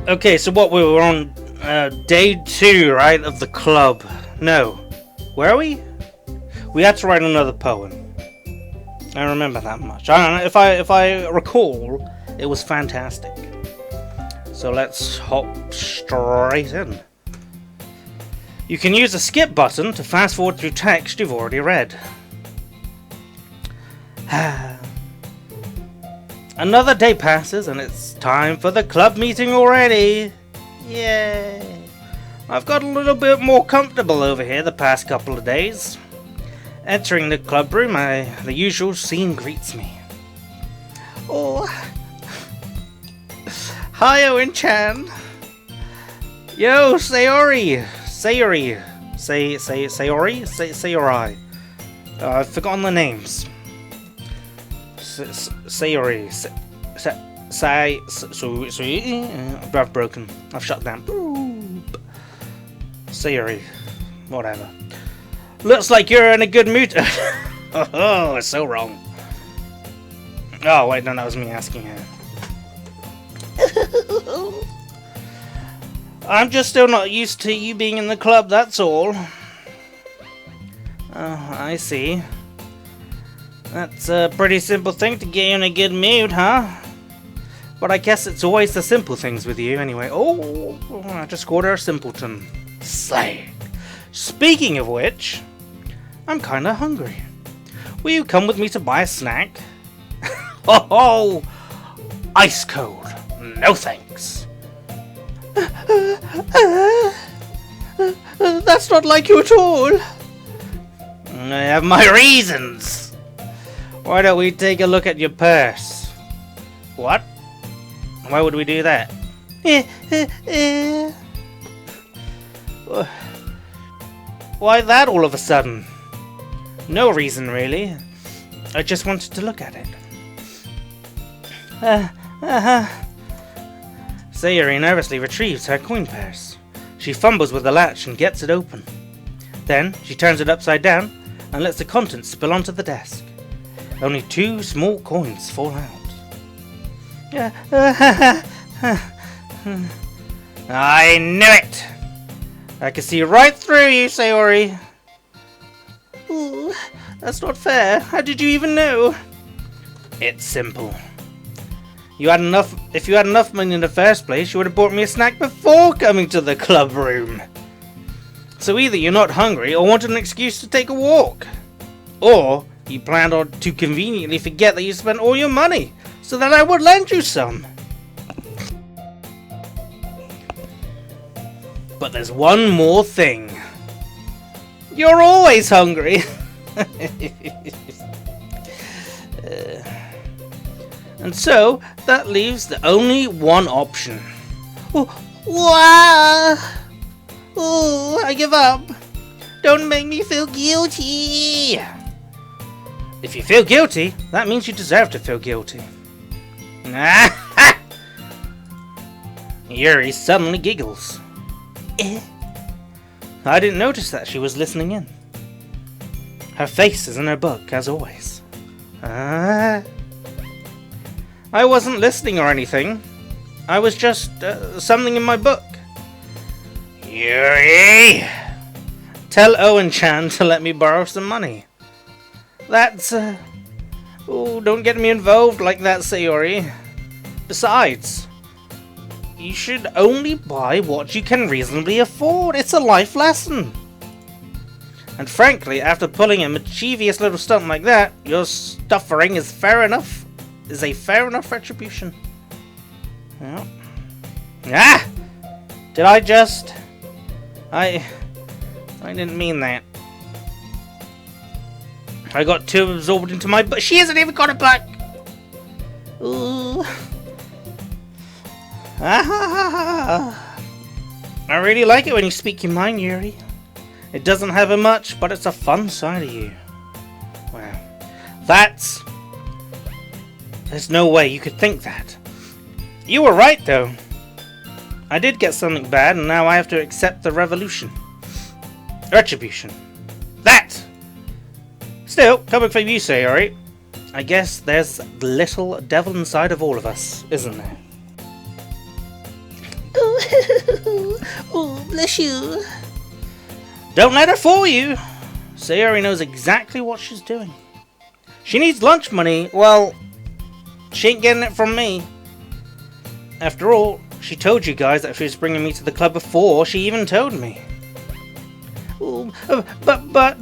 Okay, so what, we were on day 2, right, of the club? No. Where are we? We had to write another poem. I remember that much. I don't know, if I recall, it was fantastic. So let's hop straight in. You can use the skip button to fast forward through text you've already read. Another day passes and it's time for the club meeting already. Yay! I've got a little bit more comfortable over here the past couple of days. Entering the club room, the usual scene greets me. Oh, hi Owen-chan. Yo, Sayori. Sayori? I've forgotten the names. Sayori. I've broken. I've shut down. Sayori. Whatever. Looks like you're in a good mood. Oh, it's so wrong. Oh, wait, no, that was me asking her. I'm just still not used to you being in the club, that's all. Oh, I see. That's a pretty simple thing to get you in a good mood, huh? But I guess it's always the simple things with you, anyway. Oh, I just called her a simpleton. Slag. Speaking of which, I'm kinda hungry. Will you come with me to buy a snack? Oh, ice cold. No thanks. That's not like you at all. I have my reasons. Why don't we take a look at your purse? What? Why would we do that? Why that all of a sudden? No reason really. I just wanted to look at it. Sayori nervously retrieves her coin purse. She fumbles with the latch and gets it open. Then she turns it upside down and lets the contents spill onto the desk. Only 2 small coins fall out. I knew it! I can see right through you, Sayori. Ooh, that's not fair. How did you even know? It's simple. If you had enough money in the first place, you would have bought me a snack before coming to the club room. So either you're not hungry or wanted an excuse to take a walk. Or you planned on to conveniently forget that you spent all your money, so that I would lend you some. But there's one more thing. You're always hungry. And so, that leaves the only one option. Oh, I give up. Don't make me feel guilty. If you feel guilty, that means you deserve to feel guilty. Yuri suddenly giggles. I didn't notice that she was listening in. Her face is in her book, as always. I wasn't listening or anything. I was just something in my book. Yuri! Tell Owen-chan to let me borrow some money. That's... Oh, don't get me involved like that, Sayori. Besides, you should only buy what you can reasonably afford. It's a life lesson. And frankly, after pulling a mischievous little stunt like that, your suffering is fair enough. Is a fair enough retribution. Yeah. Did I just... I didn't mean that. I got too absorbed into my book. She hasn't even got it back. Ooh. I really like it when you speak your mind, Yuri. It doesn't have much, but it's a fun side of you. Well, that's... There's no way you could think that. You were right, though. I did get something bad, and now I have to accept the retribution. That! Still, coming from you, Sayori, I guess there's the little devil inside of all of us, isn't there? Oh, bless you. Don't let her fool you. Sayori knows exactly what she's doing. She needs lunch money. Well, she ain't getting it from me. After all, she told you guys that she was bringing me to the club before she even told me. Oh, But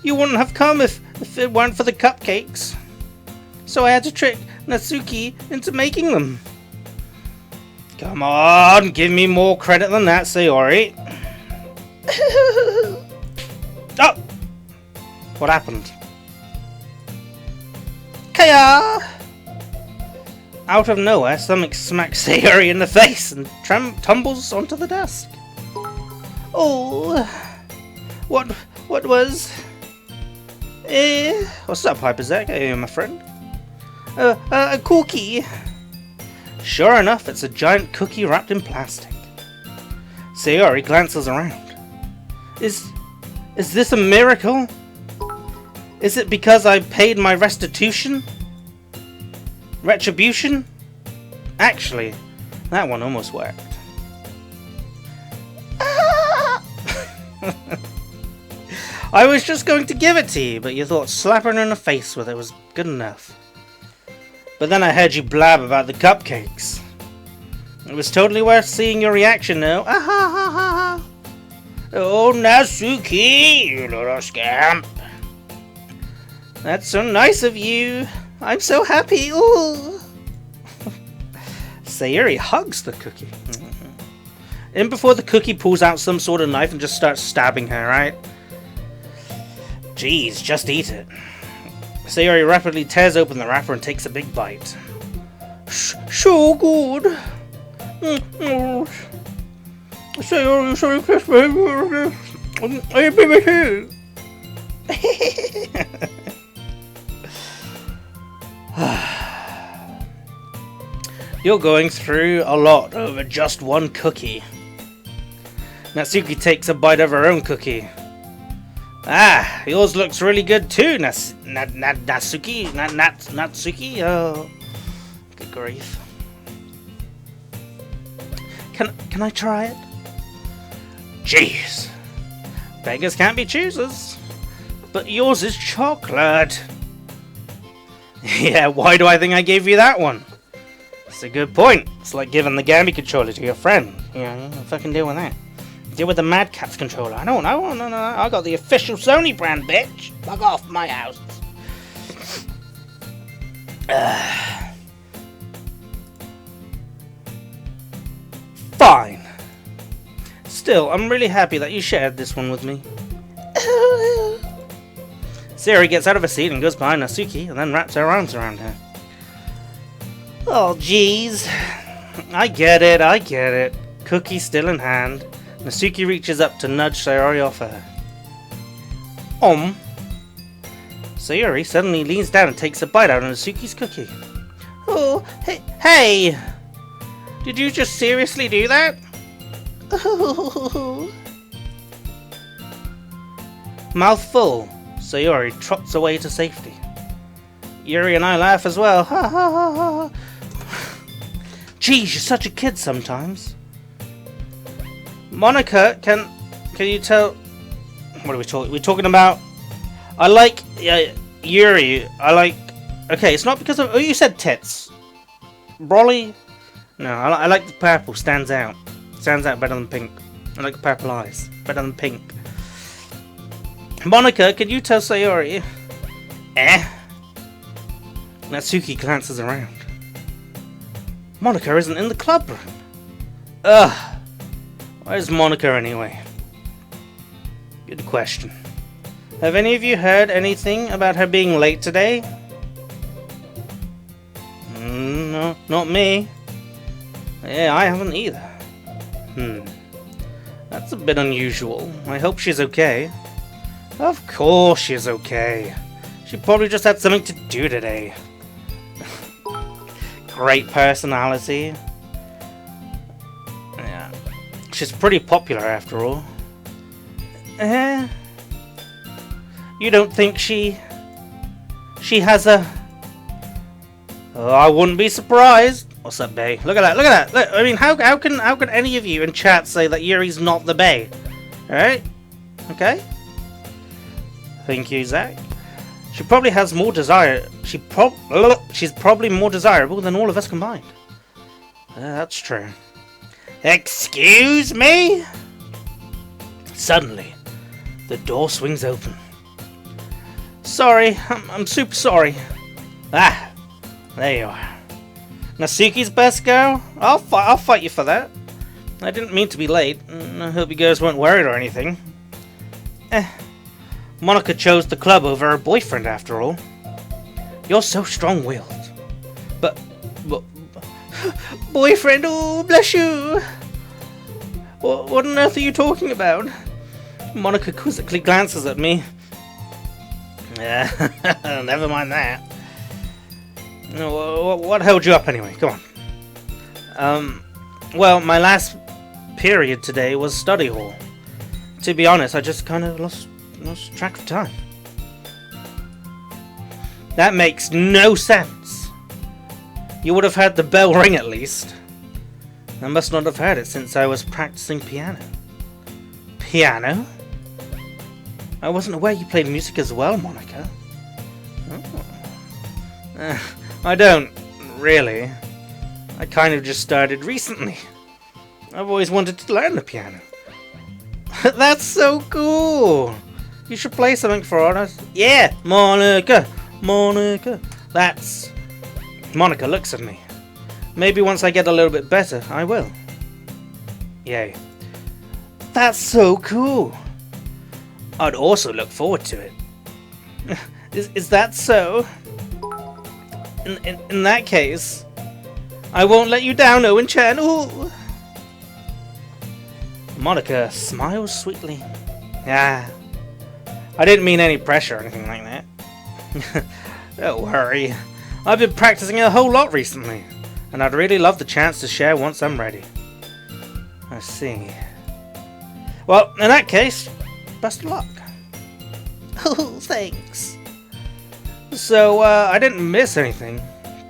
you wouldn't have come if it weren't for the cupcakes. So I had to trick Natsuki into making them. Come on, give me more credit than that, Sayori. Oh! What happened? Kaya! Out of nowhere, something smacks Sayori in the face and tumbles onto the desk. Oh, what was? What's up, Hyperzak? Hey, my friend. A cookie. Sure enough, it's a giant cookie wrapped in plastic. Sayori glances around. Is this a miracle? Is it because I paid my restitution? Retribution? Actually, that one almost worked. I was just going to give it to you, but you thought slapping her in the face with it was good enough. But then I heard you blab about the cupcakes. It was totally worth seeing your reaction though. Oh, Natsuki, you little scamp. That's so nice of you. I'm so happy. Ooh. Sayori hugs the cookie. And before the cookie pulls out some sort of knife and just starts stabbing her, right? Jeez, just eat it. Sayori rapidly tears open the wrapper and takes a big bite. So good. Sayori, sorry, kiss me. I baby too. You're going through a lot over just one cookie. Natsuki takes a bite of her own cookie. Ah, yours looks really good too, Natsuki. Natsuki. Oh, good grief. Can I try it? Jeez, beggars can't be choosers. But yours is chocolate. Yeah, why do I think I gave you that one? It's a good point. It's like giving the Gammy controller to your friend. Yeah, fucking deal with that. Deal with the Mad Catz controller. I don't know. No. I got the official Sony brand, bitch. Bug off my house. Fine. Still, I'm really happy that you shared this one with me. Sayori gets out of her seat and goes behind Natsuki and then wraps her arms around her. Oh, jeez. I get it. Cookie still in hand. Natsuki reaches up to nudge Sayori off her. Sayori suddenly leans down and takes a bite out of Natsuki's cookie. Oh, hey! Did you just seriously do that? Oh. Mouth full, Sayori trots away to safety. Yuri and I laugh as well. Ha ha ha ha. Geez, you're such a kid sometimes. Monica, can you tell? What are we talking? We're talking about. I like Yuri. Okay, it's not because of. Oh, you said tits. Broly. No, I like the purple. Stands out. Stands out better than pink. I like purple eyes better than pink. Monica, can you tell Sayori? Natsuki glances around. Monica isn't in the club room. Ugh. Where's Monica anyway? Good question. Have any of you heard anything about her being late today? No, not me. Yeah, I haven't either. That's a bit unusual. I hope she's okay. Of course she's okay. She probably just had something to do today. Great personality. Yeah. She's pretty popular after all. You don't think she has a... Oh, I wouldn't be surprised. What's up, Bae? Look at that, look at that! Look, I mean, how can any of you in chat say that Yuri's not the Bae? Alright? Okay? Thank you, Zach. She probably has more desire. She's probably more desirable than all of us combined. That's true. Excuse me? Suddenly, the door swings open. Sorry, I'm super sorry. Ah, there you are. Nasuki's best girl? I'll fight you for that. I didn't mean to be late. I hope you guys weren't worried or anything. Monica chose the club over her boyfriend after all. You're so strong-willed. But... Boyfriend, oh, bless you! What on earth are you talking about? Monica quizzically glances at me. Never mind that. What held you up anyway? Come on. Well, my last period today was study hall. To be honest, I just kind of lost track of time. That makes no sense. You would have had the bell ring at least. I must not have heard it since I was practicing piano. Piano? I wasn't aware you played music as well, Monica. Oh. I don't, really. I kind of just started recently. I've always wanted to learn the piano. That's so cool! You should play something for us. Yeah, Monica! Monica! That's... Monica looks at me. Maybe once I get a little bit better, I will. Yay. That's so cool! I'd also look forward to it. Is that so? In that case, I won't let you down, Owen-chan. Ooh. Monica smiles sweetly. Ah, I didn't mean any pressure or anything like that. Don't worry. I've been practicing a whole lot recently, and I'd really love the chance to share once I'm ready. I see. Well, in that case, best of luck. Oh, thanks. So, I didn't miss anything,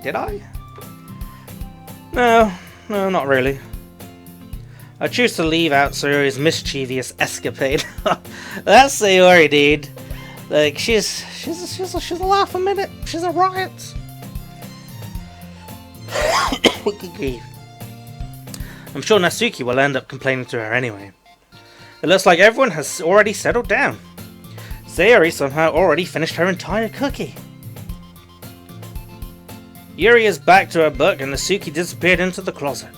did I? No, not really. I choose to leave out Sayori's mischievous escapade. That's Sayori, dude. Like, she's a laugh a minute. She's a riot. I'm sure Nasuki will end up complaining to her anyway. It looks like everyone has already settled down. Sayori somehow already finished her entire cookie. Yuri is back to her book and Nasuki disappeared into the closet.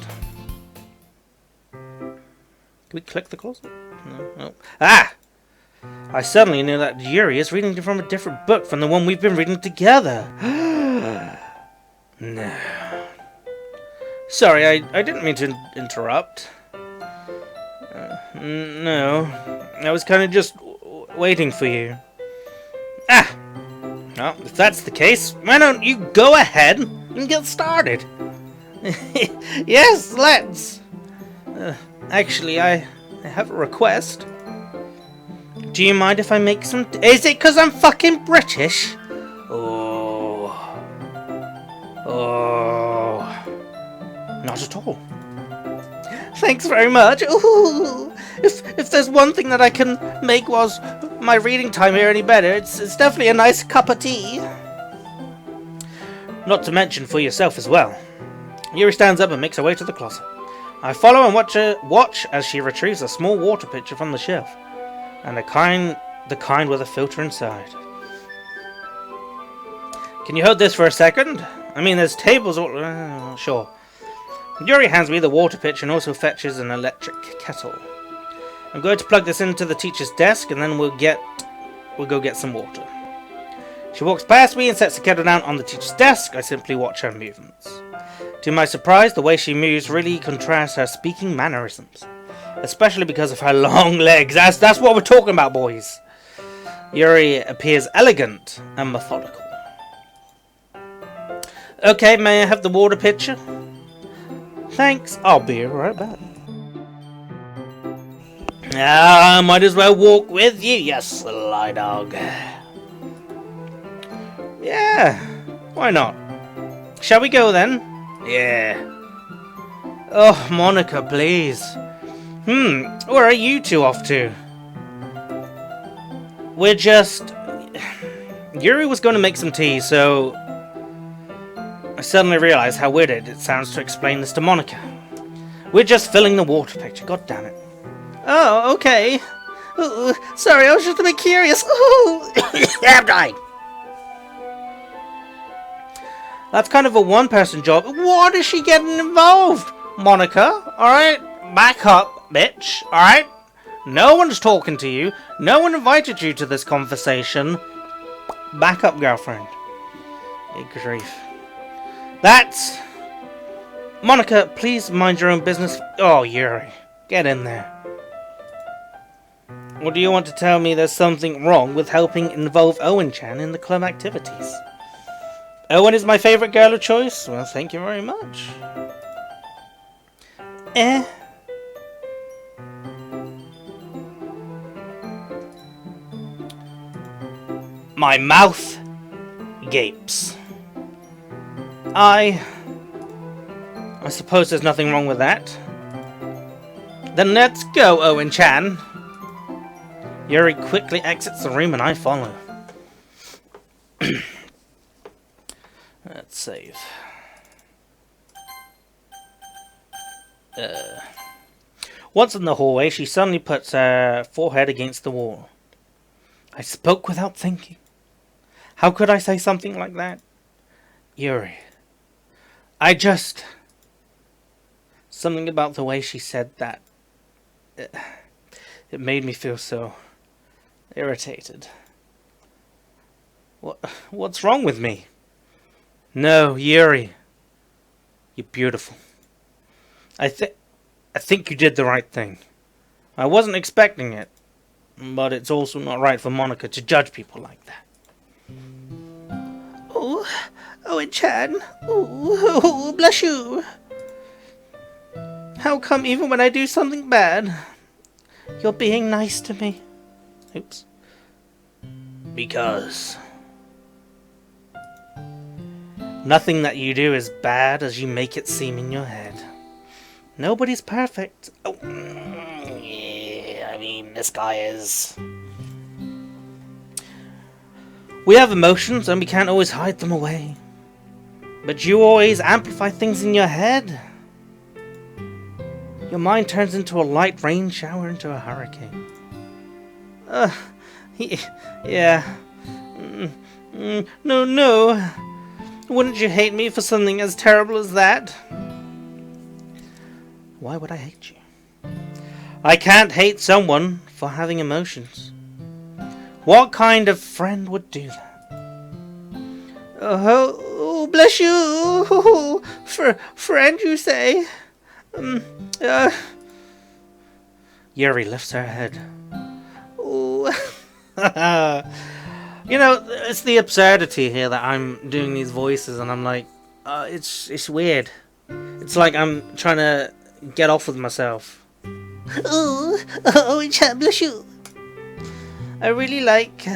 Can we click the closet? No. Ah! I suddenly knew that Yuri is reading from a different book from the one we've been reading together. No. Sorry, I didn't mean to interrupt. No. I was kind of just waiting for you. Ah! Well, if that's the case, why don't you go ahead and get started? Yes, let's! Actually, I have a request. Do you mind if I make some... Is it because I'm fucking British? Oh. Not at all. Thanks very much. Ooh. If there's one thing that I can make whilst my reading time here any better, it's definitely a nice cup of tea. Not to mention for yourself as well. Yuri stands up and makes her way to the closet. I follow and watch as she retrieves a small water pitcher from the shelf, and the kind with a filter inside. Can you hold this for a second? I mean, there's tables all... sure. Yuri hands me the water pitcher and also fetches an electric kettle. I'm going to plug this into the teacher's desk and then we'll go get some water. She walks past me and sets the kettle down on the teacher's desk. I simply watch her movements. To my surprise, the way she moves really contrasts her speaking mannerisms. Especially because of her long legs. That's what we're talking about, boys. Yuri appears elegant and methodical. Okay, may I have the water pitcher? Thanks, I'll be right back. I might as well walk with you, you sly dog. Yeah, why not? Shall we go then? Yeah. Oh, Monica, please. Where are you two off to? We're just... Yuri was going to make some tea, so... I suddenly realized how weird it sounds to explain this to Monica. We're just filling the water picture, god damn it. Oh, okay. Ooh, sorry, I was just a bit curious. Ooh. I'm dying. That's kind of a one-person job. What is she getting involved? Monica, alright? Back up, bitch, alright? No one's talking to you. No one invited you to this conversation. Back up, girlfriend. Good grief. That's... Monica, please mind your own business. Oh, Yuri. Get in there. Or do you want to tell me there's something wrong with helping involve Owen-chan in the club activities? Owen is my favourite girl of choice? Well, thank you very much. My mouth gapes. I suppose there's nothing wrong with that. Then let's go, Owen-chan. Yuri quickly exits the room and I follow. Let's save. Once in the hallway, she suddenly puts her forehead against the wall. I spoke without thinking. How could I say something like that? Yuri. Something about the way she said that. It made me feel so irritated. What's wrong with me? No, Yuri. You're beautiful. I think you did the right thing. I wasn't expecting it, but it's also not right for Monica to judge people like that. Oh, Owen-chan. Oh, bless you. How come even when I do something bad, you're being nice to me? Oops. Because nothing that you do is bad as you make it seem in your head. Nobody's perfect. Oh, yeah, I mean, this guy is. We have emotions and we can't always hide them away. But you always amplify things in your head. Your mind turns into a light rain shower into a hurricane. Yeah. No. Wouldn't you hate me for something as terrible as that? Why would I hate you? I can't hate someone for having emotions. What kind of friend would do that? Oh, bless you. Friend, you say? Yuri lifts her head. Oh. You know, it's the absurdity here that I'm doing these voices and I'm like, it's weird. It's like I'm trying to get off with myself. Oh, chan, bless you. I really like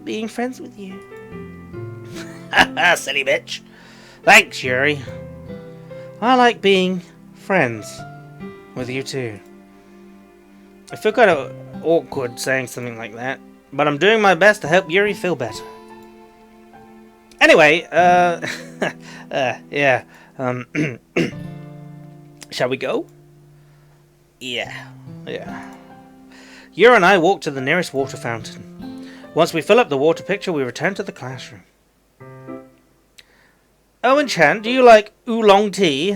being friends with you. Silly bitch. Thanks, Yuri. I like being friends with you too. I feel kind of awkward saying something like that, but I'm doing my best to help Yuri feel better. Anyway, yeah, shall we go? Yeah. Yuri and I walk to the nearest water fountain. Once we fill up the water picture, we return to the classroom. Owen-chan, do you like oolong tea?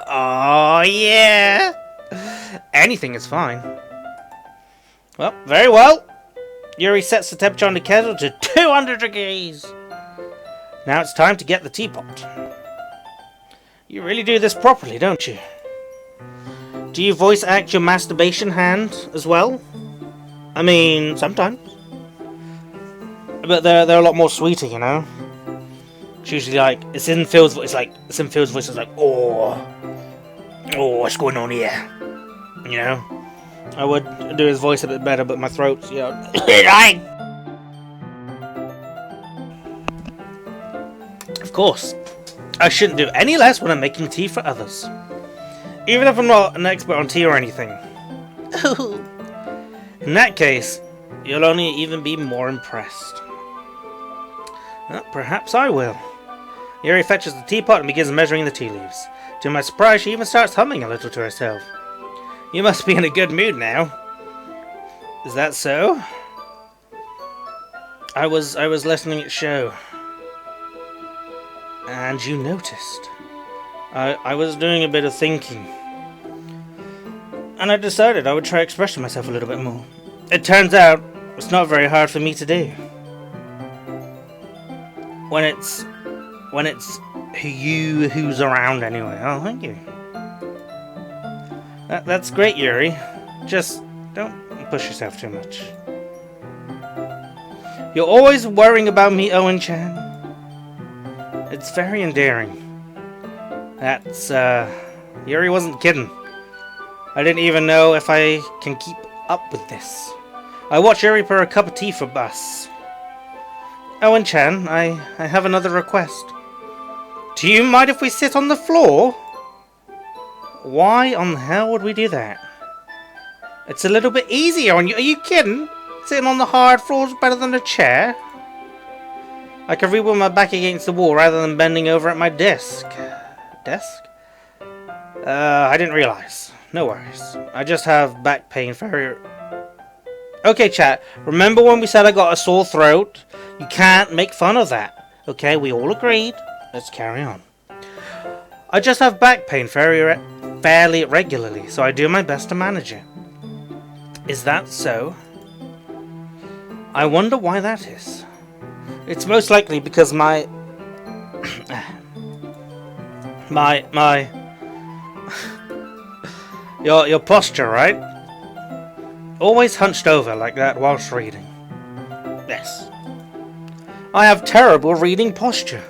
Oh, yeah. Anything is fine. Well, very well. Yuri sets the temperature on the kettle to 200 degrees. Now it's time to get the teapot. You really do this properly, don't you? Do you voice act your masturbation hand as well? I mean, sometimes. But they're a lot more sweeter, you know? It's usually like, it's in Phil's voice, it's like, oh, what's going on here? You know? I would do his voice a bit better, but my throat's, you know, dying. Of course. I shouldn't do any less when I'm making tea for others. Even if I'm not an expert on tea or anything. In that case, you'll only even be more impressed. Well, perhaps I will. Yuri fetches the teapot and begins measuring the tea leaves. To my surprise, she even starts humming a little to herself. You must be in a good mood now. Is that so? I was listening at show. And you noticed. I was doing a bit of thinking. And I decided I would try expressing myself a little bit more. It turns out it's not very hard for me to do. When it's who's around anyway. Oh, thank you. That's great, Yuri. Just don't push yourself too much. You're always worrying about me, Owen-chan. It's very endearing. That's, Yuri wasn't kidding. I didn't even know if I can keep up with this. I watched Yuri pour a cup of tea for Bus. Owen-chan, I have another request. Do you mind if we sit on the floor? Why on the hell would we do that? It's a little bit easier on you. Are you kidding? Sitting on the hard floor is better than a chair. I can read with my back against the wall rather than bending over at my desk. Desk? I didn't realize. No worries. I just have back pain for... Okay, chat. Remember when we said I got a sore throat? You can't make fun of that. Okay, we all agreed. Let's carry on. I just have back pain fairly regularly, so I do my best to manage it. Is that so? I wonder why that is. It's most likely because my your posture, right? Always hunched over like that whilst reading. Yes. I have terrible reading posture.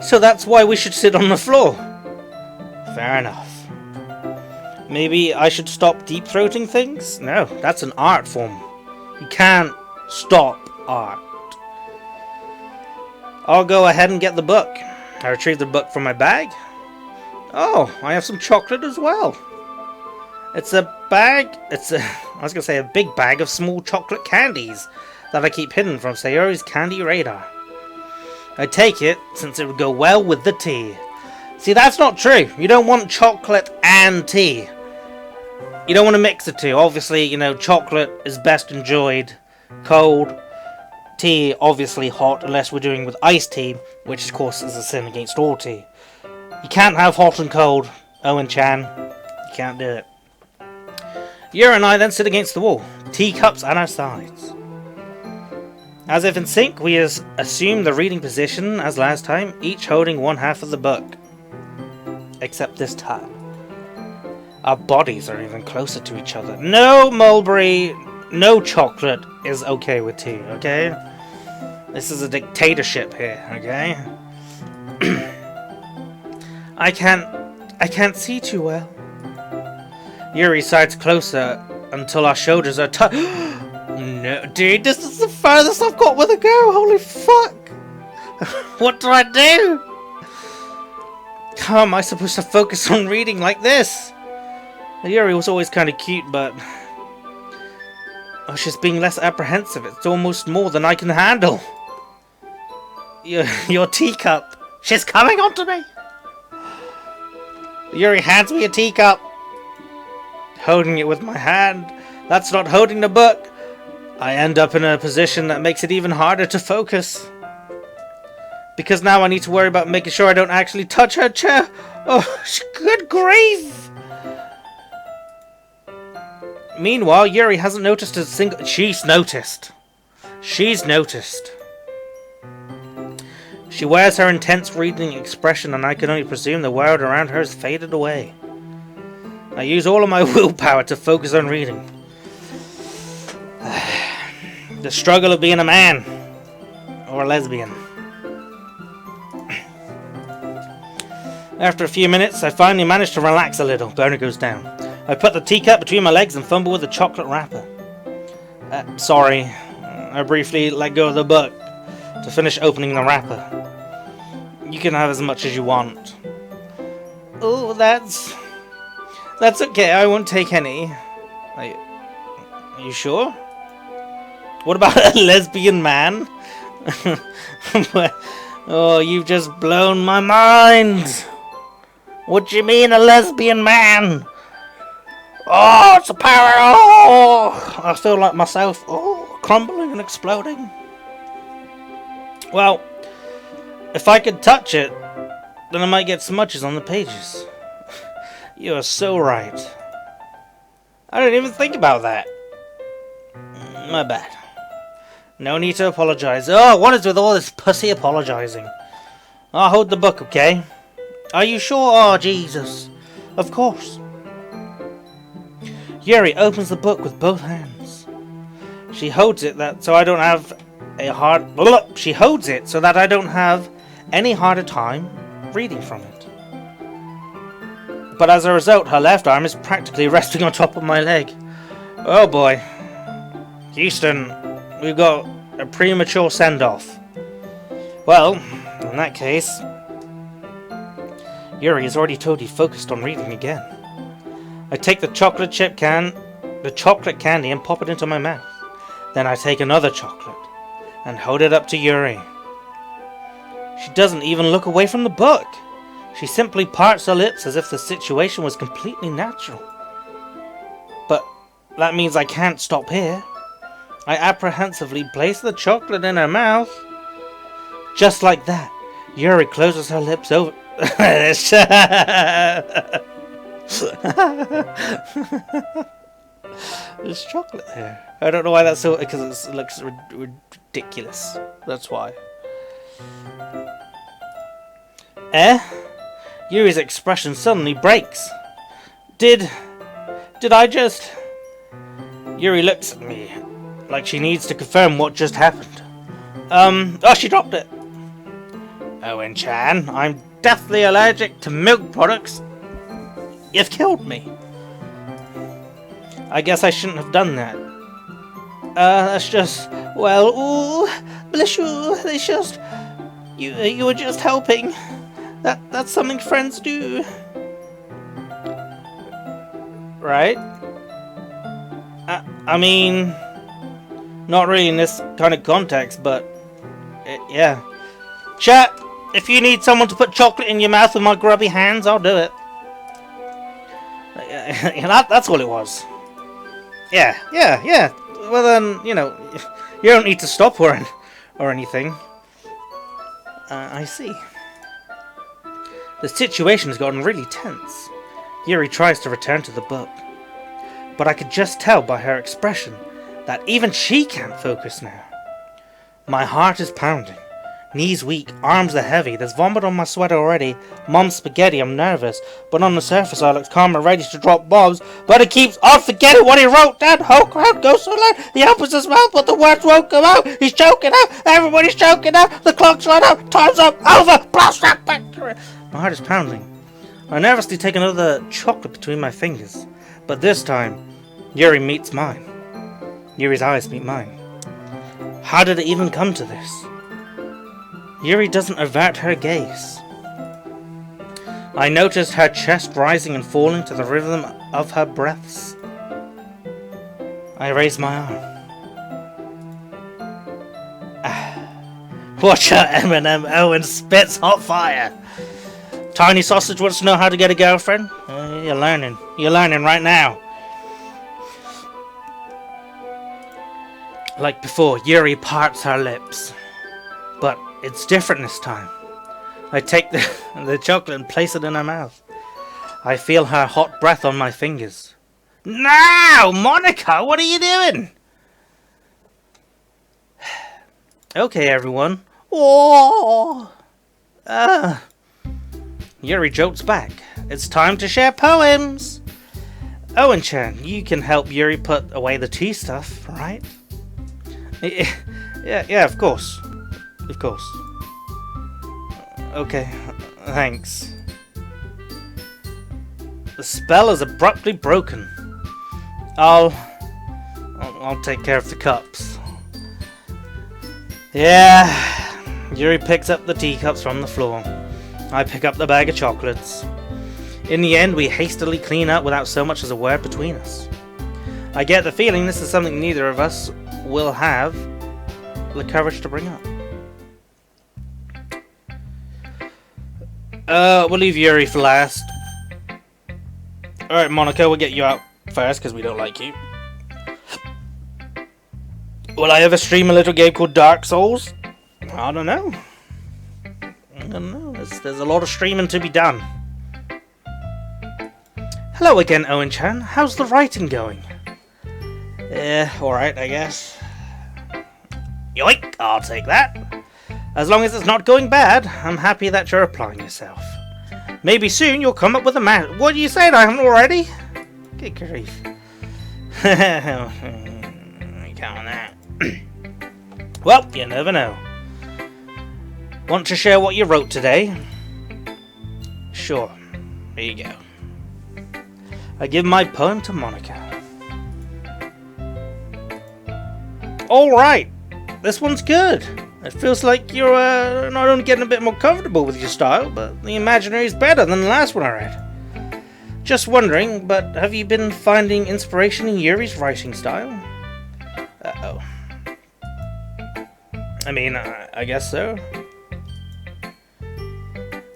So that's why we should sit on the floor. Fair enough. Maybe I should stop deep-throating things? No, that's an art form. You can't stop art. I'll go ahead and get the book. I retrieved the book from my bag. Oh, I have some chocolate as well. It's a bag. I was going to say a big bag of small chocolate candies that I keep hidden from Sayori's candy radar. I take it since it would go well with the tea. See, that's not true. You don't want chocolate and tea. You don't want to mix the two. Obviously, you know, chocolate is best enjoyed cold. Tea, obviously hot, unless we're doing with iced tea, which of course is a sin against all tea. You can't have hot and cold, Owen-chan. You can't do it. Yuri and I then sit against the wall, teacups at our sides. As if in sync, we assume the reading position as last time, each holding one half of the book. Except this time, our bodies are even closer to each other. No mulberry, no chocolate is okay with tea, okay? This is a dictatorship here, okay? I can't see too well. Yuri sides closer until our shoulders are touched. No, dude, this is the furthest I've got with a girl. Holy fuck! What do I do? How am I supposed to focus on reading like this? Yuri was always kind of cute, but she's being less apprehensive. It's almost more than I can handle. Your teacup. She's coming onto me. Yuri hands me a teacup. Holding it with my hand. That's not holding the book. I end up in a position that makes it even harder to focus. Because now I need to worry about making sure I don't actually touch her chair. Oh, good grief! Meanwhile, Yuri hasn't noticed a single... She's noticed. She's noticed. She wears her intense reading expression, and I can only presume the world around her has faded away. I use all of my willpower to focus on reading. The struggle of being a man. Or a lesbian. After a few minutes, I finally manage to relax a little. Burner goes down. I put the teacup between my legs and fumble with the chocolate wrapper. Sorry. I briefly let go of the book to finish opening the wrapper. You can have as much as you want. Oh, that's okay. I won't take any. Are you sure? What about a lesbian man? Oh, you've just blown my mind. What do you mean, a lesbian man? Oh, it's a power. Oh, I feel like myself. Oh, crumbling and exploding. Well, if I could touch it, then I might get smudges on the pages. You are so right. I didn't even think about that. My bad. No need to apologize. Oh, what is with all this pussy apologizing? I'll hold the book, okay? Are you sure? Oh, Jesus. Of course. Yuri opens the book with both hands. She holds it so I don't have She holds it so that I don't have any harder time reading from it. But as a result, her left arm is practically resting on top of my leg. Oh boy. Houston, we've got a premature send-off. Well, in that case, Yuri is already totally focused on reading again. I take the chocolate candy and pop it into my mouth. Then I take another chocolate and hold it up to Yuri. She doesn't even look away from the book. She simply parts her lips as if the situation was completely natural. But that means I can't stop here. I apprehensively place the chocolate in her mouth. Just like that, Yuri closes her lips over. There's chocolate there. I don't know why that's so. Because it looks ridiculous. That's why. Yuri's expression suddenly breaks. Did I just... Yuri looks at me like she needs to confirm what just happened. Oh, she dropped it. Owen-chan, I'm deathly allergic to milk products. You've killed me. I guess I shouldn't have done that. That's just... Well, ooh, bless you. It's just... You were just helping. That's something friends do. Right? I mean... Not really in this kind of context, but... yeah. Chat, if you need someone to put chocolate in your mouth with my grubby hands, I'll do it. That's all it was. Yeah. Well then, you don't need to stop or anything. I see. The situation has gotten really tense. Yuri tries to return to the book. But I could just tell by her expression that even she can't focus now. My heart is pounding. Knees weak, arms are heavy, there's vomit on my sweater already. Mom's spaghetti, I'm nervous. But on the surface I look calm and ready to drop bombs. But he keeps on forgetting what he wrote. That whole crowd goes so loud. He opens his mouth but the words won't come out. He's choking out. Everybody's choking out. The clock's run out. Time's up. Over. Blast back. My heart is pounding. I nervously take another chocolate between my fingers. But this time, Yuri meets mine. Yuri's eyes meet mine. How did it even come to this? Yuri doesn't avert her gaze. I noticed her chest rising and falling to the rhythm of her breaths. I raise my arm. Watch out, Eminem. Owen spits hot fire. Tiny Sausage wants to know how to get a girlfriend? You're learning. You're learning right now. Like before, Yuri parts her lips. But it's different this time. I take the chocolate and place it in her mouth. I feel her hot breath on my fingers. No! Monica, what are you doing? Okay, everyone. Oh! Yuri jolts back. It's time to share poems! Owen-chan, you can help Yuri put away the tea stuff, right? Yeah, of course. Of course. Okay, thanks. The spell is abruptly broken. I'll take care of the cups. Yeah. Yuri picks up the teacups from the floor. I pick up the bag of chocolates. In the end, we hastily clean up without so much as a word between us. I get the feeling this is something neither of us will have the courage to bring up. We'll leave Yuri for last. Alright, Monica, we'll get you out first because we don't like you. Will I ever stream a little game called Dark Souls? I don't know. There's a lot of streaming to be done. Hello again, Owen-chan. How's the writing going? Alright, I guess. Yoink, I'll take that. As long as it's not going bad, I'm happy that you're applying yourself. Maybe soon you'll come up with a man. What are you saying? I haven't already? Good grief. Count on that. Well, you never know. Want to share what you wrote today? Sure. Here you go. I give my poem to Monica. Alright. This one's good. It feels like you're not only getting a bit more comfortable with your style, but the imaginary is better than the last one I read. Just wondering, but have you been finding inspiration in Yuri's writing style? Uh-oh. I mean, I guess so.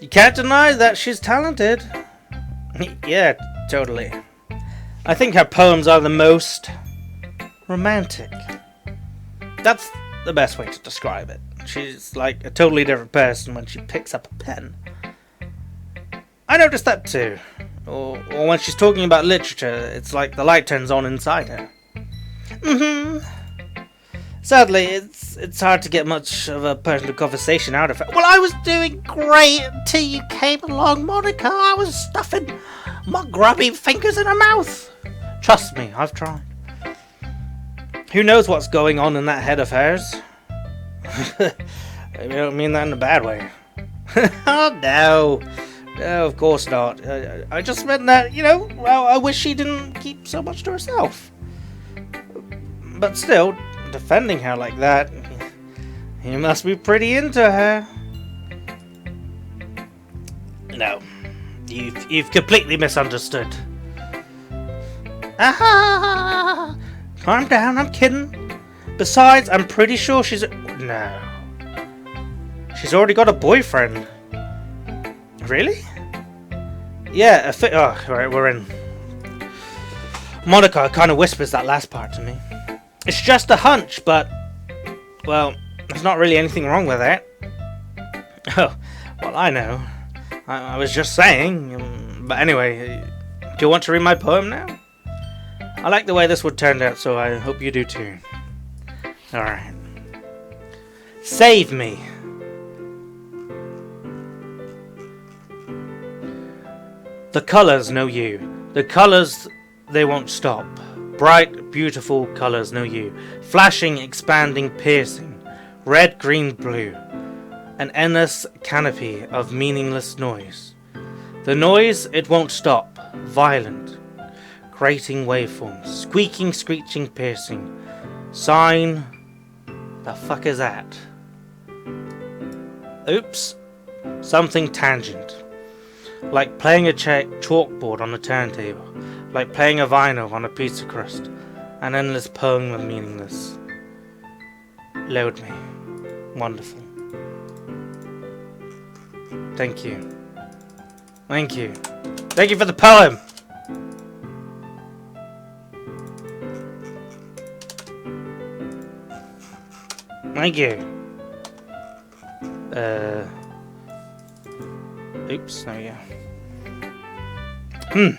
You can't deny that she's talented. Yeah, totally. I think her poems are the most romantic. That's the best way to describe it. She's like a totally different person when she picks up a pen. I noticed that too. Or when she's talking about literature, it's like the light turns on inside her. Sadly, it's hard to get much of a personal conversation out of her. Well, I was doing great until you came along, Monica. I was stuffing my grubby fingers in her mouth. Trust me, I've tried. Who knows what's going on in that head of hers? I don't mean that in a bad way. Oh, no. No, of course not. I just meant that, well, I wish she didn't keep so much to herself. But still, defending her like that, you must be pretty into her. No, you've completely misunderstood. Aha! Calm down, I'm kidding. Besides, I'm pretty sure she's... No. She's already got a boyfriend. Really? Yeah, oh, right, we're in. Monica kind of whispers that last part to me. It's just a hunch, but... Well, there's not really anything wrong with it. Oh, well, I know. I was just saying. But anyway, do you want to read my poem now? I like the way this one turned out, so I hope you do too. Alright. Save me. The colours know you. The colours, they won't stop. Bright, beautiful colours know you. Flashing, expanding, piercing. Red, green, blue. An endless canopy of meaningless noise. The noise, it won't stop. Violent. Grating waveforms. Squeaking, screeching, piercing. Sign. The fuck is that? Oops. Something tangent. Like playing a chalkboard on a turntable. Like playing a vinyl on a pizza crust. An endless poem of meaningless. Load me. Wonderful. Thank you. Thank you. Thank you for the poem! Thank you. Oops, there we go.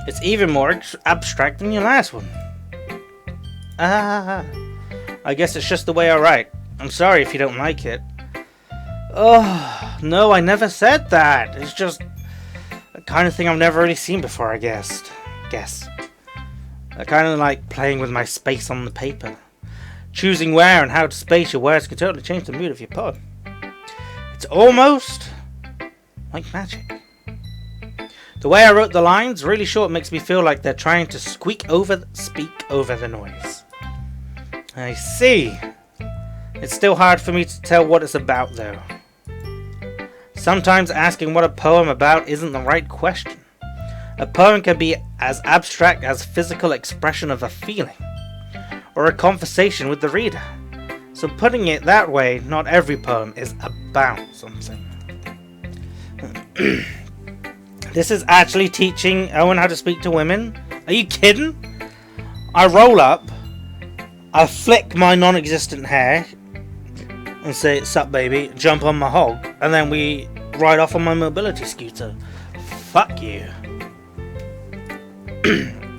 It's even more abstract than your last one. I guess it's just the way I write. I'm sorry if you don't like it. Oh, no, I never said that. It's just the kind of thing I've never really seen before, I guess. I kind of like playing with my space on the paper. Choosing where and how to space your words can totally change the mood of your poem. It's almost like magic. The way I wrote the lines, really short, makes me feel like they're trying to speak over the noise. I see. It's still hard for me to tell what it's about, though. Sometimes asking what a poem about isn't the right question. A poem can be as abstract as physical expression of a feeling, or a conversation with the reader. So putting it that way, not every poem is about something. This is actually teaching Owen how to speak to women? Are you kidding? I roll up, I flick my non-existent hair, and say, "Sup baby," jump on my hog, and then we ride off on my mobility scooter. Fuck you.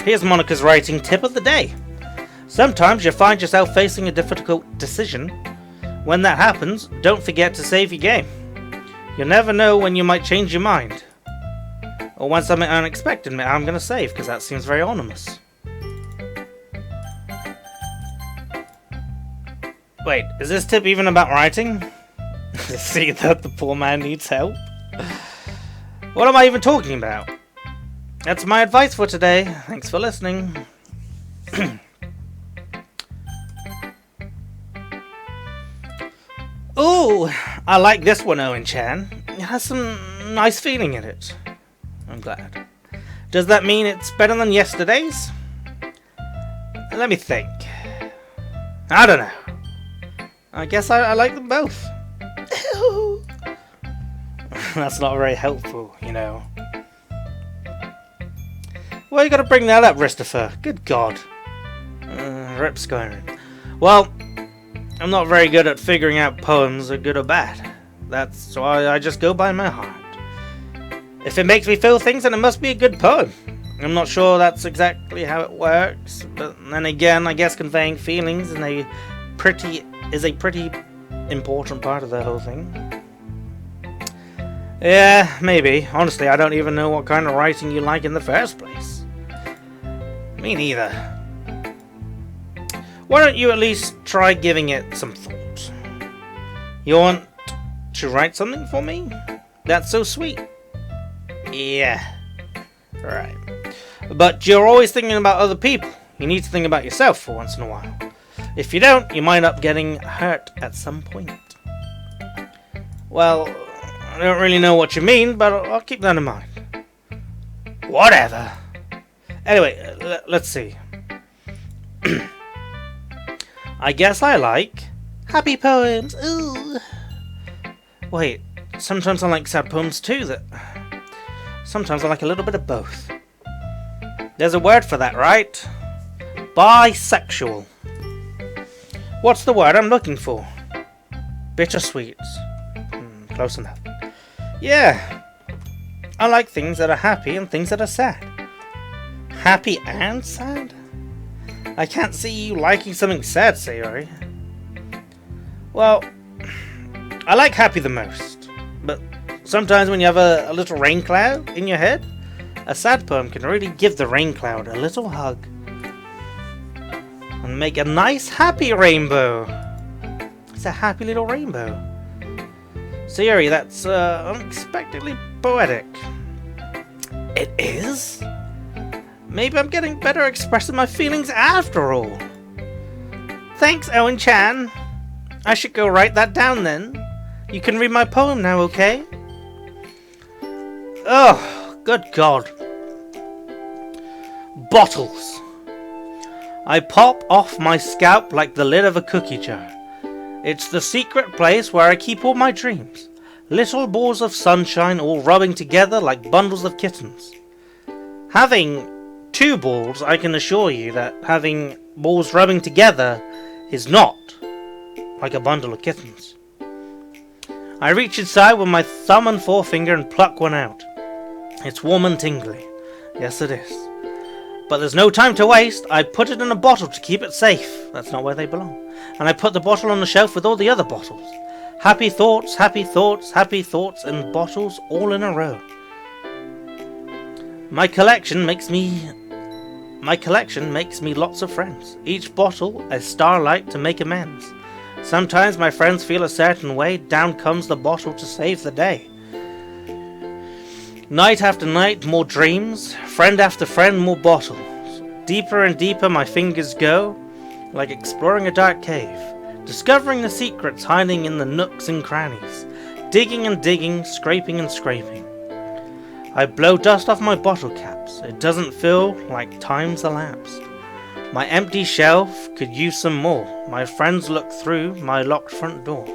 Here's Monica's writing tip of the day. Sometimes you find yourself facing a difficult decision. When that happens, don't forget to save your game. You never know when you might change your mind. Or when something unexpected, I'm going to save, because that seems very ominous. Wait, is this tip even about writing? See that the poor man needs help? What am I even talking about? That's my advice for today. Thanks for listening. Ooh, I like this one, Owen-chan. It has some nice feeling in it. I'm glad. Does that mean it's better than yesterday's? Let me think. I don't know. I guess I like them both. That's not very helpful, you know. Well, you gotta bring that up, Christopher. Good God. Rip Skyrim. Well, I'm not very good at figuring out poems are good or bad. That's why I just go by my heart. If it makes me feel things, then it must be a good poem. I'm not sure that's exactly how it works, but then again, I guess conveying feelings is a pretty important part of the whole thing. Yeah, maybe. Honestly, I don't even know what kind of writing you like in the first place. Me neither. Why don't you at least try giving it some thought? You want to write something for me? That's so sweet. Yeah. Right. But you're always thinking about other people. You need to think about yourself for once in a while. If you don't, you might end up getting hurt at some point. Well, I don't really know what you mean, but I'll keep that in mind. Whatever. Anyway, let's see. I guess I like happy poems. Ooh. Wait, sometimes I like sad poems too. Sometimes I like a little bit of both. There's a word for that, right? Bisexual. What's the word I'm looking for? Bittersweet. Close enough. Yeah. I like things that are happy and things that are sad. Happy and sad? I can't see you liking something sad, Sayori. Well, I like happy the most. But sometimes when you have a little rain cloud in your head, a sad poem can really give the rain cloud a little hug. And make a nice happy rainbow. It's a happy little rainbow. Sayori, that's unexpectedly poetic. It is? Maybe I'm getting better at expressing my feelings after all. Thanks, Owen-chan. I should go write that down then. You can read my poem now, okay? Oh, good God. Bottles. I pop off my scalp like the lid of a cookie jar. It's the secret place where I keep all my dreams. Little balls of sunshine all rubbing together like bundles of kittens. Having 2 balls, I can assure you that having balls rubbing together is not like a bundle of kittens. I reach inside with my thumb and forefinger and pluck one out. It's warm and tingly. Yes, it is. But there's no time to waste. I put it in a bottle to keep it safe. That's not where they belong. And I put the bottle on the shelf with all the other bottles. Happy thoughts, happy thoughts, happy thoughts, and bottles all in a row. My collection makes me lots of friends. Each bottle a starlight to make amends. Sometimes my friends feel a certain way. Down comes the bottle to save the day. Night after night, more dreams. Friend after friend, more bottles. Deeper and deeper my fingers go, like exploring a dark cave, discovering the secrets hiding in the nooks and crannies. Digging and digging, scraping and scraping. I blow dust off my bottle caps. It doesn't feel like time's elapsed. My empty shelf could use some more. My friends look through my locked front door.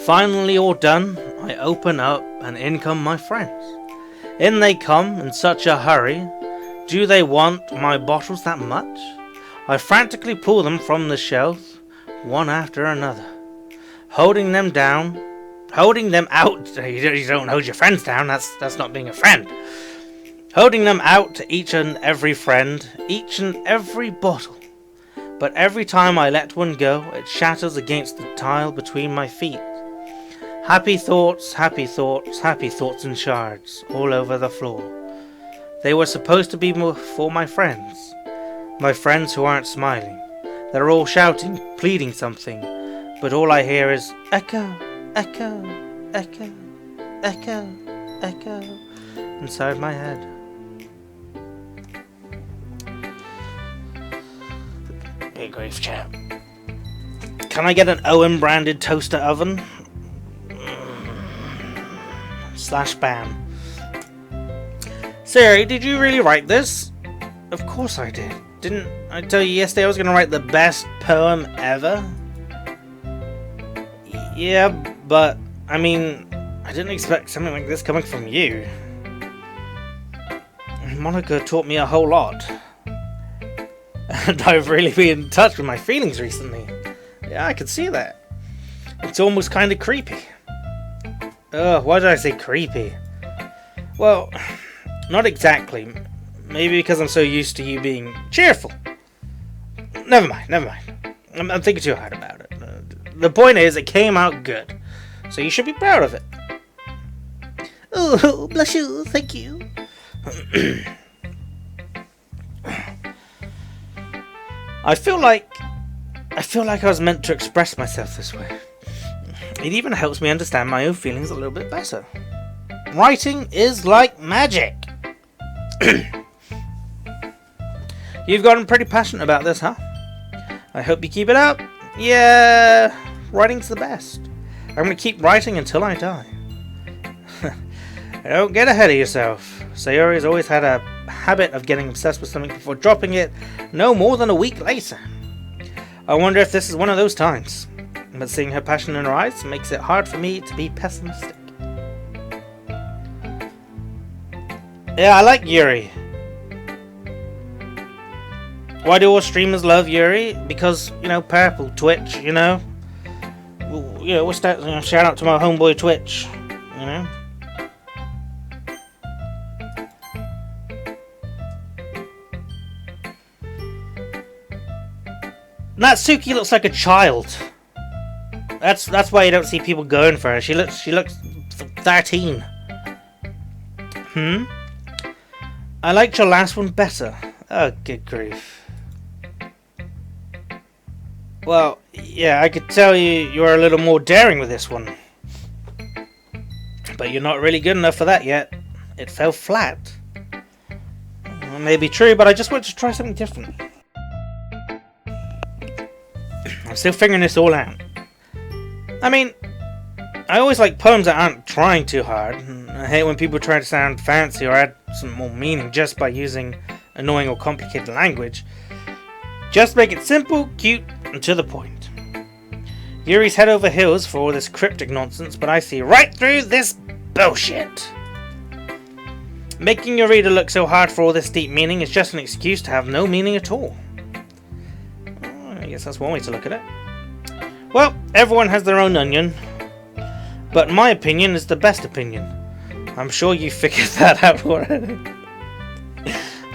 Finally all done, I open up and in come my friends. In they come in such a hurry. Do they want my bottles that much? I frantically pull them from the shelf, one after another. Holding them out. You don't hold your friends down, that's not being a friend. Holding them out to each and every friend, each and every bottle. But every time I let one go, it shatters against the tile between my feet. Happy thoughts, happy thoughts, happy thoughts in shards, all over the floor. They were supposed to be for my friends who aren't smiling. They're all shouting, pleading something, but all I hear is echo, echo, echo, echo, echo, inside my head. Big grief, chap. Can I get an Owen branded toaster oven? /ban. Siri, did you really write this? Of course I did. Didn't I tell you yesterday I was going to write the best poem ever? Yeah, but, I mean, I didn't expect something like this coming from you. Monica taught me a whole lot. And I've really been in touch with my feelings recently. Yeah, I could see that. It's almost kind of creepy. Why did I say creepy? Well, not exactly. Maybe because I'm so used to you being cheerful. Never mind. I'm thinking too hard about it. The point is, it came out good. So you should be proud of it. Oh, bless you, thank you. I feel like I was meant to express myself this way. It even helps me understand my own feelings a little bit better. Writing is like magic. You've gotten pretty passionate about this, huh? I hope you keep it up. Yeah, writing's the best. I'm going to keep writing until I die. Don't get ahead of yourself. Sayori's always had a habit of getting obsessed with something before dropping it no more than a week later. I wonder if this is one of those times. But seeing her passion in her eyes makes it hard for me to be pessimistic. Yeah, I like Yuri. Why do all streamers love Yuri? Because, purple, Twitch, what's that? Shout out to my homeboy Twitch, Natsuki looks like a child. That's why you don't see people going for her. She looks 13. I liked your last one better. Oh, good grief. Well, yeah, I could tell you were a little more daring with this one. But you're not really good enough for that yet. It fell flat. Well, may be true, but I just wanted to try something different. I'm still figuring this all out. I mean, I always like poems that aren't trying too hard. I hate when people try to sound fancy or add some more meaning just by using annoying or complicated language. Just make it simple, cute, and to the point. Yuri's head over heels for all this cryptic nonsense, but I see right through this bullshit. Making your reader look so hard for all this deep meaning is just an excuse to have no meaning at all. I guess that's one way to look at it. Well, everyone has their own onion, but my opinion is the best opinion. I'm sure you figured that out already.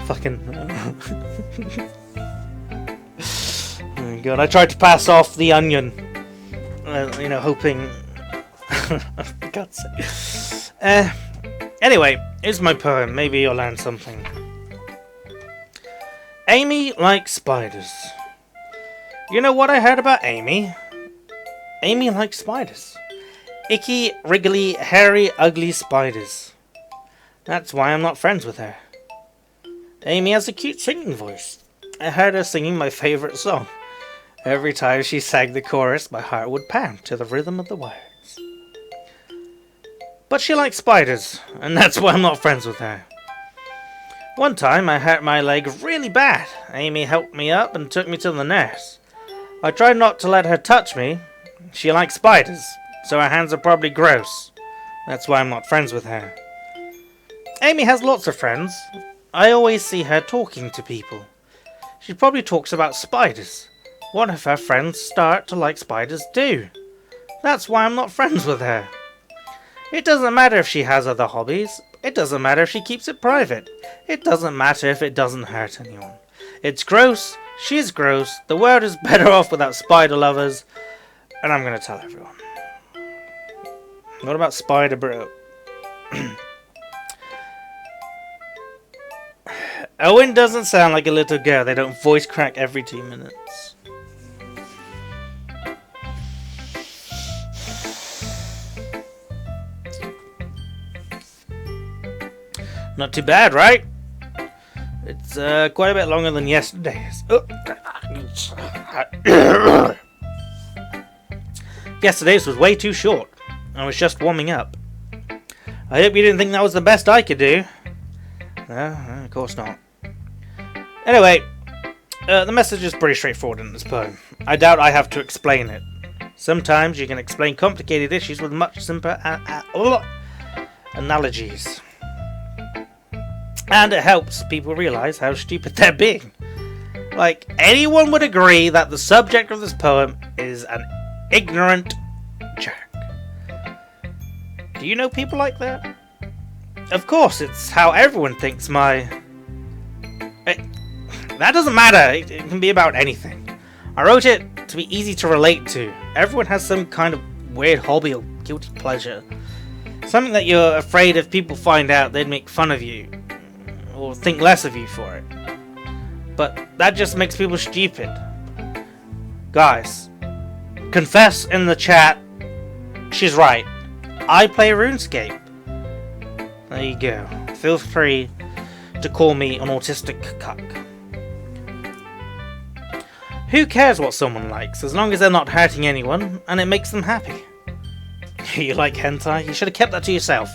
Fucking... Oh god, I tried to pass off the onion. Hoping... For God's sake. Anyway, here's my poem. Maybe you'll learn something. Amy likes spiders. You know what I heard about Amy? Amy likes spiders. Icky, wriggly, hairy, ugly spiders. That's why I'm not friends with her. Amy has a cute singing voice. I heard her singing my favourite song. Every time she sang the chorus, my heart would pound to the rhythm of the words. But she likes spiders, and that's why I'm not friends with her. One time I hurt my leg really bad. Amy helped me up and took me to the nurse. I tried not to let her touch me. She likes spiders, so her hands are probably gross. That's why I'm not friends with her. Amy has lots of friends. I always see her talking to people. She probably talks about spiders. One of her friends start to like spiders too. That's why I'm not friends with her. It doesn't matter if she has other hobbies. It doesn't matter if she keeps it private. It doesn't matter if it doesn't hurt anyone. It's gross. She's gross. The world is better off without spider lovers. And I'm going to tell everyone. What about Spider Bro? Owen doesn't sound like a little girl. They don't voice crack every 2 minutes. Not too bad, right? It's quite a bit longer than yesterday's. Yesterday's was way too short. I was just warming up. I hope you didn't think that was the best I could do. No, of course not. Anyway, the message is pretty straightforward in this poem. I doubt I have to explain it. Sometimes you can explain complicated issues with much simpler analogies. And it helps people realize how stupid they're being. Like, anyone would agree that the subject of this poem is an ignorant jerk. Do you know people like that? Of course, it's how everyone thinks that doesn't matter. It can be about anything. I wrote it to be easy to relate to. Everyone has some kind of weird hobby or guilty pleasure. Something that you're afraid if people find out they'd make fun of you. Or think less of you for it. But that just makes people stupid. Guys, confess in the chat. She's right. I play RuneScape. There you go. Feel free to call me an autistic cuck. Who cares what someone likes, as long as they're not hurting anyone and it makes them happy? You like hentai? You should have kept that to yourself.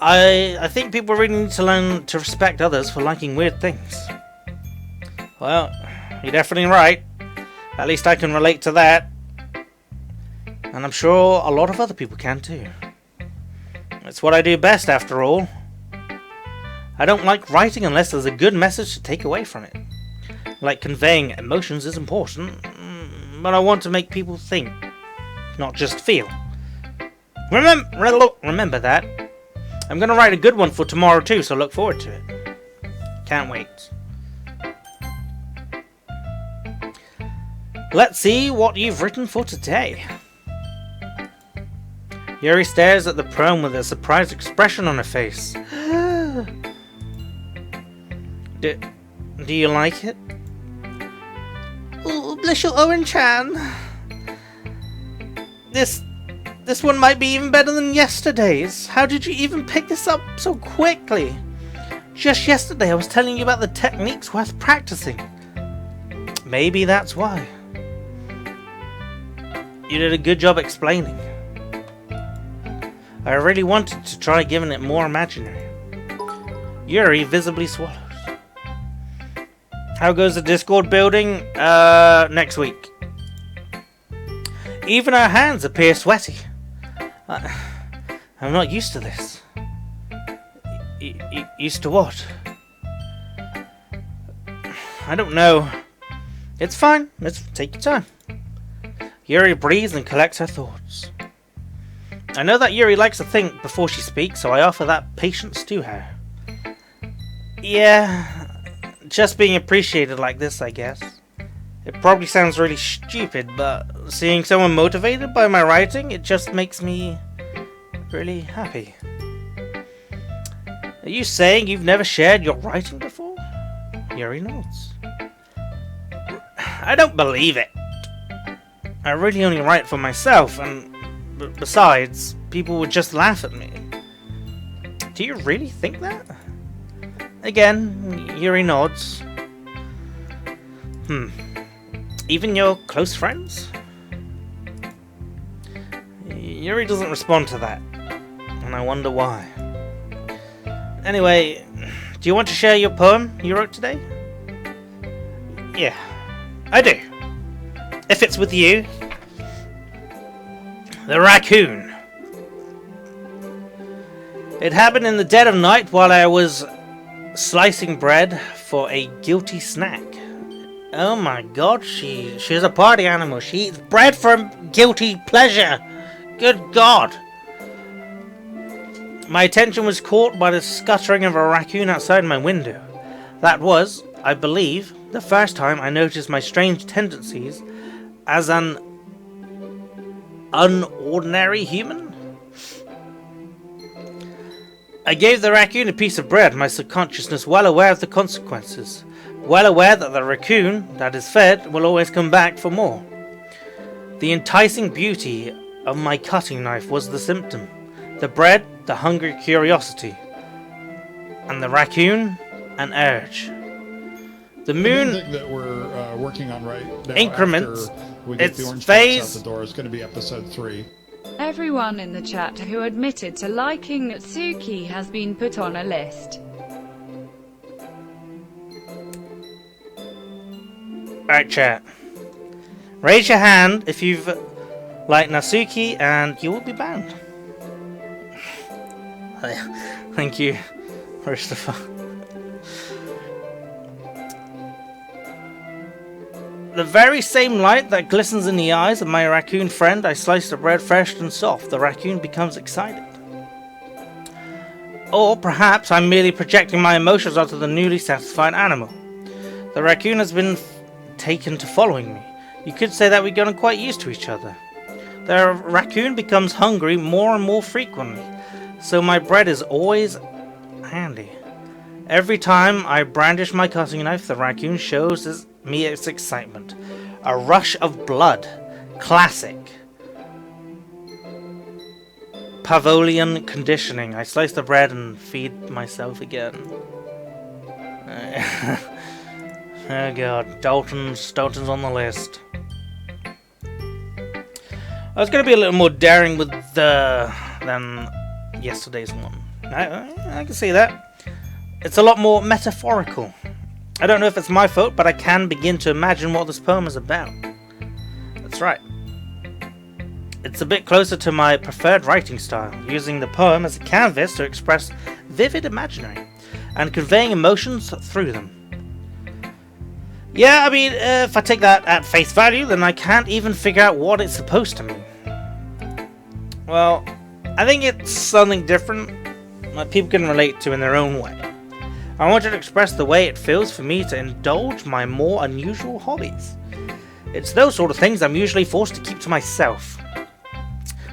I think people really need to learn to respect others for liking weird things. Well, you're definitely right. At least I can relate to that. And I'm sure a lot of other people can too. It's what I do best, after all. I don't like writing unless there's a good message to take away from it. Like conveying emotions is important, but I want to make people think, not just feel. Remember that. I'm going to write a good one for tomorrow too, so look forward to it. Can't wait. Let's see what you've written for today. Yuri stares at the poem with a surprised expression on her face. Do you like it? Oh, bless your Owen-chan. This one might be even better than yesterday's. How did you even pick this up so quickly? Just yesterday I was telling you about the techniques worth practicing. Maybe that's why. You did a good job explaining. I really wanted to try giving it more imaginary. Yuri visibly swallows. How goes the Discord building? Next week. Even her hands appear sweaty. I'm not used to this. Used to what? I don't know. It's fine. Let's take your time. Yuri breathes and collects her thoughts. I know that Yuri likes to think before she speaks, so I offer that patience to her. Yeah, just being appreciated like this, I guess. It probably sounds really stupid, but seeing someone motivated by my writing, it just makes me really happy. Are you saying you've never shared your writing before? Yuri nods. I don't believe it. I really only write for myself, and besides, people would just laugh at me. Do you really think that? Again, Yuri nods. Even your close friends? Yuri doesn't respond to that, and I wonder why. Anyway, do you want to share your poem you wrote today? Yeah, I do. If it's with you. The Raccoon. It happened in the dead of night while I was slicing bread for a guilty snack. Oh my god, she's a party animal. She eats bread for guilty pleasure. Good god. My attention was caught by the scuttering of a raccoon outside my window. That was, I believe, the first time I noticed my strange tendencies as an unordinary human. I gave the raccoon a piece of bread, my subconsciousness well aware of the consequences. Well aware that the raccoon that is fed will always come back for more. The enticing beauty of my cutting knife was the symptom. The bread, the hungry curiosity. And the raccoon, an urge. The moon... The thing that we're working on right now, increments after we get the its orange phase... box out the door, is going to be episode 3. Everyone in the chat who admitted to liking Natsuki has been put on a list. Alright, chat. Raise your hand if you've liked Natsuki and you will be banned. Thank you, Christopher. The very same light that glistens in the eyes of my raccoon friend, I slice the bread fresh and soft. The raccoon becomes excited. Or perhaps I'm merely projecting my emotions onto the newly satisfied animal. The raccoon has been taken to following me. You could say that we've gotten quite used to each other. The raccoon becomes hungry more and more frequently, so my bread is always handy. Every time I brandish my cutting knife, the raccoon shows me its excitement. A rush of blood. Classic. Pavlovian conditioning. I slice the bread and feed myself again. Oh god, Dalton's on the list. I was going to be a little more daring with than yesterday's one. I can see that. It's a lot more metaphorical. I don't know if it's my fault, but I can begin to imagine what this poem is about. That's right. It's a bit closer to my preferred writing style, using the poem as a canvas to express vivid imaginary, and conveying emotions through them. Yeah, I mean, if I take that at face value, then I can't even figure out what it's supposed to mean. Well, I think it's something different that people can relate to in their own way. I want to express the way it feels for me to indulge my more unusual hobbies. It's those sort of things I'm usually forced to keep to myself.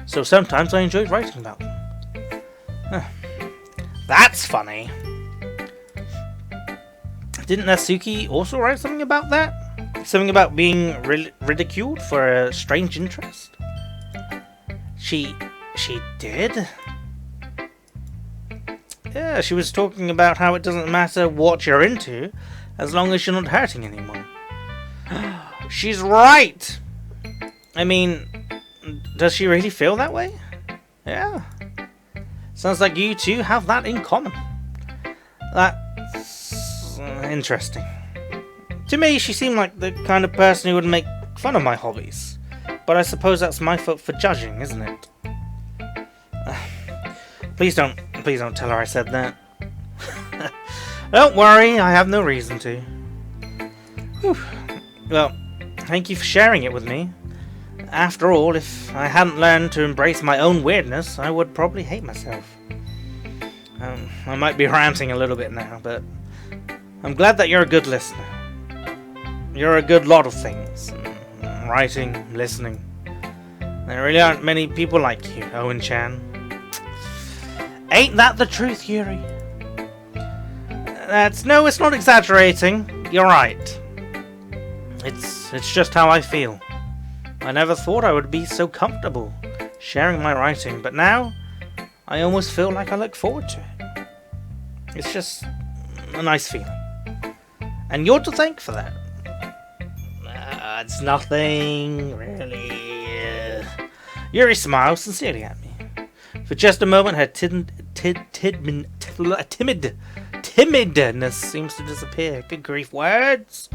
So sometimes I enjoy writing about them. That's funny. Didn't Natsuki also write something about that? Something about being ridiculed for a strange interest? She did? Yeah, she was talking about how it doesn't matter what you're into, as long as you're not hurting anyone. She's right! I mean, does she really feel that way? Yeah. Sounds like you two have that in common. That's interesting. To me, she seemed like the kind of person who would make fun of my hobbies. But I suppose that's my fault for judging, isn't it? Please don't tell her I said that. Don't worry, I have no reason to. Whew. Well, thank you for sharing it with me. After all, if I hadn't learned to embrace my own weirdness, I would probably hate myself. I might be ranting a little bit now, but I'm glad that you're a good listener. You're a good lot of things. Writing, listening. There really aren't many people like you, Owen-chan. Ain't that the truth, Yuri? No, it's not exaggerating. You're right. It's just how I feel. I never thought I would be so comfortable sharing my writing, but now I almost feel like I look forward to it. It's just a nice feeling. And you're to thank for that. it's nothing, really. Yuri smiles sincerely at me. For just a moment, her timidness seems to disappear. Good grief, words!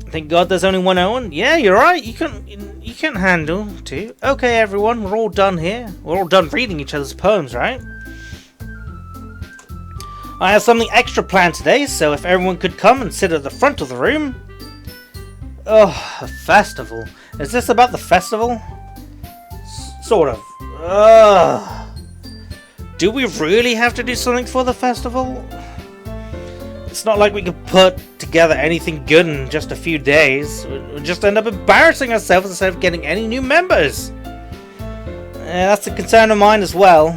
Thank God there's only one Owen. Yeah, you're right. You can't handle two. Okay, everyone, we're all done here. We're all done reading each other's poems, right? I have something extra planned today, so if everyone could come and sit at the front of the room. Oh, a festival. Is this about the festival? Sort of. Ugh. Do we really have to do something for the festival? It's not like we could put together anything good in just a few days. We'll just end up embarrassing ourselves instead of getting any new members. That's a concern of mine as well.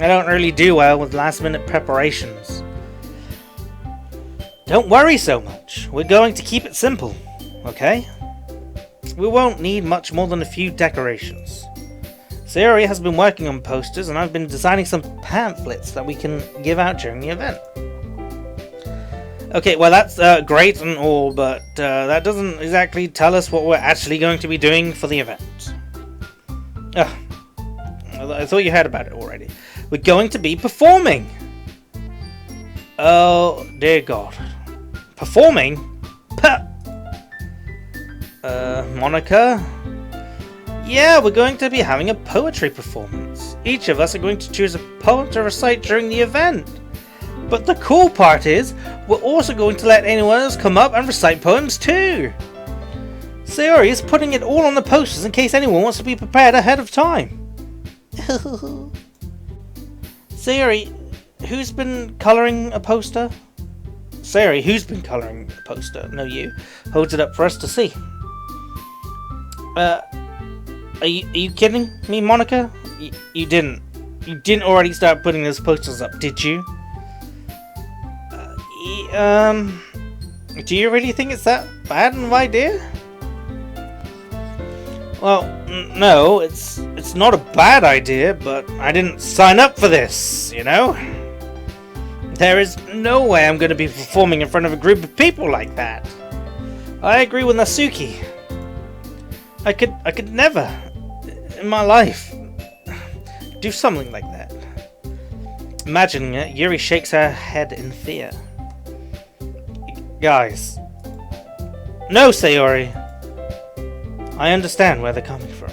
I don't really do well with last minute preparations. Don't worry so much. We're going to keep it simple, okay? We won't need much more than a few decorations. Sayori has been working on posters and I've been designing some pamphlets that we can give out during the event. Okay, well that's great and all, but that doesn't exactly tell us what we're actually going to be doing for the event. I thought you heard about it already. We're going to be performing! Oh, dear God. Performing? Monica? Yeah, we're going to be having a poetry performance. Each of us are going to choose a poem to recite during the event. But the cool part is, we're also going to let anyone else come up and recite poems too. Sayori is putting it all on the posters in case anyone wants to be prepared ahead of time. Sayori, who's been colouring a poster? Sayori, who's been colouring a poster? No, you. Holds it up for us to see. Are you kidding me, Monica? You didn't already start putting those posters up, did you? Do you really think it's that bad of an idea? Well, no, it's not a bad idea, but I didn't sign up for this, you know? There is no way I'm going to be performing in front of a group of people like that. I agree with Natsuki. I could never, in my life, do something like that. Imagining it, Yuri shakes her head in fear. Guys. No, Sayori. I understand where they're coming from.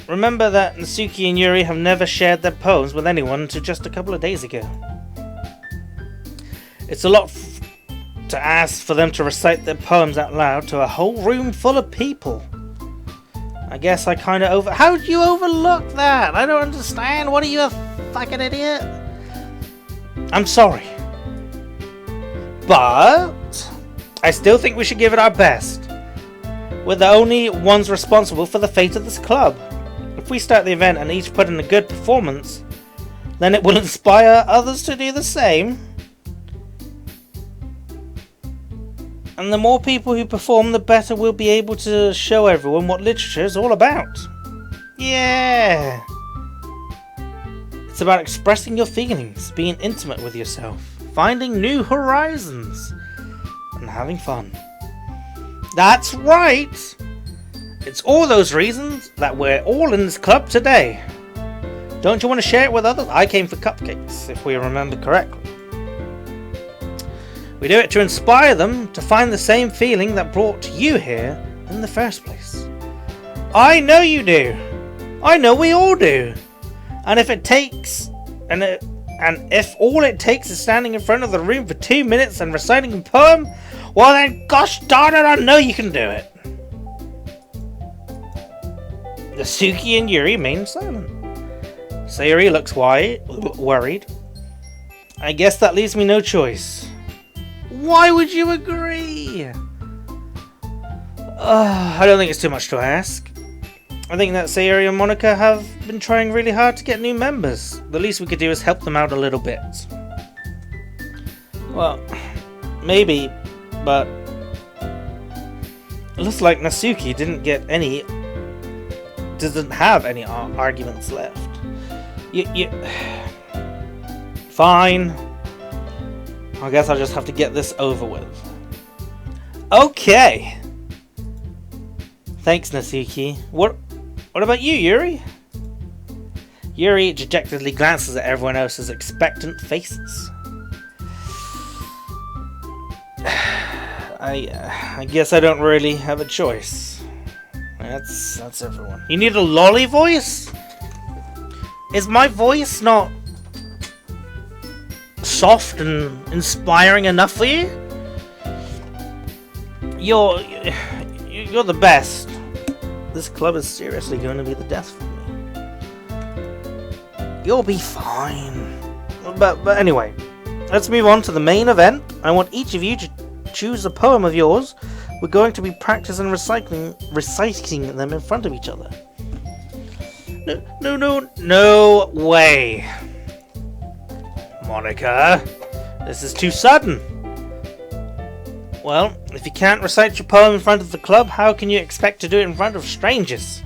Remember that Natsuki and Yuri have never shared their poems with anyone until just a couple of days ago. It's a lot to ask for them to recite their poems out loud to a whole room full of people. I guess I kinda How did you overlook that? I don't understand. What are you, a fucking idiot? I'm sorry. But I still think we should give it our best. We're the only ones responsible for the fate of this club. If we start the event and each put in a good performance, then it will inspire others to do the same. And the more people who perform, the better we'll be able to show everyone what literature is all about. Yeah! It's about expressing your feelings, being intimate with yourself, finding new horizons, and having fun. That's right! It's all those reasons that we're all in this club today. Don't you want to share it with others? I came for cupcakes, if we remember correctly. We do it to inspire them to find the same feeling that brought you here in the first place. I know you do. I know we all do. And if it takes, and if all it takes is standing in front of the room for 2 minutes and reciting a poem, well then, gosh darn it, I know you can do it. Natsuki and Yuri remain silent. Sayori looks worried. I guess that leaves me no choice. Why would you agree? I don't think it's too much to ask. I think that Sayori and Monica have been trying really hard to get new members. The least we could do is help them out a little bit. Well, maybe, but it looks like Natsuki doesn't have any arguments left. Fine. I guess I'll just have to get this over with. Okay. Thanks, Natsuki. What about you, Yuri? Yuri dejectedly glances at everyone else's expectant faces. I guess I don't really have a choice. That's everyone. You need a lolly voice? Is my voice not soft and inspiring enough for you? You're the best. This club is seriously going to be the death for me. You'll be fine. But anyway, let's move on to the main event. I want each of you to choose a poem of yours. We're going to be practicing reciting them in front of each other. No way. Monica, this is too sudden. Well, if you can't recite your poem in front of the club, how can you expect to do it in front of strangers?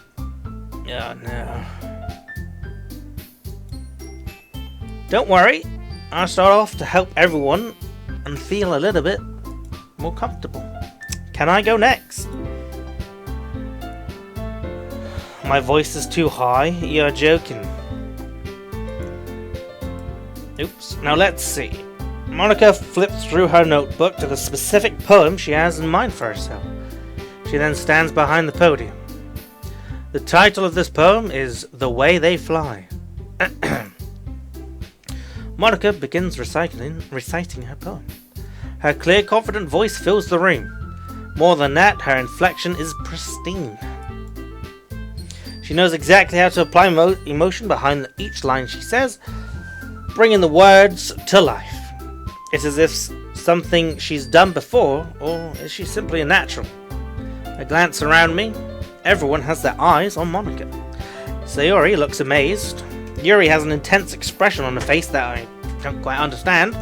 Oh no. Don't worry, I'll start off to help everyone and feel a little bit more comfortable. Can I go next? My voice is too high, you're joking. Oops, now let's see. Monica flips through her notebook to the specific poem she has in mind for herself. She then stands behind the podium. The title of this poem is The Way They Fly. Monica begins reciting her poem. Her clear, confident voice fills the room. More than that, her inflection is pristine. She knows exactly how to apply emotion behind each line she says, bringing the words to life. It's as if something she's done before, or is she simply a natural? I glance around me. Everyone has their eyes on Monica. Sayori looks amazed. Yuri has an intense expression on her face that I don't quite understand.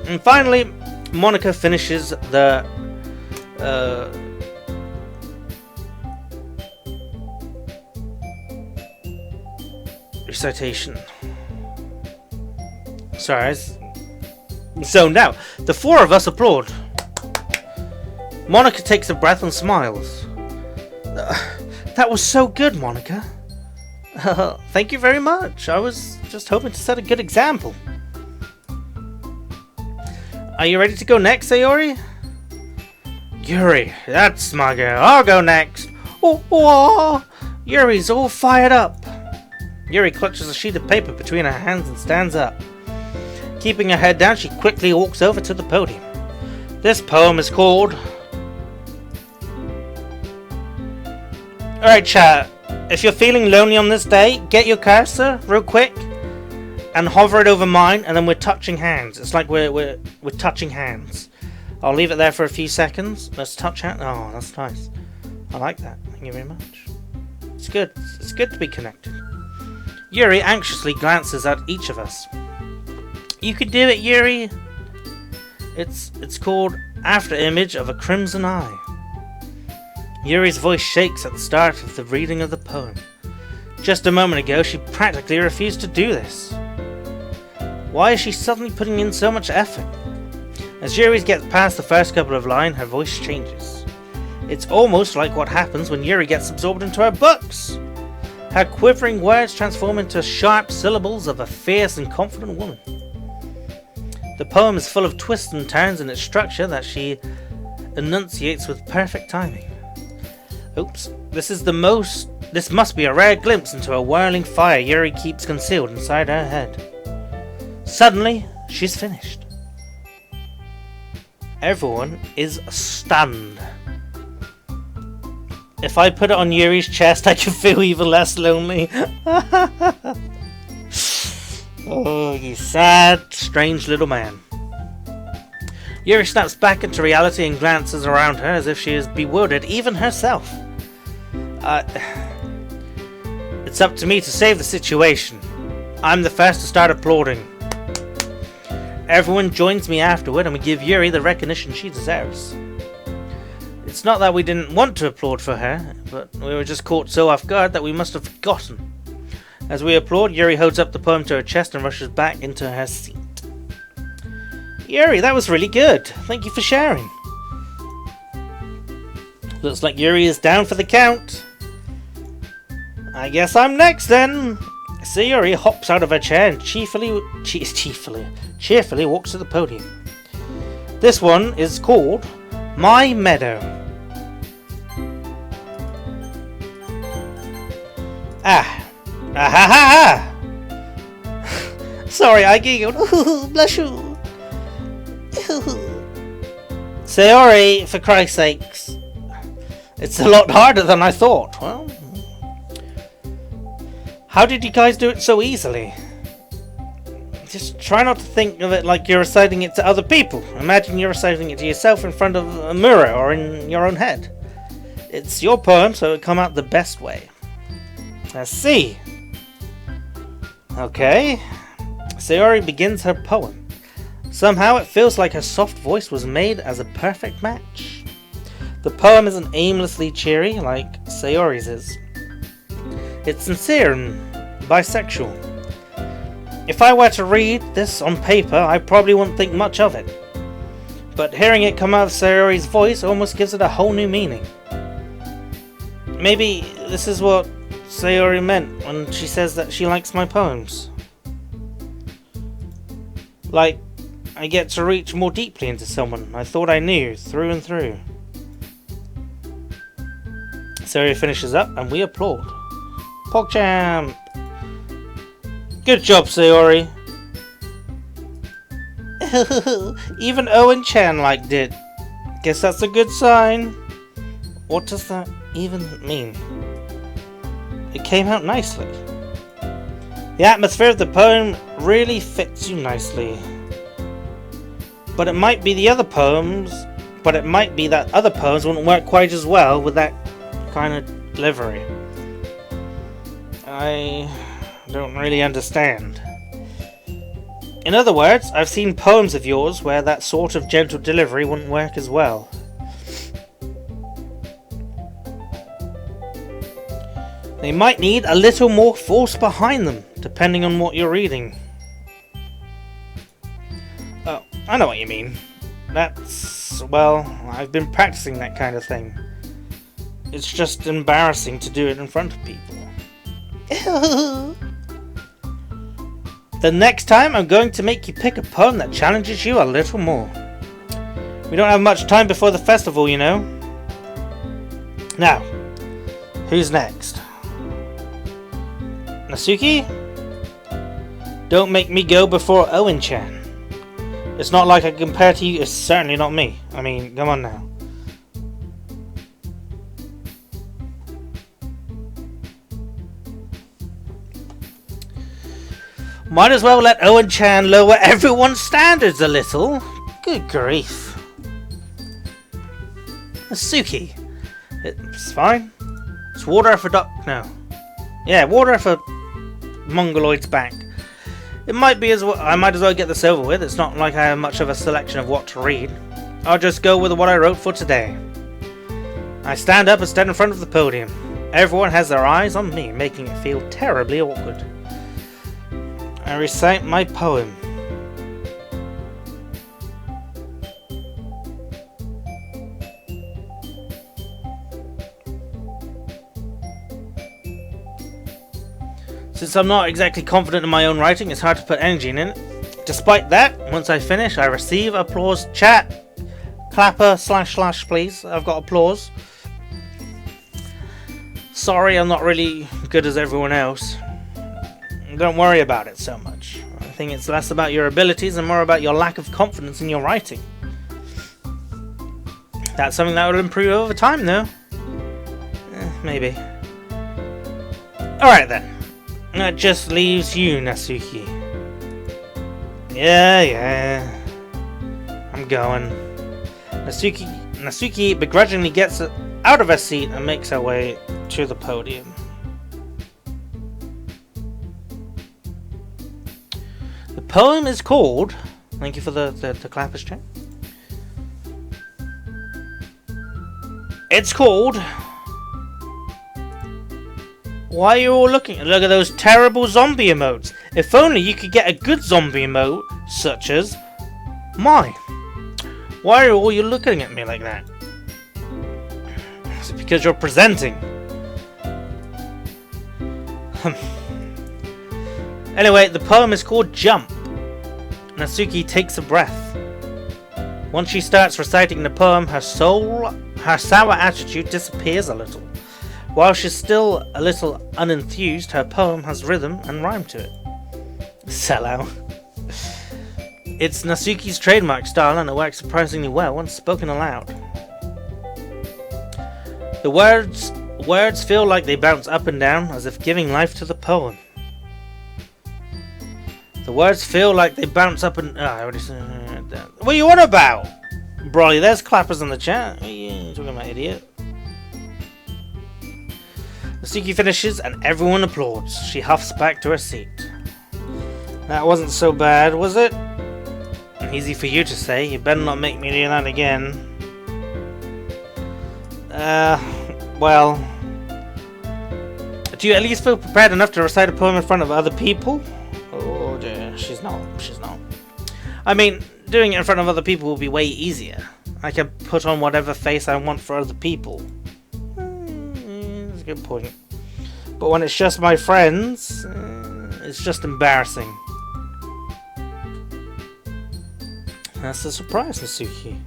And finally, Monica finishes the recitation. Sorry, so now, the four of us applaud. Monica takes a breath and smiles. That was so good, Monica. Thank you very much. I was just hoping to set a good example. Are you ready to go next, Sayori? Yuri, that's my girl. I'll go next. Oh, Yuri's all fired up. Yuri clutches a sheet of paper between her hands and stands up. Keeping her head down, she quickly walks over to the podium. This poem is called... Alright, chat. If you're feeling lonely on this day, get your cursor real quick and hover it over mine, and then we're touching hands. It's like we're touching hands. I'll leave it there for a few seconds. Let's touch hands. Oh, that's nice. I like that. Thank you very much. It's good. It's good to be connected. Yuri anxiously glances at each of us. You could do it, Yuri. It's called After Image of a Crimson Eye. Yuri's voice shakes at the start of the reading of the poem. Just a moment ago, she practically refused to do this. Why is she suddenly putting in so much effort? As Yuri gets past the first couple of lines, her voice changes. It's almost like what happens when Yuri gets absorbed into her books. Her quivering words transform into sharp syllables of a fierce and confident woman. The poem is full of twists and turns in its structure that she enunciates with perfect timing. Oops, this must be a rare glimpse into a whirling fire Yuri keeps concealed inside her head. Suddenly, she's finished. Everyone is stunned. If I put it on Yuri's chest, I could feel even less lonely. Oh, you sad, strange little man. Yuri snaps back into reality and glances around her as if she is bewildered, even herself. It's up to me to save the situation. I'm the first to start applauding. Everyone joins me afterward and we give Yuri the recognition she deserves. It's not that we didn't want to applaud for her, but we were just caught so off guard that we must have forgotten. As we applaud, Yuri holds up the poem to her chest and rushes back into her seat. Yuri, that was really good. Thank you for sharing. Looks like Yuri is down for the count. I guess I'm next then. Sayori hops out of her chair and cheerfully walks to the podium. This one is called My Meadow. Sorry, I giggled. Bless you. Sayori, for Christ's sakes. It's a lot harder than I thought. Well, how did you guys do it so easily? Just try not to think of it like you're reciting it to other people. Imagine you're reciting it to yourself in front of a mirror or in your own head. It's your poem, so it'll come out the best way. Let's see. Okay. Sayori begins her poem. Somehow it feels like her soft voice was made as a perfect match. The poem isn't aimlessly cheery like Sayori's is. It's sincere and bisexual. If I were to read this on paper, I probably wouldn't think much of it. But hearing it come out of Sayori's voice almost gives it a whole new meaning. Maybe this is what Sayori meant when she says that she likes my poems. Like, I get to reach more deeply into someone I thought I knew through and through. Sayori finishes up and we applaud. PogChamp! Good job, Sayori. Even Owen-chan liked it. Guess that's a good sign. What does that even mean? It came out nicely. The atmosphere of the poem really fits you nicely. But it might be that other poems wouldn't work quite as well with that kind of delivery. I don't really understand. In other words, I've seen poems of yours where that sort of gentle delivery wouldn't work as well. They might need a little more force behind them, depending on what you're reading. Oh, I know what you mean. Well, I've been practicing that kind of thing. It's just embarrassing to do it in front of people. The next time I'm going to make you pick a poem that challenges you a little more. We don't have much time before the festival, you know. Now, who's next? Nasuki? Don't make me go before Owen-chan. It's not like I compare to you, it's certainly not me. I mean, come on now. Might as well let Owen-chan lower everyone's standards a little. Good grief. Nasuki. It's fine. It's water for no. Yeah, water for Mongoloid's back. It might be as well. I might as well get this over with. It's not like I have much of a selection of what to read. I'll just go with what I wrote for today. I stand up and stand in front of the podium. Everyone has their eyes on me, making it feel terribly awkward. I recite my poem. Since I'm not exactly confident in my own writing, it's hard to put energy in it. Despite that, once I finish, I receive applause. Chat, clapper / please. I've got applause. Sorry, I'm not really good as everyone else. Don't worry about it so much. I think it's less about your abilities and more about your lack of confidence in your writing. That's something that will improve over time, though. Maybe. Alright then. That just leaves you, Nasuki. Yeah. I'm going. Nasuki begrudgingly gets out of her seat and makes her way to the podium. The poem is called... Thank you for the clappers chat. It's called... Why are you all looking? Look at those terrible zombie emotes. If only you could get a good zombie emote, such as My, why are all you looking at me like that? Is it because you're presenting? Anyway, the poem is called Jump. Natsuki takes a breath. Once she starts reciting the poem, her sour attitude disappears a little. While she's still a little unenthused, her poem has rhythm and rhyme to it. Sellout. It's Natsuki's trademark style and it works surprisingly well when spoken aloud. The words feel like they bounce up and down as if giving life to the poem. The words feel like they bounce up and... I already said that. What are you on about? Broly, there's clappers in the chat. What are you talking about, idiot? Natsuki finishes and everyone applauds. She huffs back to her seat. That wasn't so bad, was it? Easy for you to say. You better not make me do that again. Well... Do you at least feel prepared enough to recite a poem in front of other people? Oh dear, she's not. I mean, doing it in front of other people will be way easier. I can put on whatever face I want for other people. That's a good point. But when it's just my friends, it's just embarrassing. That's a surprise, Natsuki.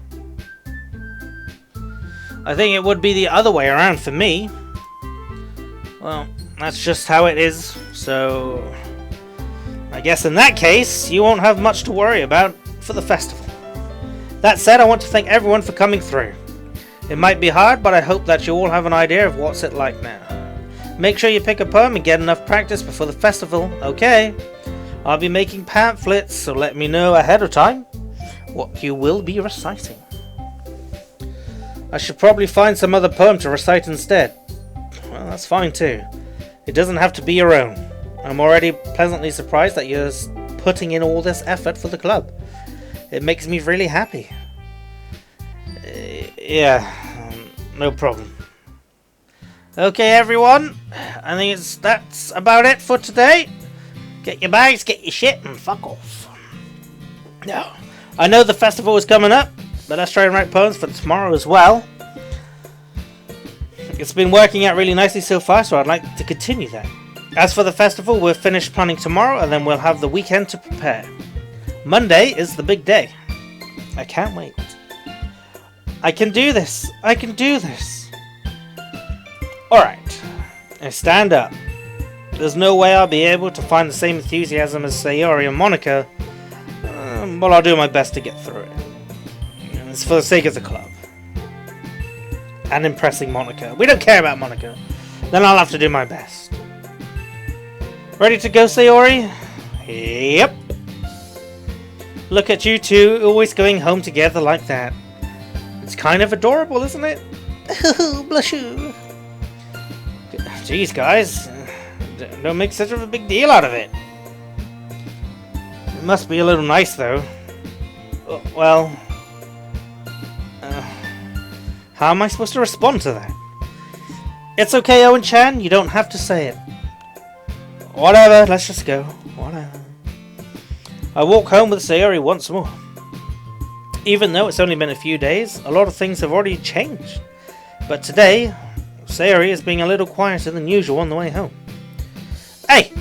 I think it would be the other way around for me. Well, that's just how it is, so... I guess in that case, you won't have much to worry about for the festival. That said, I want to thank everyone for coming through. It might be hard, but I hope that you all have an idea of what's it like now. Make sure you pick a poem and get enough practice before the festival, okay? I'll be making pamphlets, so let me know ahead of time what you will be reciting. I should probably find some other poem to recite instead. Well, that's fine too. It doesn't have to be your own. I'm already pleasantly surprised that you're putting in all this effort for the club. It makes me really happy. No problem. Okay, everyone. I think that's about it for today. Get your bags, get your shit, and fuck off. Now, I know the festival is coming up, but let's try and write poems for tomorrow as well. It's been working out really nicely so far, so I'd like to continue that. As for the festival, we'll finish planning tomorrow, and then we'll have the weekend to prepare. Monday is the big day. I can't wait. I can do this. I can do this. Alright. Now stand up. There's no way I'll be able to find the same enthusiasm as Sayori and Monica, but I'll do my best to get through it. It's for the sake of the club. And impressing Monica. We don't care about Monica. Then I'll have to do my best. Ready to go, Sayori? Yep. Look at you two, always going home together like that. It's kind of adorable, isn't it? Bless you. Jeez, guys. Don't make such a big deal out of it. It must be a little nice, though. Well... how am I supposed to respond to that? It's okay, Owen-chan. You don't have to say it. Whatever, let's just go. Whatever. I walk home with Sayori once more. Even though it's only been a few days, a lot of things have already changed. But today, Sayori is being a little quieter than usual on the way home. Hey!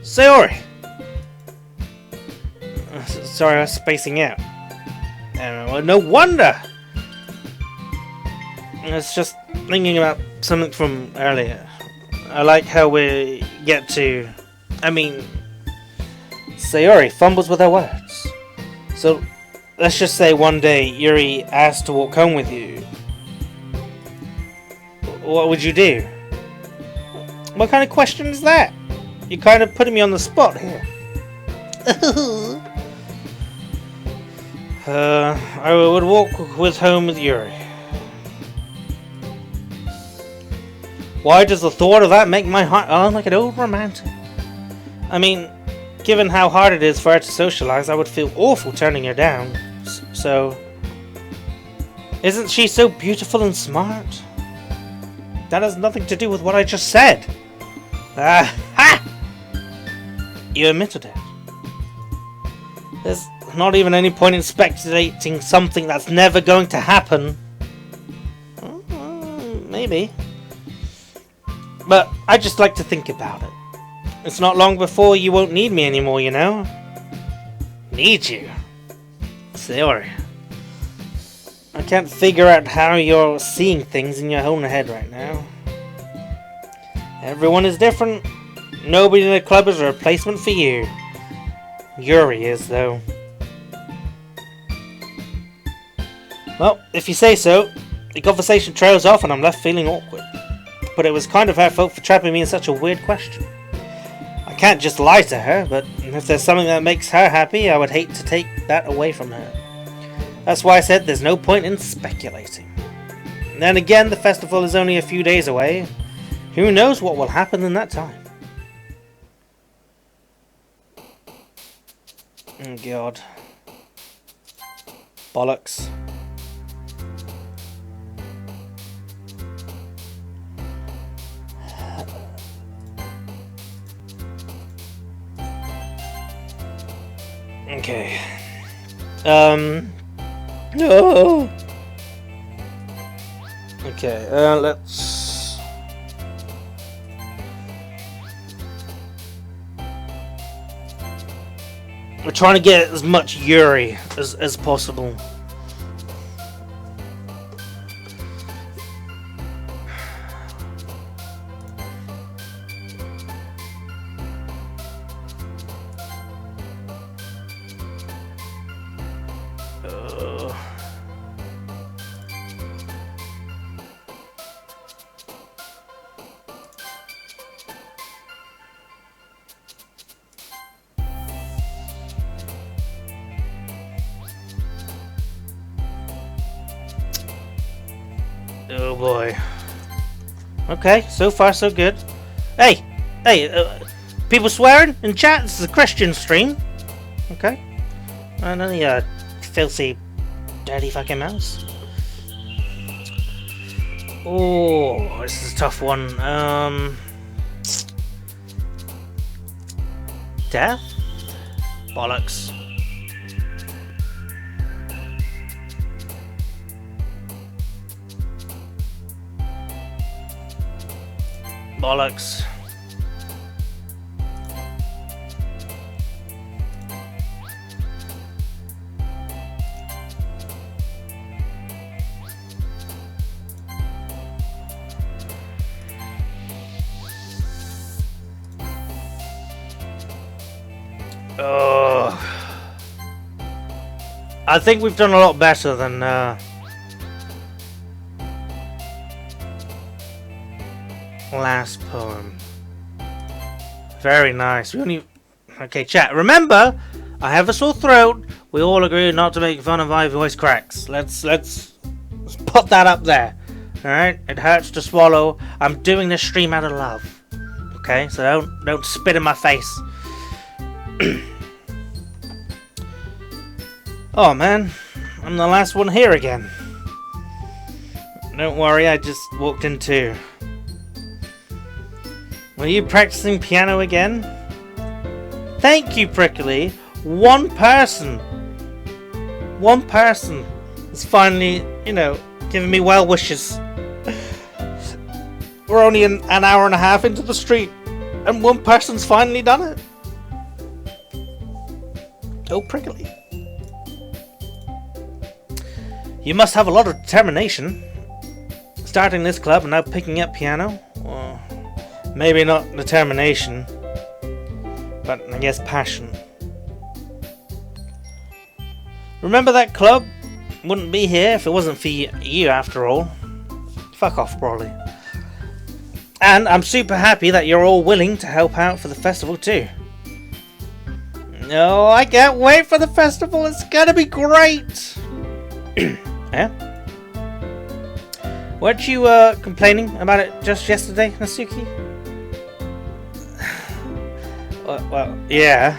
Sayori! Sorry, I was spacing out. No wonder! It's just thinking about something from earlier. I like how we get to... Sayori fumbles with her words. So, let's just say one day Yuri asked to walk home with you. What would you do? What kind of question is that? You're kind of putting me on the spot here. I would walk home with Yuri. Why does the thought of that make my heart like an old romantic? Given how hard it is for her to socialize, I would feel awful turning her down. So... isn't she so beautiful and smart? That has nothing to do with what I just said. Ha! You admitted it. not even any point in speculating something that's never going to happen. Maybe. But I just like to think about it. It's not long before you won't need me anymore, you know? Need you? Sorry. I can't figure out how you're seeing things in your own head right now. Everyone is different. Nobody in the club is a replacement for you. Yuri is, though. Well, if you say so, the conversation trails off and I'm left feeling awkward. But it was kind of her fault for trapping me in such a weird question. I can't just lie to her, but if there's something that makes her happy, I would hate to take that away from her. That's why I said there's no point in speculating. And then again, the festival is only a few days away. Who knows what will happen in that time? Oh god. Bollocks. Okay. No. Okay, let's... We're trying to get as much Yuri as possible. Oh boy. Okay, so far so good. Hey, people swearing in chat. This is a Christian stream. Okay. I know you filthy, dirty fucking mouse. Oh, this is a tough one. Death? Bollocks. Bollocks. I think we've done a lot better than last poem. Very nice. We only... Okay, chat. Remember, I have a sore throat. We all agree not to make fun of my voice cracks. Let's put that up there. Alright? It hurts to swallow. I'm doing this stream out of love. Okay? So don't spit in my face. Oh man, I'm the last one here again. Don't worry, I just walked in too. Were you practicing piano again? Thank you, Prickly. One person is finally, giving me well wishes. We're only an hour and a half into the street, and one person's finally done it. Oh, Prickly. You must have a lot of determination. Starting this club and now picking up piano. Well, maybe not determination, but I guess passion. Remember that club? Wouldn't be here if it wasn't for you after all. Fuck off, Brawley. And I'm super happy that you're all willing to help out for the festival too. No, I can't wait for the festival. It's gonna be great. Yeah? Weren't you complaining about it just yesterday, Natsuki? Well, yeah.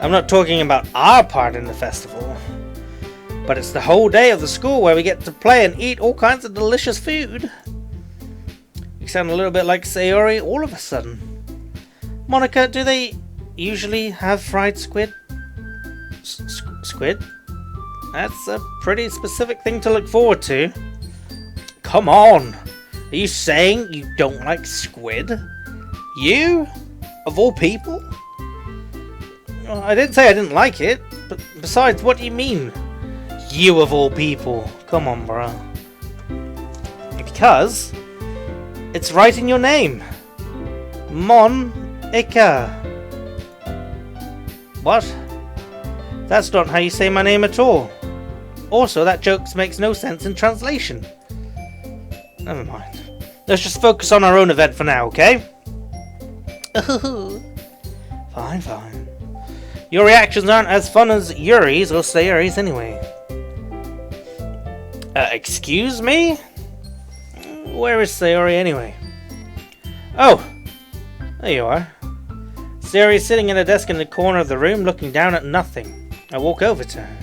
I'm not talking about our part in the festival, but it's the whole day of the school where we get to play and eat all kinds of delicious food. You sound a little bit like Sayori all of a sudden. Monica, do they usually have fried squid? squid. That's a pretty specific thing to look forward to. Come on! Are you saying you don't like squid? You? Of all people? Well, I didn't say I didn't like it, but besides, what do you mean? You of all people. Come on, bro. Because it's right in your name. Monica. What? That's not how you say my name at all. Also, that joke makes no sense in translation. Never mind. Let's just focus on our own event for now, okay? Fine, fine. Your reactions aren't as fun as Yuri's or Sayori's anyway. Excuse me? Where is Sayori anyway? Oh! There you are. Sayori is sitting at a desk in the corner of the room looking down at nothing. I walk over to her.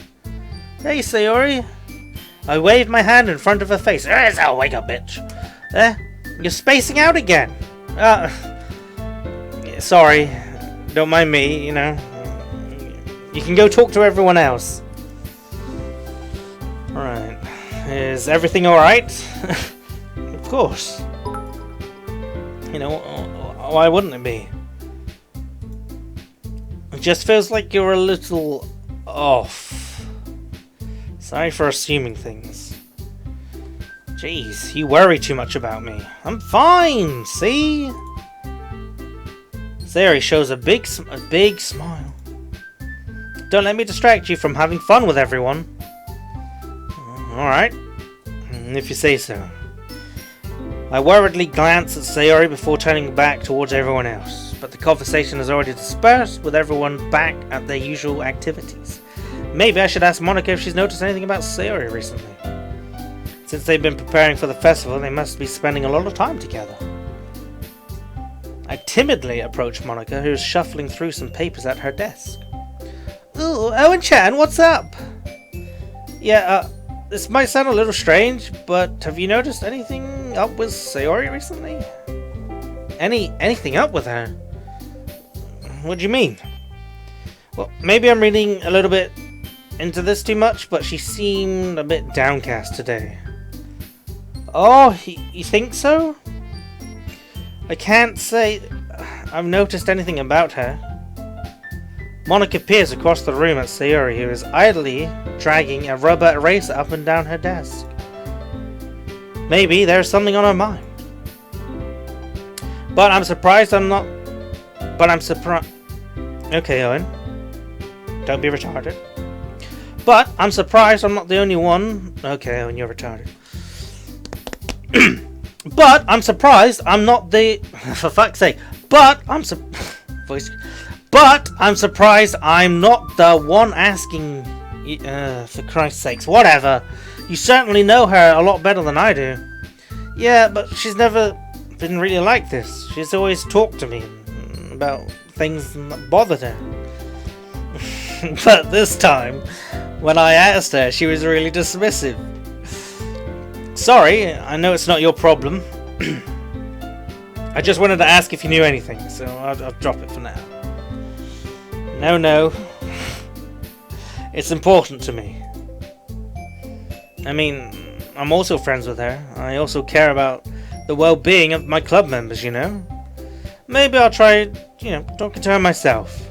Hey, Sayori. I wave my hand in front of her face. Oh, wake up, bitch. You're spacing out again. Sorry. Don't mind me, you know. You can go talk to everyone else. Alright. Is everything alright? Of course. You know, why wouldn't it be? It just feels like you're a little off. Sorry for assuming things. Jeez, you worry too much about me. I'm fine, see? Sayori shows a big smile. Don't let me distract you from having fun with everyone. Alright, if you say so. I worriedly glance at Sayori before turning back towards everyone else, but the conversation has already dispersed with everyone back at their usual activities. Maybe I should ask Monica if she's noticed anything about Sayori recently. Since they've been preparing for the festival, they must be spending a lot of time together. I timidly approach Monica, who is shuffling through some papers at her desk. Ooh, Owen-chan, what's up? Yeah, this might sound a little strange, but have you noticed anything up with Sayori recently? Anything up with her? What do you mean? Well, maybe I'm reading a little bit into this too much, but she seemed a bit downcast today. Oh, you think so? I can't say I've noticed anything about her. Monica peers across the room at Sayori, who is idly dragging a rubber eraser up and down her desk. Maybe there's something on her mind. But I'm surprised I'm not... Okay, Owen. Don't be retarded. But I'm surprised I'm not the only one... Okay, Owen, you're retarded. But I'm surprised I'm not the... For fuck's sake. But I'm surprised I'm not the one asking... for Christ's sakes. Whatever. You certainly know her a lot better than I do. Yeah, but she's never been really like this. She's always talked to me about things that bothered her. But this time, when I asked her, she was really dismissive. Sorry, I know it's not your problem. I just wanted to ask if you knew anything, so I'll drop it for now. No. It's important to me. I mean, I'm also friends with her. I also care about the well-being of my club members, you know? Maybe I'll try, talking to her myself.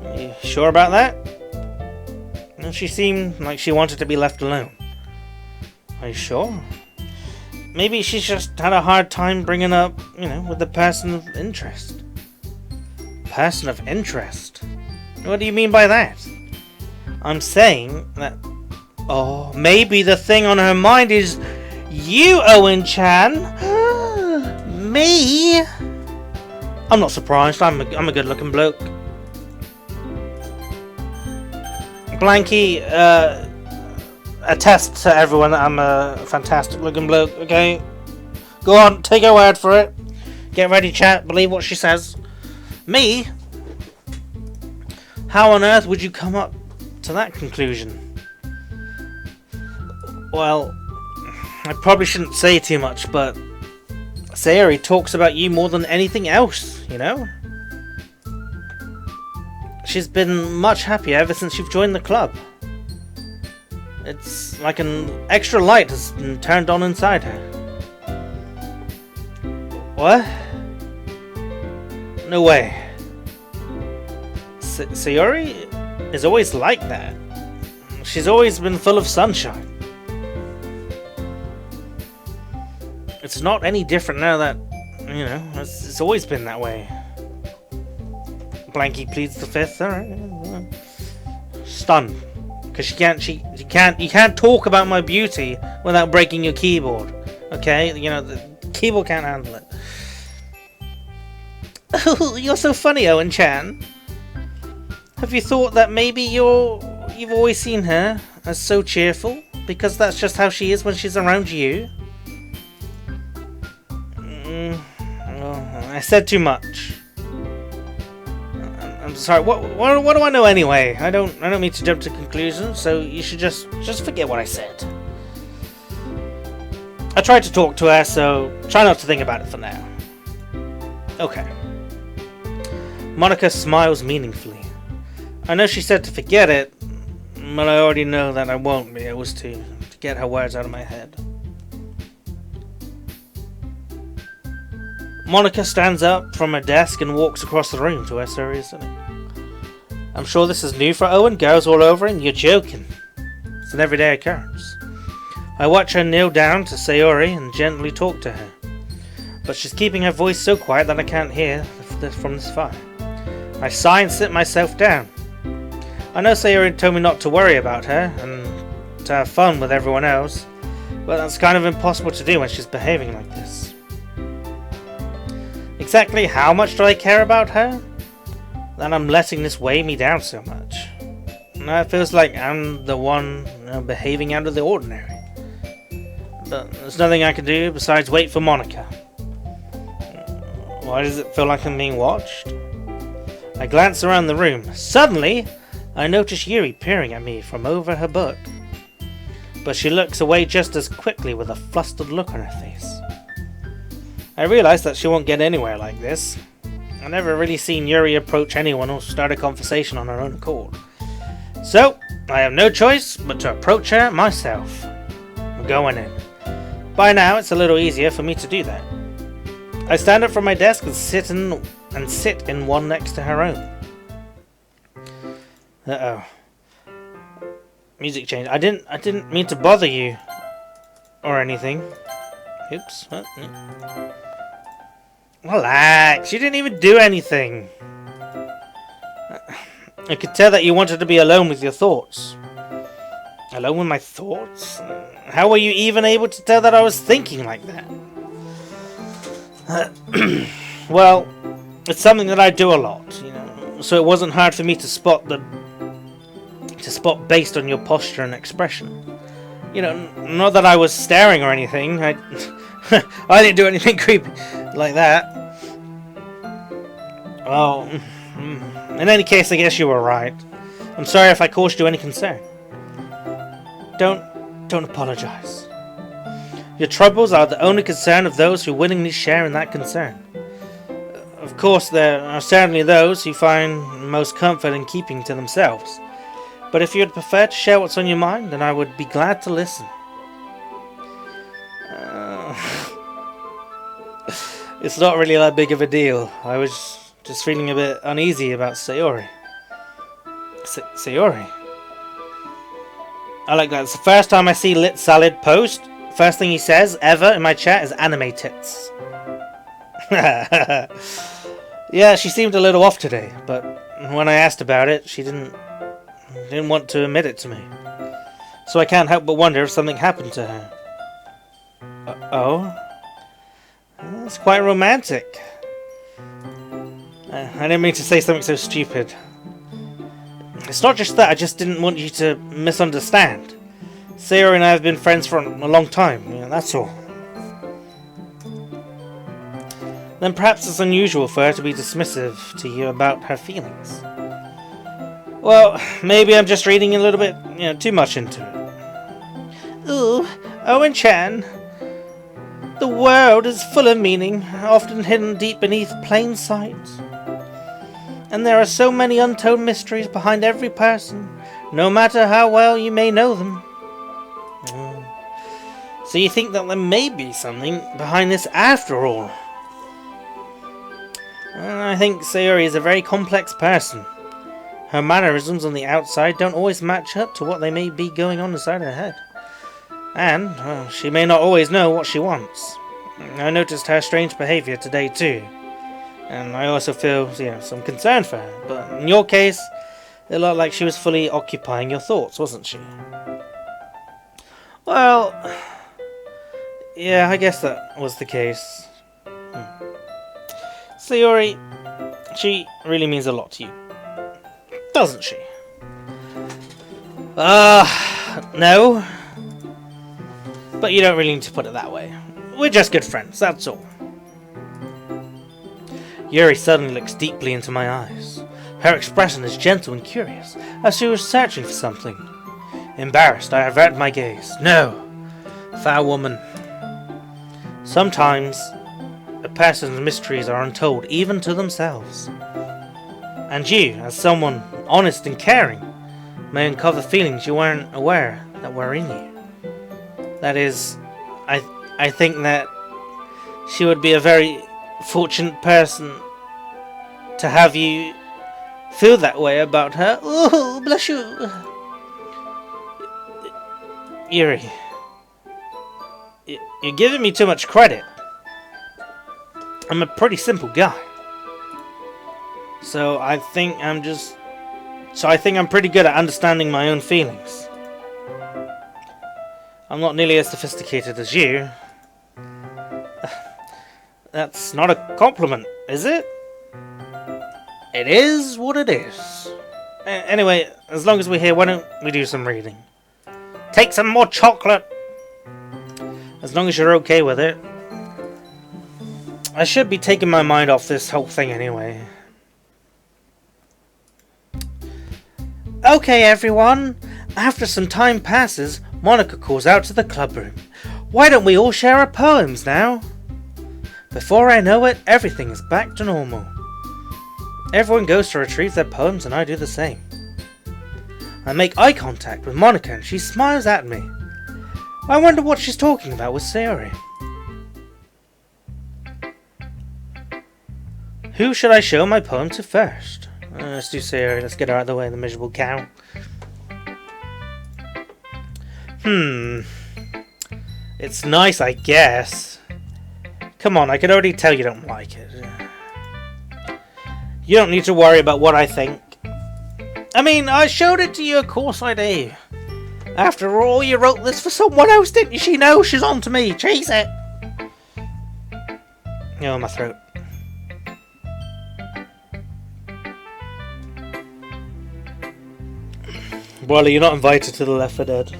Are you sure about that? Well, she seemed like she wanted to be left alone. Are you sure? Maybe she's just had a hard time bringing up, with the person of interest. Person of interest? What do you mean by that? I'm saying that... Oh, maybe the thing on her mind is you, Owen-chan. Me? I'm not surprised. I'm a good-looking bloke. Blanky, attest to everyone that I'm a fantastic-looking bloke, okay? Go on, take her word for it. Get ready, chat. Believe what she says. Me? How on earth would you come up to that conclusion? Well, I probably shouldn't say too much, but Sayori talks about you more than anything else, she's been much happier ever since you've joined the club. It's like an extra light has been turned on inside her. What? No way. Sayori is always like that. She's always been full of sunshine. It's not any different now that, you know, it's always been that way. Blanky pleads the fifth. Alright. Stunned. Because you can't talk about my beauty without breaking your keyboard. Okay? You know, the keyboard can't handle it. Oh, you're so funny, Owen-chan. Have you thought that maybe you've always seen her as so cheerful? Because that's just how she is when she's around you? Well, I said too much. I'm sorry. What do I know anyway? I don't mean to jump to conclusions. So you should just forget what I said. I tried to talk to her, so try not to think about it for now. Okay. Monica smiles meaningfully. I know she said to forget it, but I already know that I won't be able to get her words out of my head. Monica stands up from her desk and walks across the room to where Sayori is sitting. I'm sure this is new for Owen. Girls all over him. You're joking. It's an everyday occurrence. I watch her kneel down to Sayori and gently talk to her. But she's keeping her voice so quiet that I can't hear from this far. I sigh and sit myself down. I know Sayori told me not to worry about her and to have fun with everyone else, but that's kind of impossible to do when she's behaving like this. Exactly how much do I care about her? That I'm letting this weigh me down so much. Now it feels like I'm the one behaving out of the ordinary. But there's nothing I can do besides wait for Monica. Why does it feel like I'm being watched? I glance around the room. Suddenly, I notice Yuri peering at me from over her book. But she looks away just as quickly with a flustered look on her face. I realize that she won't get anywhere like this. I've never really seen Yuri approach anyone or start a conversation on her own accord. So, I have no choice but to approach her myself. I'm going in. By now, it's a little easier for me to do that. I stand up from my desk and sit in one next to her own. Uh-oh. Music change. I didn't mean to bother you or anything. Oops. What? Relax. You didn't even do anything. I could tell that you wanted to be alone with your thoughts. Alone with my thoughts? How were you even able to tell that I was thinking like that? Well, it's something that I do a lot, you know. So it wasn't hard for me to spot based on your posture and expression. You know, not that I was staring or anything. I didn't do anything creepy like that. Well, in any case, I guess you were right. I'm sorry if I caused you any concern. Don't apologize. Your troubles are the only concern of those who willingly share in that concern. Of course, there are certainly those who find most comfort in keeping to themselves. But if you'd prefer to share what's on your mind, then I would be glad to listen. It's not really that big of a deal. I was just feeling a bit uneasy about Sayori. Sayori? I like that. It's the first time I see Lit Salad post. First thing he says ever in my chat is anime tits. Yeah, she seemed a little off today, but when I asked about it, she didn't want to admit it to me. So I can't help but wonder if something happened to her. Oh? That's quite romantic. I didn't mean to say something so stupid. It's not just that, I just didn't want you to misunderstand. Sayori and I have been friends for a long time, that's all. Then perhaps it's unusual for her to be dismissive to you about her feelings. Well, maybe I'm just reading a little bit, too much into it. Ooh, Owen-chan. The world is full of meaning, often hidden deep beneath plain sight. And there are so many untold mysteries behind every person, no matter how well you may know them. So you think that there may be something behind this after all? I think Sayori is a very complex person. Her mannerisms on the outside don't always match up to what they may be going on inside her head. And, well, she may not always know what she wants. I noticed her strange behaviour today too. And I also feel, some concern for her. But in your case, it looked like she was fully occupying your thoughts, wasn't she? Well, yeah, I guess that was the case. Sayori, she really means a lot to you, doesn't she? No. But you don't really need to put it that way. We're just good friends, that's all. Yuri suddenly looks deeply into my eyes. Her expression is gentle and curious, as she was searching for something. Embarrassed, I avert my gaze. No, foul woman. Sometimes, a person's mysteries are untold even to themselves. And you, as someone honest and caring, may uncover feelings you weren't aware that were in you. That is, I think that she would be a very fortunate person to have you feel that way about her. Oh, bless you. Yuri, you're giving me too much credit. I'm a pretty simple guy. So I think I'm pretty good at understanding my own feelings. I'm not nearly as sophisticated as you. That's not a compliment, is it? It is what it is. Anyway, as long as we're here, why don't we do some reading? Take some more chocolate! As long as you're okay with it. I should be taking my mind off this whole thing anyway. Okay, everyone. After some time passes, Monica calls out to the club room. Why don't we all share our poems now? Before I know it, everything is back to normal. Everyone goes to retrieve their poems and I do the same. I make eye contact with Monica and she smiles at me. I wonder what she's talking about with Sayori. Who should I show my poem to first? Let's do Sayori, let's get her out of the way, the miserable cow. It's nice, I guess. Come on, I can already tell you don't like it. You don't need to worry about what I think. I mean, I showed it to you, of course I do. After all, you wrote this for someone else, didn't you? She knows she's on to me. Chase it. Oh, my throat. Wally, you're not invited to the Left 4 Dead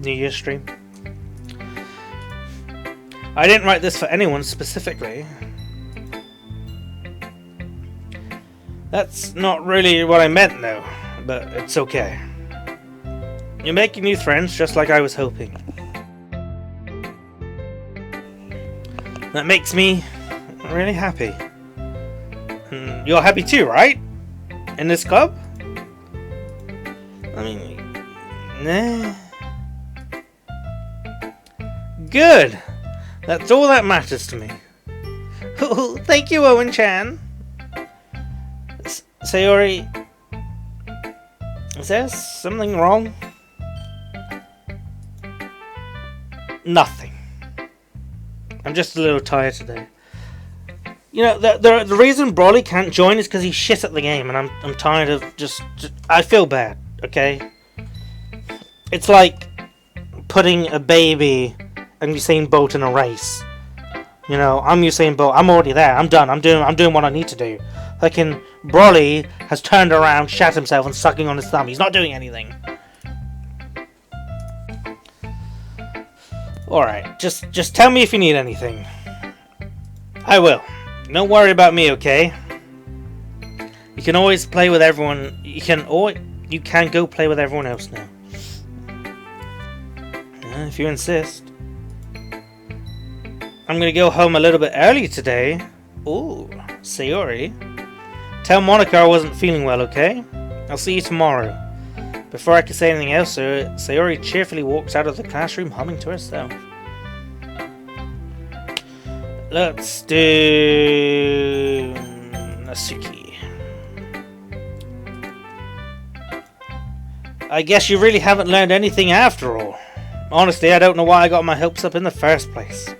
New Year's stream. I didn't write this for anyone specifically. That's not really what I meant, though, but it's okay. You're making new friends, just like I was hoping. That makes me really happy. And you're happy too, right? In this club? I mean, nah. Good! That's all that matters to me. Thank you, Owen-chan. Sayori, is there something wrong? Nothing. I'm just a little tired today. You know, the reason Broly can't join is because he's shit at the game, and I'm tired of just I feel bad, okay? It's like putting a baby and Usain Bolt in a race. You know, I'm Usain Bolt. I'm already there. I'm done. I'm doing what I need to do. Fucking Broly has turned around, shat himself, and sucking on his thumb. He's not doing anything. Alright, just tell me if you need anything. I will. Don't worry about me, okay? You can always play with everyone. You can go play with everyone else now. If you insist. I'm gonna go home a little bit early today. Ooh, Sayori. Tell Monica I wasn't feeling well, okay? I'll see you tomorrow. Before I could say anything else, Sayori cheerfully walks out of the classroom humming to herself. Let's do Natsuki. I guess you really haven't learned anything after all. Honestly, I don't know why I got my hopes up in the first place.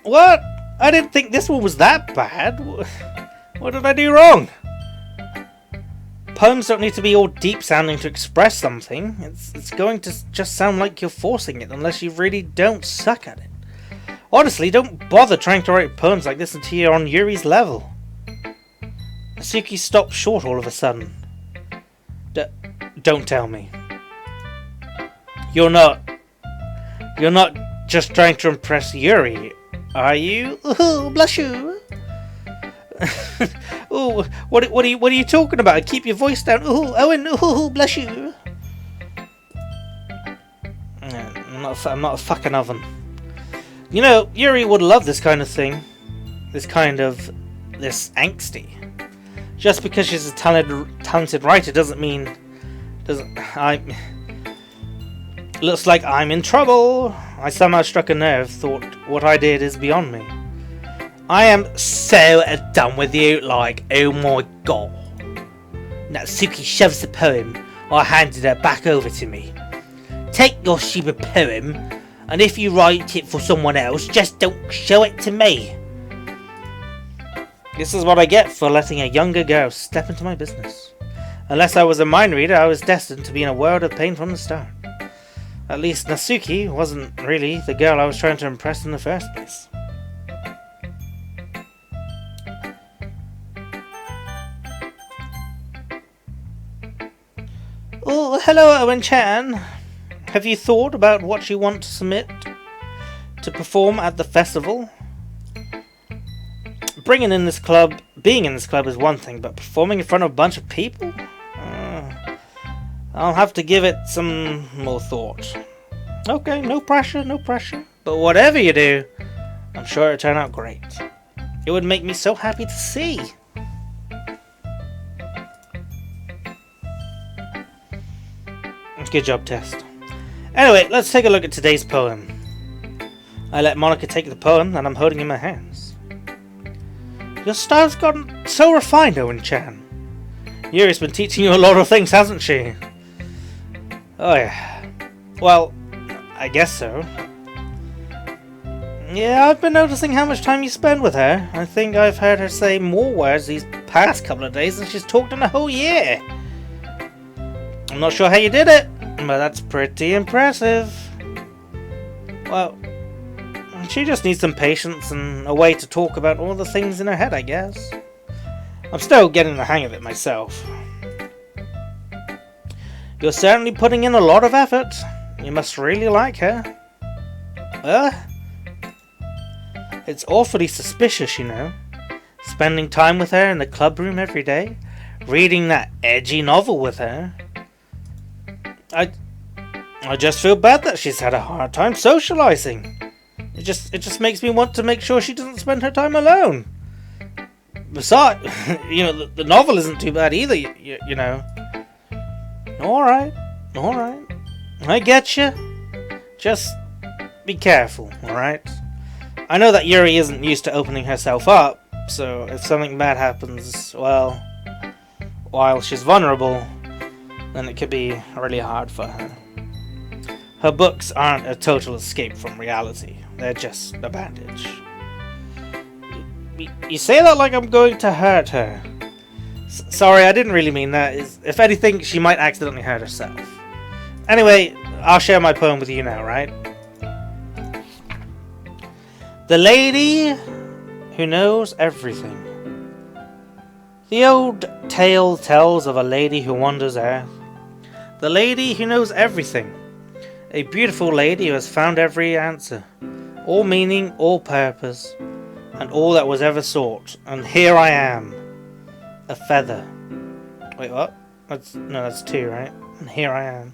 What? I didn't think this one was that bad. What did I do wrong? Poems don't need to be all deep sounding to express something. It's going to just sound like you're forcing it unless you really don't suck at it. Honestly, don't bother trying to write poems like this until you're on Yuri's level. Natsuki stopped short all of a sudden. Don't tell me. You're not just trying to impress Yuri, are you? Ooh, blush you. Ooh, what are you talking about? Keep your voice down. Ooh, Owen. Ooh, bless you. I'm not a fucking oven. You know, Yuri would love this kind of thing. This angsty. Just because she's a talented writer looks like I'm in trouble. I somehow struck a nerve, thought what I did is beyond me. I am so done with you, like, oh my god. Natsuki shoves the poem I handed her back over to me. Take your stupid poem, and if you write it for someone else, just don't show it to me. This is what I get for letting a younger girl step into my business. Unless I was a mind reader, I was destined to be in a world of pain from the start. At least Natsuki wasn't really the girl I was trying to impress in the first place. Oh, hello, Owen-chan. Have you thought about what you want to submit to perform at the festival? Being in this club is one thing, but performing in front of a bunch of people? I'll have to give it some more thought. Okay, no pressure. But whatever you do, I'm sure it'll turn out great. It would make me so happy to see. Good job, Test. Anyway, let's take a look at today's poem. I let Monica take the poem that I'm holding in my hands. Your style's gotten so refined, Owen-chan. Yuri's been teaching you a lot of things, hasn't she? Oh yeah. Well, I guess so. Yeah, I've been noticing how much time you spend with her. I think I've heard her say more words these past couple of days than she's talked in a whole year. I'm not sure how you did it, but that's pretty impressive. Well, she just needs some patience and a way to talk about all the things in her head, I guess. I'm still getting the hang of it myself. You're certainly putting in a lot of effort. You must really like her. It's awfully suspicious, you know. Spending time with her in the club room every day. Reading that edgy novel with her. I just feel bad that she's had a hard time socializing. It just makes me want to make sure she doesn't spend her time alone. Besides, you know, the novel isn't too bad either, you know. Alright. I get you. Just be careful, alright? I know that Yuri isn't used to opening herself up, so if something bad happens, well, while she's vulnerable, then it could be really hard for her. Her books aren't a total escape from reality. They're just a bandage. You say that like I'm going to hurt her. Sorry, I didn't really mean that. If anything, she might accidentally hurt herself. Anyway, I'll share my poem with you now, right? The Lady Who Knows Everything. The old tale tells of a lady who wanders earth. The lady who knows everything. A beautiful lady who has found every answer. All meaning, all purpose, and all that was ever sought. And here I am. A feather. Wait, what? That's two, right? And here I am.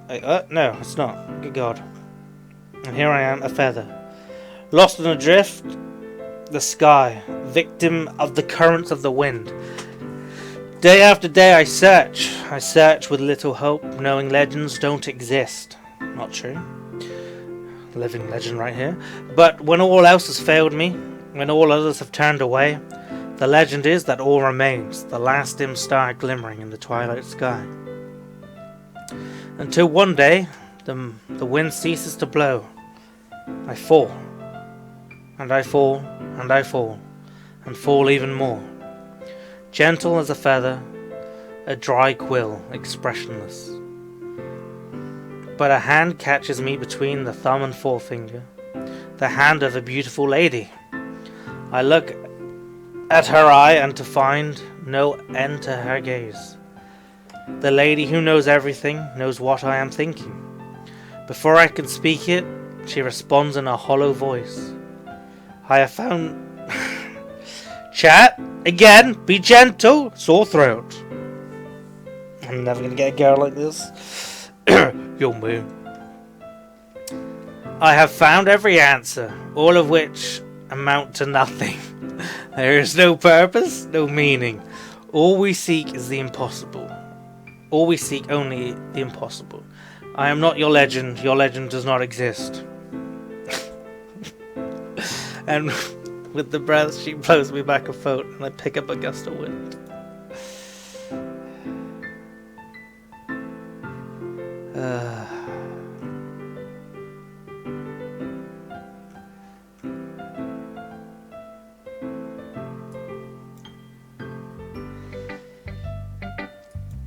Wait, what? No, it's not. Good God. And here I am, a feather. Lost and adrift, the sky, victim of the currents of the wind. Day after day I search with little hope, knowing legends don't exist. Not true. Living legend right here. But when all else has failed me, when all others have turned away, the legend is that all remains, the last dim star glimmering in the twilight sky. Until one day, the wind ceases to blow. I fall. And I fall, and I fall, and fall even more. Gentle as a feather, a dry quill, expressionless. But a hand catches me between the thumb and forefinger, the hand of a beautiful lady. I look at her eye and to find no end to her gaze. The lady who knows everything knows what I am thinking. Before I can speak it, she responds in a hollow voice. I have found... Chat, again, be gentle, sore throat. I'm never gonna get a girl like this. Young man. I have found every answer, all of which amount to nothing. There is no purpose, no meaning. All we seek is the impossible. All we seek only the impossible. I am not your legend does not exist. And with the breath she blows me back a foot and I pick up a gust of wind.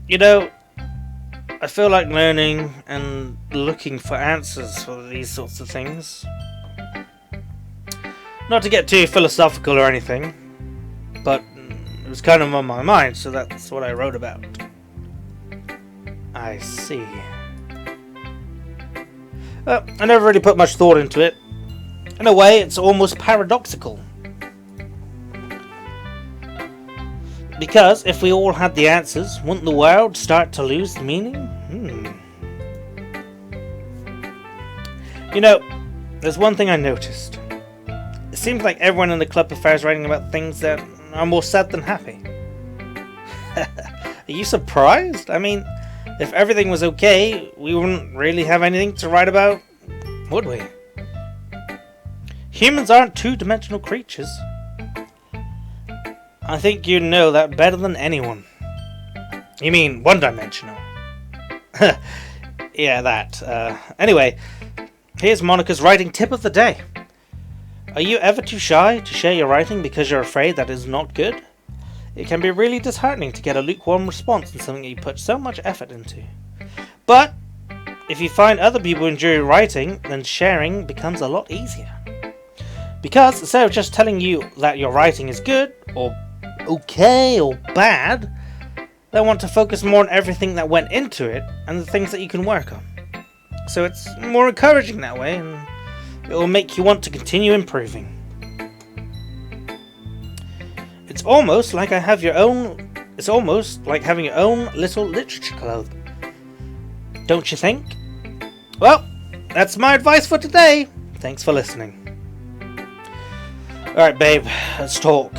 You know, I feel like learning and looking for answers for these sorts of things. Not to get too philosophical or anything, but it was kind of on my mind, so that's what I wrote about. I see. I never really put much thought into it. In a way, it's almost paradoxical. Because if we all had the answers, wouldn't the world start to lose the meaning? You know, there's one thing I noticed. It seems like everyone in the club prefers writing about things that are more sad than happy. Are you surprised? I mean, if everything was okay, we wouldn't really have anything to write about, would we? Humans aren't two-dimensional creatures. I think you know that better than anyone. You mean one-dimensional? Yeah, that. Anyway, here's Monica's writing tip of the day. Are you ever too shy to share your writing because you're afraid that it's not good? It can be really disheartening to get a lukewarm response in something that you put so much effort into. But if you find other people enjoy your writing, then sharing becomes a lot easier. Because instead of just telling you that your writing is good, or okay, or bad, they want to focus more on everything that went into it and the things that you can work on. So it's more encouraging that way, and it will make you want to continue improving. It's almost like having your own little literature club. Don't you think? Well, that's my advice for today. Thanks for listening. Alright, babe, let's talk.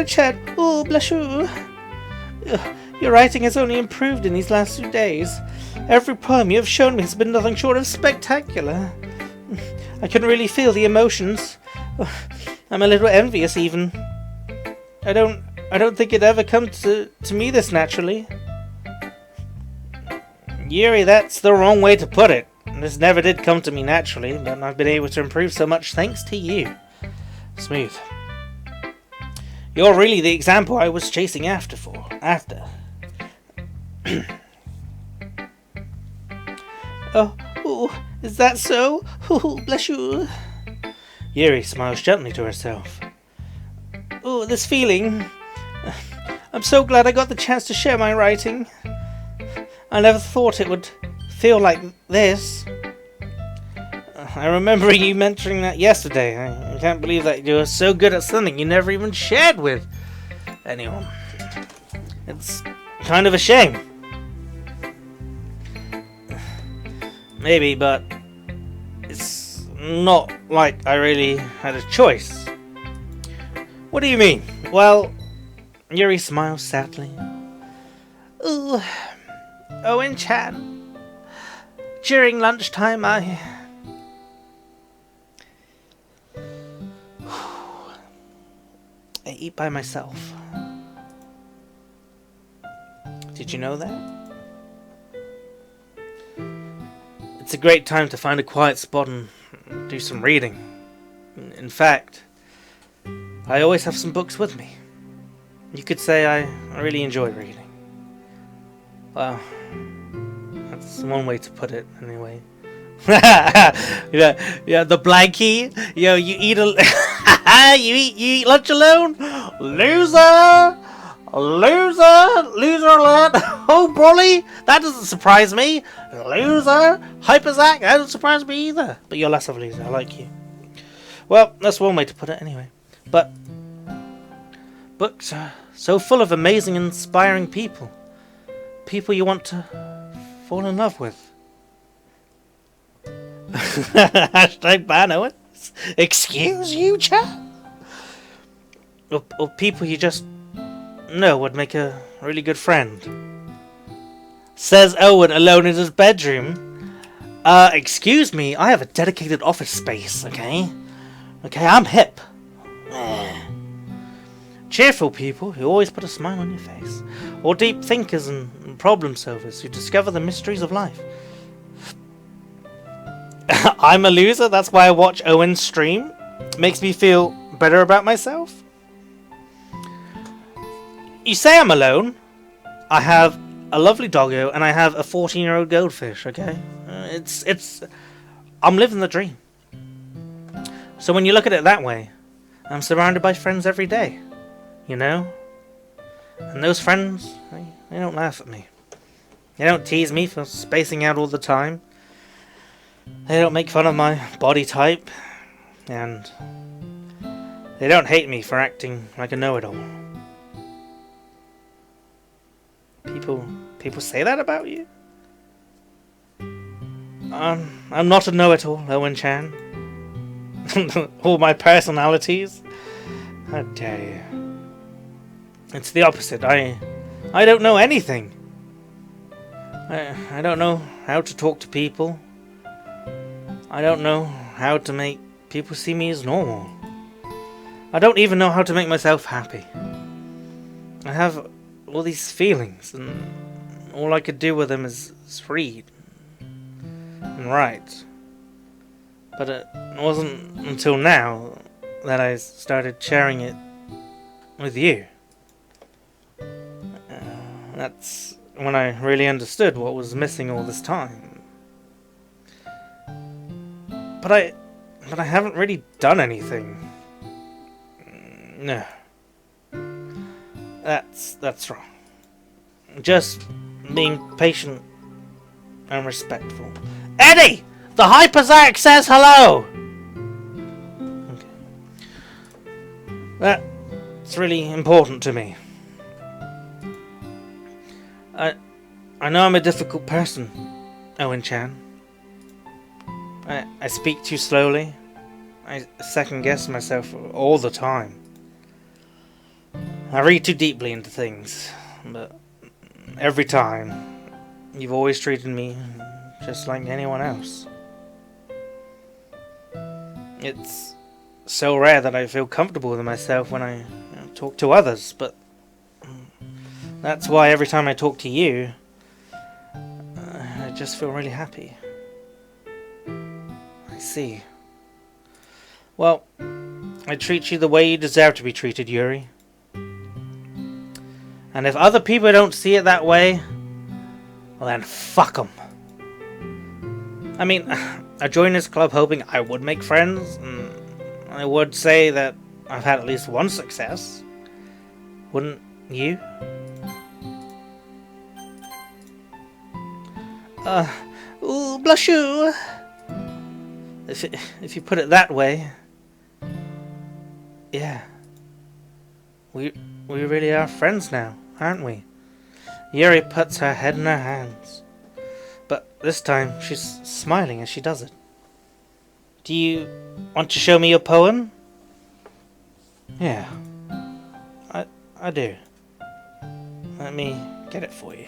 Chad, bless you. Your writing has only improved in these last 2 days. Every poem you have shown me has been nothing short of spectacular. I can really feel the emotions. I'm a little envious, even. I don't think it ever come to me this naturally. Yuri, that's the wrong way to put it. This never did come to me naturally, but I've been able to improve so much thanks to you. Smooth. You're really the example I was chasing after. Is that so? Bless you. Yuri smiles gently to herself. This feeling. I'm so glad I got the chance to share my writing. I never thought it would feel like this. I remember you mentioning that yesterday. I can't believe that you were so good at something you never even shared with anyone. It's kind of a shame. Maybe, but It's not like I really had a choice. What do you mean? Well, Yuri smiles sadly. Ooh, Owen-chan. During lunchtime, I eat by myself. Did you know that? It's a great time to find a quiet spot and do some reading. In fact, I always have some books with me. You could say I really enjoy reading. Well, that's one way to put it, anyway. yeah, the blankie. Yo, you eat you eat lunch alone? Loser! Loser alert! Oh, Brolly, that doesn't surprise me. Loser! Hyperzac, that doesn't surprise me either. But you're less of a loser, I like you. Well, that's one way to put it anyway. But books are so full of amazing, inspiring people. People you want to fall in love with. Hashtag ban Owen. Excuse you, chap? Or people you just know would make a really good friend. Says Owen alone in his bedroom. Excuse me, I have a dedicated office space, okay? Okay, I'm hip. Cheerful people who always put a smile on your face. Or deep thinkers and problem solvers who discover the mysteries of life. I'm a loser, that's why I watch Owen's stream. Makes me feel better about myself. You say I'm alone. I have a lovely doggo and I have a 14-year-old goldfish, okay? I'm living the dream. So when you look at it that way, I'm surrounded by friends every day, you know? And those friends, they don't laugh at me. They don't tease me for spacing out all the time. They don't make fun of my body type. And they don't hate me for acting like a know-it-all. People say that about you? I'm not a know-it-all, Owen-chan. All my personalities. How dare you? It's the opposite. I don't know anything. I don't know how to talk to people. I don't know how to make people see me as normal. I don't even know how to make myself happy. I have all these feelings, and all I could do with them is read and write. But it wasn't until now that I started sharing it with you. That's when I really understood what was missing all this time. But I haven't really done anything. No. That's wrong. Just being patient and respectful. Eddie! The Hyperzac says hello! Okay. That's really important to me. I know I'm a difficult person, Owen-chan. I speak too slowly. I second-guess myself all the time. I read too deeply into things, but every time, you've always treated me just like anyone else. It's so rare that I feel comfortable with myself when I talk to others, but that's why every time I talk to you, I just feel really happy. I see. Well, I treat you the way you deserve to be treated, Yuri. And if other people don't see it that way, well then fuck them. I mean, I joined this club hoping I would make friends, and I would say that I've had at least one success. Wouldn't you? Ooh, blush you. If you put it that way, yeah. We really are friends now, aren't we? Yuri puts her head in her hands. But this time, she's smiling as she does it. Do you want to show me your poem? Yeah, I do. Let me get it for you.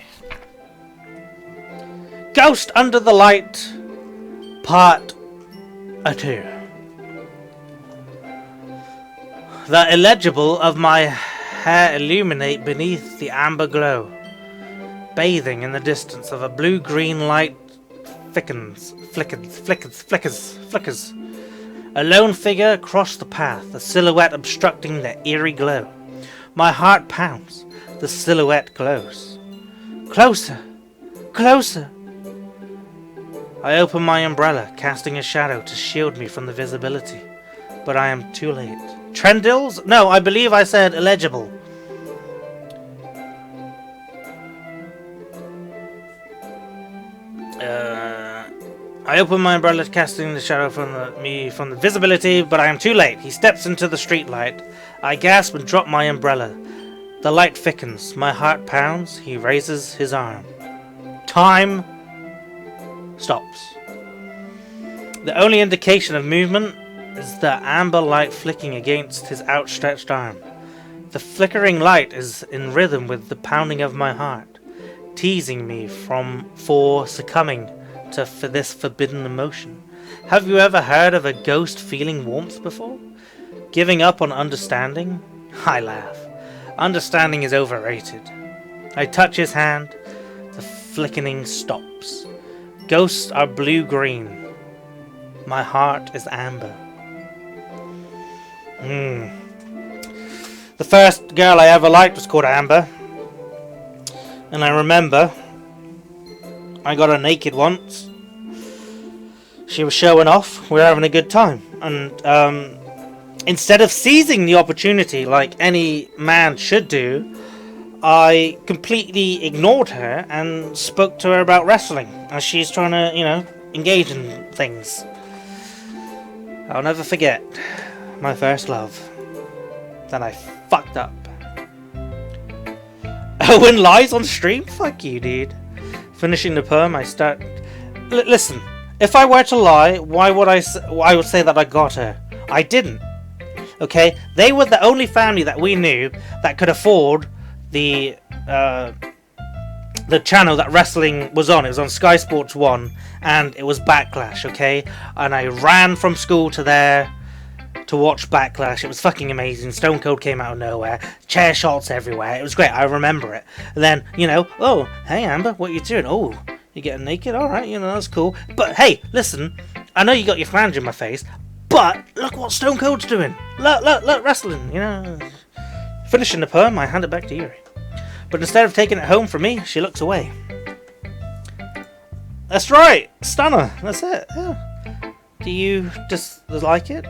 Ghost Under the Light, Part 2. The illegible of my hair illuminate beneath the amber glow. Bathing in the distance of a blue-green light flickers. A lone figure across the path, a silhouette obstructing the eerie glow. My heart pounds, the silhouette glows. Closer! Closer! I open my umbrella, casting a shadow to shield me from the visibility. But I am too late. Trendils? No, I believe I said illegible. I open my umbrella, casting the shadow from me from the visibility, but I am too late. He steps into the streetlight. I gasp and drop my umbrella. The light thickens. My heart pounds. He raises his arm. Time stops. The only indication of movement is the amber light flicking against his outstretched arm. The flickering light is in rhythm with the pounding of my heart, teasing me for succumbing to this forbidden emotion. Have you ever heard of a ghost feeling warmth before? Giving up on understanding? I laugh. Understanding is overrated. I touch his hand. The flickering stops. Ghosts are blue-green. My heart is amber. The first girl I ever liked was called Amber. And I remember I got her naked once. She was showing off. We were having a good time. And instead of seizing the opportunity like any man should do, I completely ignored her and spoke to her about wrestling. As she's trying to, engage in things. I'll never forget my first love. Then I fucked up. Owen lies on stream? Fuck you, dude. Finishing the poem, I start... Listen, if I were to lie, why would I would say that I got her? I didn't. Okay? They were the only family that we knew that could afford the channel that wrestling was on. It was on Sky Sports 1, and it was Backlash, okay? And I ran from school to there to watch Backlash. It was fucking amazing. Stone Cold came out of nowhere. Chair shots everywhere. It was great. I remember it. And then, oh, hey Amber, what you doing? Oh, you getting naked? Alright, that's cool. But hey, listen, I know you got your flange in my face, but look what Stone Cold's doing. Look, wrestling, Finishing the poem, I hand it back to Yuri. But instead of taking it home from me, she looks away. That's right, Stunner, that's it. Yeah. Do you just like it?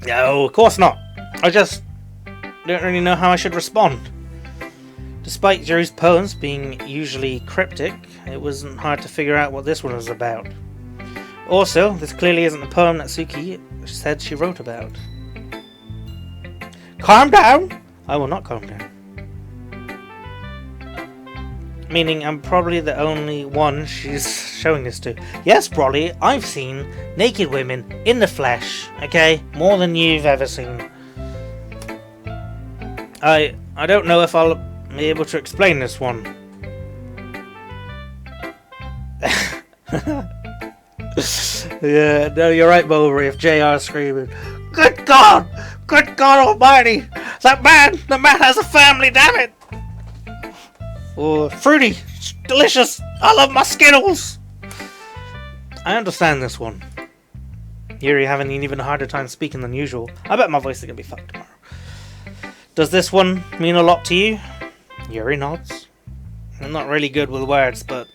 No, of course not. I just don't really know how I should respond. Despite Yuri's poems being usually cryptic, it wasn't hard to figure out what this one was about. Also, this clearly isn't the poem that Suki said she wrote about. Calm down! I will not calm down. Meaning I'm probably the only one she's showing this to. Yes, Brolly, I've seen naked women in the flesh, okay? More than you've ever seen. I don't know if I'll be able to explain this one. Yeah, no, you're right, Mulberry, if JR's screaming, Good God! Good God Almighty! The man has a family, damn it! Oh, fruity, delicious, I love my Skittles! I understand this one. Yuri having an even harder time speaking than usual. I bet my voice is going to be fucked tomorrow. Does this one mean a lot to you? Yuri nods. I'm not really good with words, but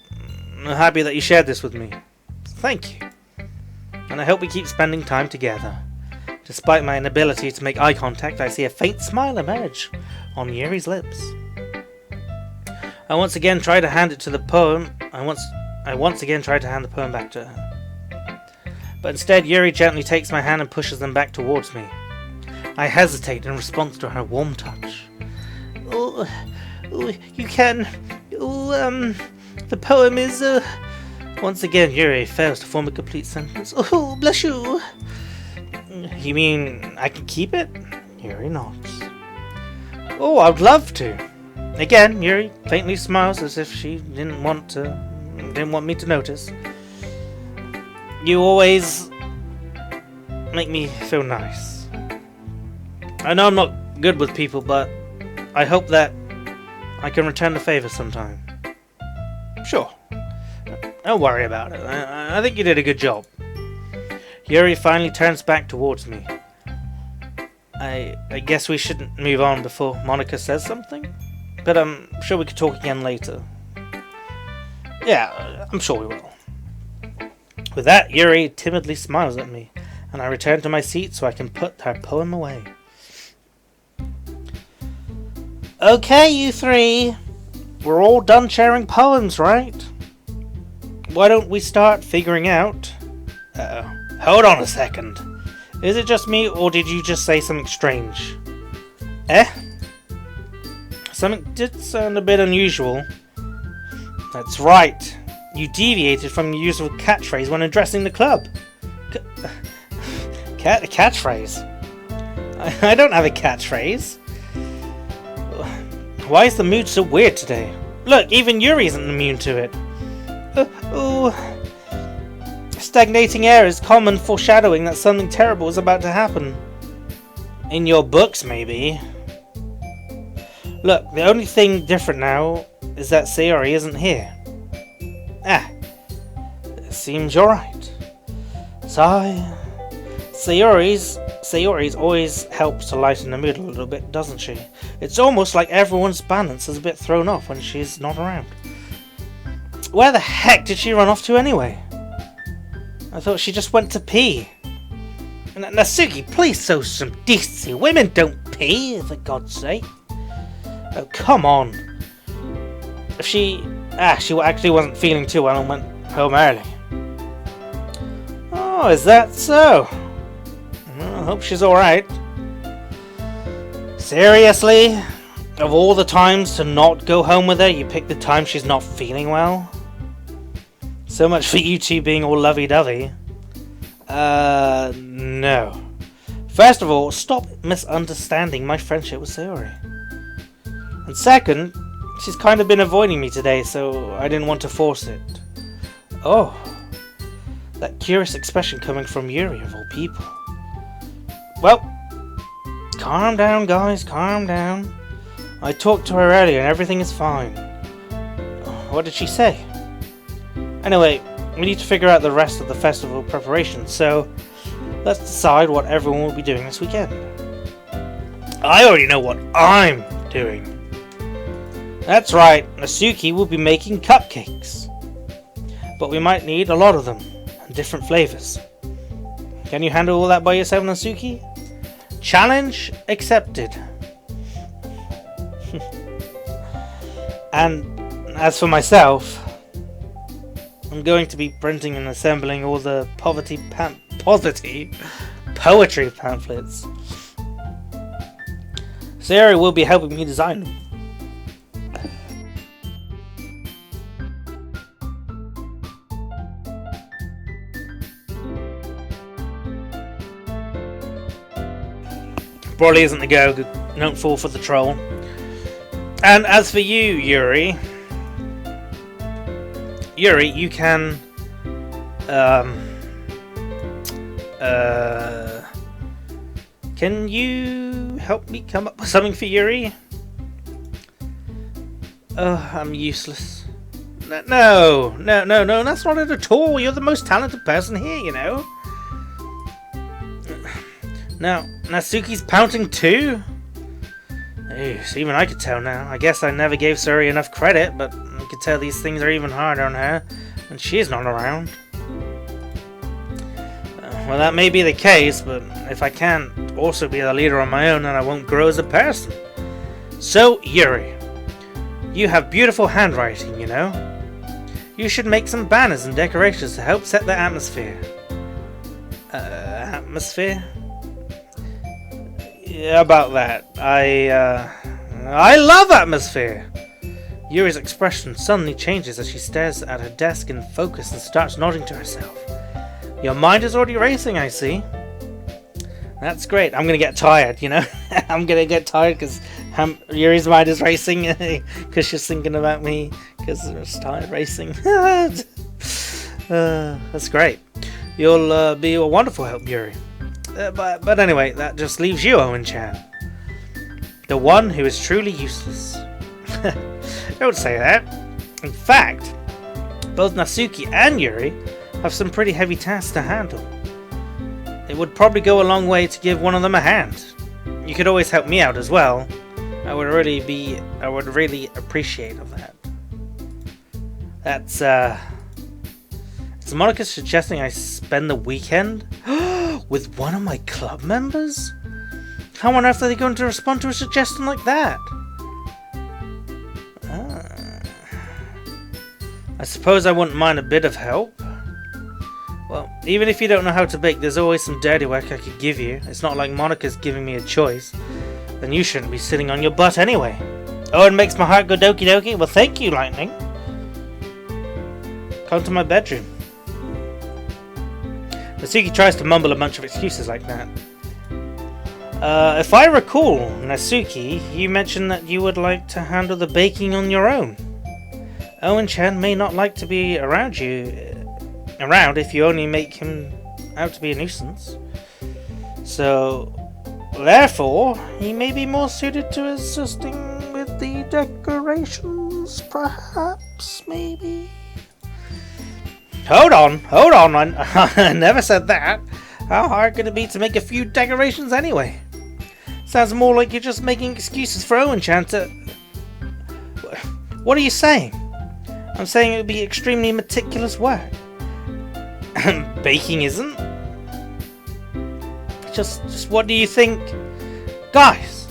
I'm happy that you shared this with me. Thank you. And I hope we keep spending time together. Despite my inability to make eye contact, I see a faint smile emerge on Yuri's lips. I once again try to hand the poem back to her. But instead, Yuri gently takes my hand and pushes them back towards me. I hesitate in response to her warm touch. The poem is, Once again, Yuri fails to form a complete sentence. Oh, bless you. You mean I can keep it? Yuri nods. Oh, I'd love to. Again, Yuri faintly smiles as if she didn't want me to notice. You always make me feel nice. I know I'm not good with people, but I hope that I can return the favor sometime. Sure. Don't worry about it. I think you did a good job. Yuri finally turns back towards me. I guess we shouldn't move on before Monica says something? But I'm sure we could talk again later. Yeah, I'm sure we will. With that, Yuri timidly smiles at me, and I return to my seat so I can put her poem away. Okay, you three. We're all done sharing poems, right? Why don't we start figuring out... Hold on a second. Is it just me, or did you just say something strange? Something did sound a bit unusual. That's right. You deviated from your usual catchphrase when addressing the club. Catchphrase? I don't have a catchphrase. Why is the mood so weird today? Look, even Yuri isn't immune to it. Stagnating air is common foreshadowing that something terrible is about to happen. In your books, maybe. Look, the only thing different now is that Sayori isn't here. It seems you're right. Sayori's always helps to lighten the mood a little bit, doesn't she? It's almost like everyone's balance is a bit thrown off when she's not around. Where the heck did she run off to anyway? I thought she just went to pee. Natsuki, please show some decency. Women don't pee, for God's sake. Oh, come on. If she actually wasn't feeling too well and went home early. Oh, is that so? Well, I hope she's alright. Seriously? Of all the times to not go home with her, you pick the time she's not feeling well? So much for you two being all lovey-dovey. No. First of all, stop misunderstanding my friendship with Sayori. And second, she's kind of been avoiding me today, so I didn't want to force it. Oh. That curious expression coming from Yuri, of all people. Well, calm down, guys, calm down. I talked to her earlier and everything is fine. What did she say? Anyway, we need to figure out the rest of the festival preparations, so let's decide what everyone will be doing this weekend. I already know what I'm doing. That's right, Natsuki will be making cupcakes. But we might need a lot of them, and different flavors. Can you handle all that by yourself, Natsuki? Challenge accepted. And as for myself, I'm going to be printing and assembling all the poetry pamphlets. Sayori will be helping me design them. Probably isn't the girl don't fall for the troll. And as for you, Yuri, you can can you help me come up with something for Yuri? I'm useless. No, that's not it at all. You're the most talented person here, you know. Now, Natsuki's pouting too? Eesh, even I could tell now. I guess I never gave Suri enough credit, but I could tell these things are even harder on her when she's not around. Well, that may be the case, but if I can't also be the leader on my own, then I won't grow as a person. So, Yuri, you have beautiful handwriting, you know. You should make some banners and decorations to help set the atmosphere. Atmosphere? Yeah, about that. I love atmosphere. Yuri's expression suddenly changes as she stares at her desk in focus and starts nodding to herself. Your mind is already racing, I see. That's great. I'm gonna get tired, you know? I'm gonna get tired because Yuri's mind is racing because she's thinking about me because she's tired racing. That's great. You'll be a wonderful help, Yuri. But anyway, that just leaves you, Owen-chan. The one who is truly useless. Don't say that. In fact, both Natsuki and Yuri have some pretty heavy tasks to handle. It would probably go a long way to give one of them a hand. You could always help me out as well. I would really appreciate of that. That's Is Monica suggesting I spend the weekend with one of my club members? How on earth are they going to respond to a suggestion like that? I suppose I wouldn't mind a bit of help. Well, even if you don't know how to bake, there's always some dirty work I could give you. It's not like Monica's giving me a choice. Then you shouldn't be sitting on your butt anyway. Oh, it makes my heart go doki doki? Well, thank you, Lightning. Come to my bedroom. Natsuki tries to mumble a bunch of excuses like that. If I recall, Natsuki, you mentioned that you would like to handle the baking on your own. Owen-chan may not like to be around if you only make him out to be a nuisance. So, therefore, he may be more suited to assisting with the decorations, perhaps, maybe? Hold on, I never said that. How hard could it be to make a few decorations anyway? Sounds more like you're just making excuses for Owen-chan to... What are you saying? I'm saying it would be extremely meticulous work. Baking isn't? Just what do you think? Guys!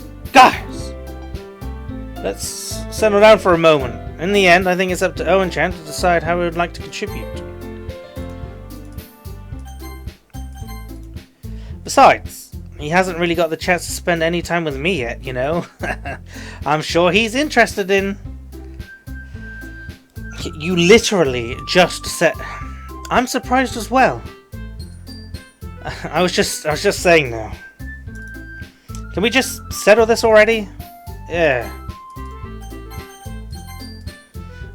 Let's settle down for a moment. In the end, I think it's up to Owen-chan to decide how he would like to contribute. Besides, he hasn't really got the chance to spend any time with me yet, you know? I'm sure he's interested in... You literally just said... I'm surprised as well. I was just saying now. Can we just settle this already? Yeah.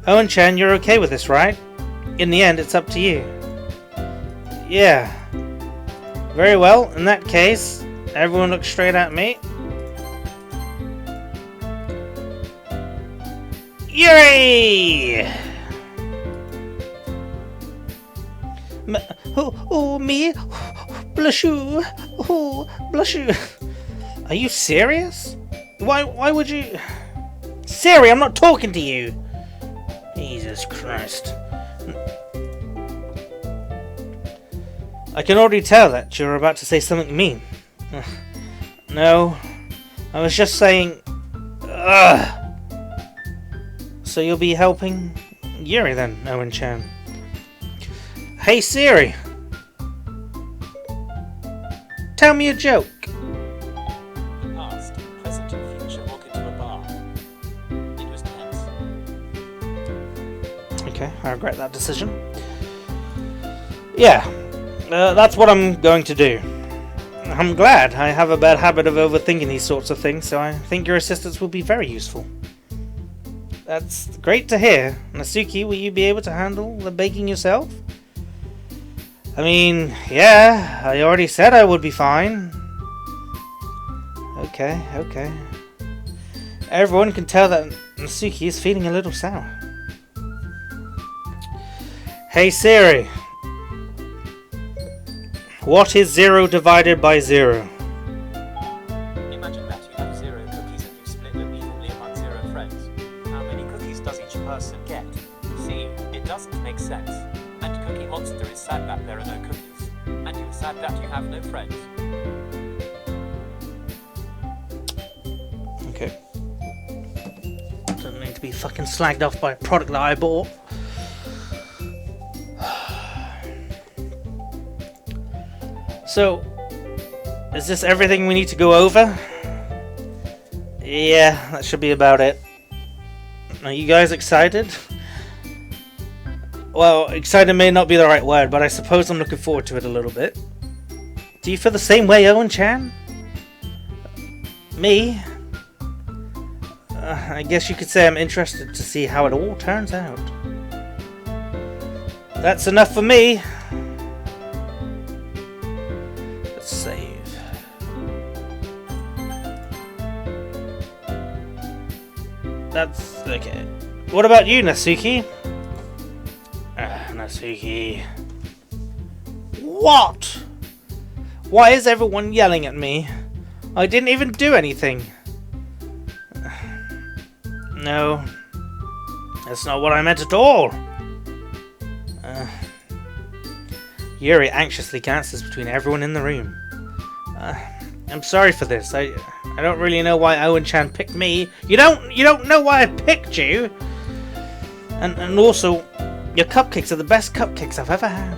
Owen-chan, you're okay with this, right? In the end, it's up to you. Yeah. Very well, in that case, everyone look straight at me. Yuri! Me? Blush you. Oh, blush you. Are you serious? Why would you... Siri, I'm not talking to you. Jesus Christ. I can already tell that you're about to say something mean. No, I was just saying... So you'll be helping Yuri then, Owen-chan. Hey Siri! Tell me a joke. The past, present and future walk into a bar. It was tense. Okay, I regret that decision. Yeah, that's what I'm going to do. I'm glad. I have a bad habit of overthinking these sorts of things, so I think your assistance will be very useful. That's great to hear. Natsuki, will you be able to handle the baking yourself? I mean, yeah, I already said I would be fine. Okay. Everyone can tell that Natsuki is feeling a little sour. Hey Siri. What is 0 divided by 0? Imagine that you have 0 cookies and you split them evenly among 0 friends. How many cookies does each person get? See, it doesn't make sense. And Cookie Monster is sad that there are no cookies. And you're sad that you have no friends. Okay. Doesn't need to be fucking slagged off by a product that I bought. So, is this everything we need to go over? Yeah, that should be about it. Are you guys excited? Well, excited may not be the right word, but I suppose I'm looking forward to it a little bit. Do you feel the same way, Owen-chan? Me? I guess you could say I'm interested to see how it all turns out. That's enough for me. Let's save. That's okay. What about you, Natsuki? Natsuki. What? Why is everyone yelling at me? I didn't even do anything. No, that's not what I meant at all. Yuri anxiously glances between everyone in the room. I'm sorry for this. I don't really know why Owen-chan picked me. You don't know why I picked you. And also, your cupcakes are the best cupcakes I've ever had.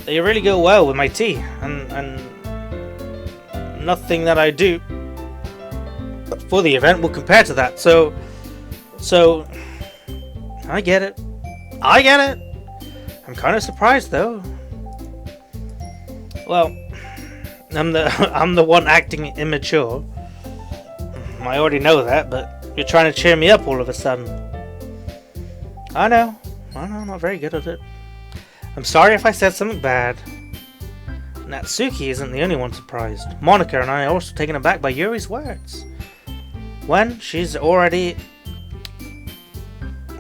They really go well with my tea, and nothing that I do for the event will compare to that. So I get it. I'm kind of surprised though. Well, I'm the one acting immature. I already know that, but you're trying to cheer me up all of a sudden. I know, I'm not very good at it. I'm sorry if I said something bad. Natsuki isn't the only one surprised. Monica and I are also taken aback by Yuri's words. When she's already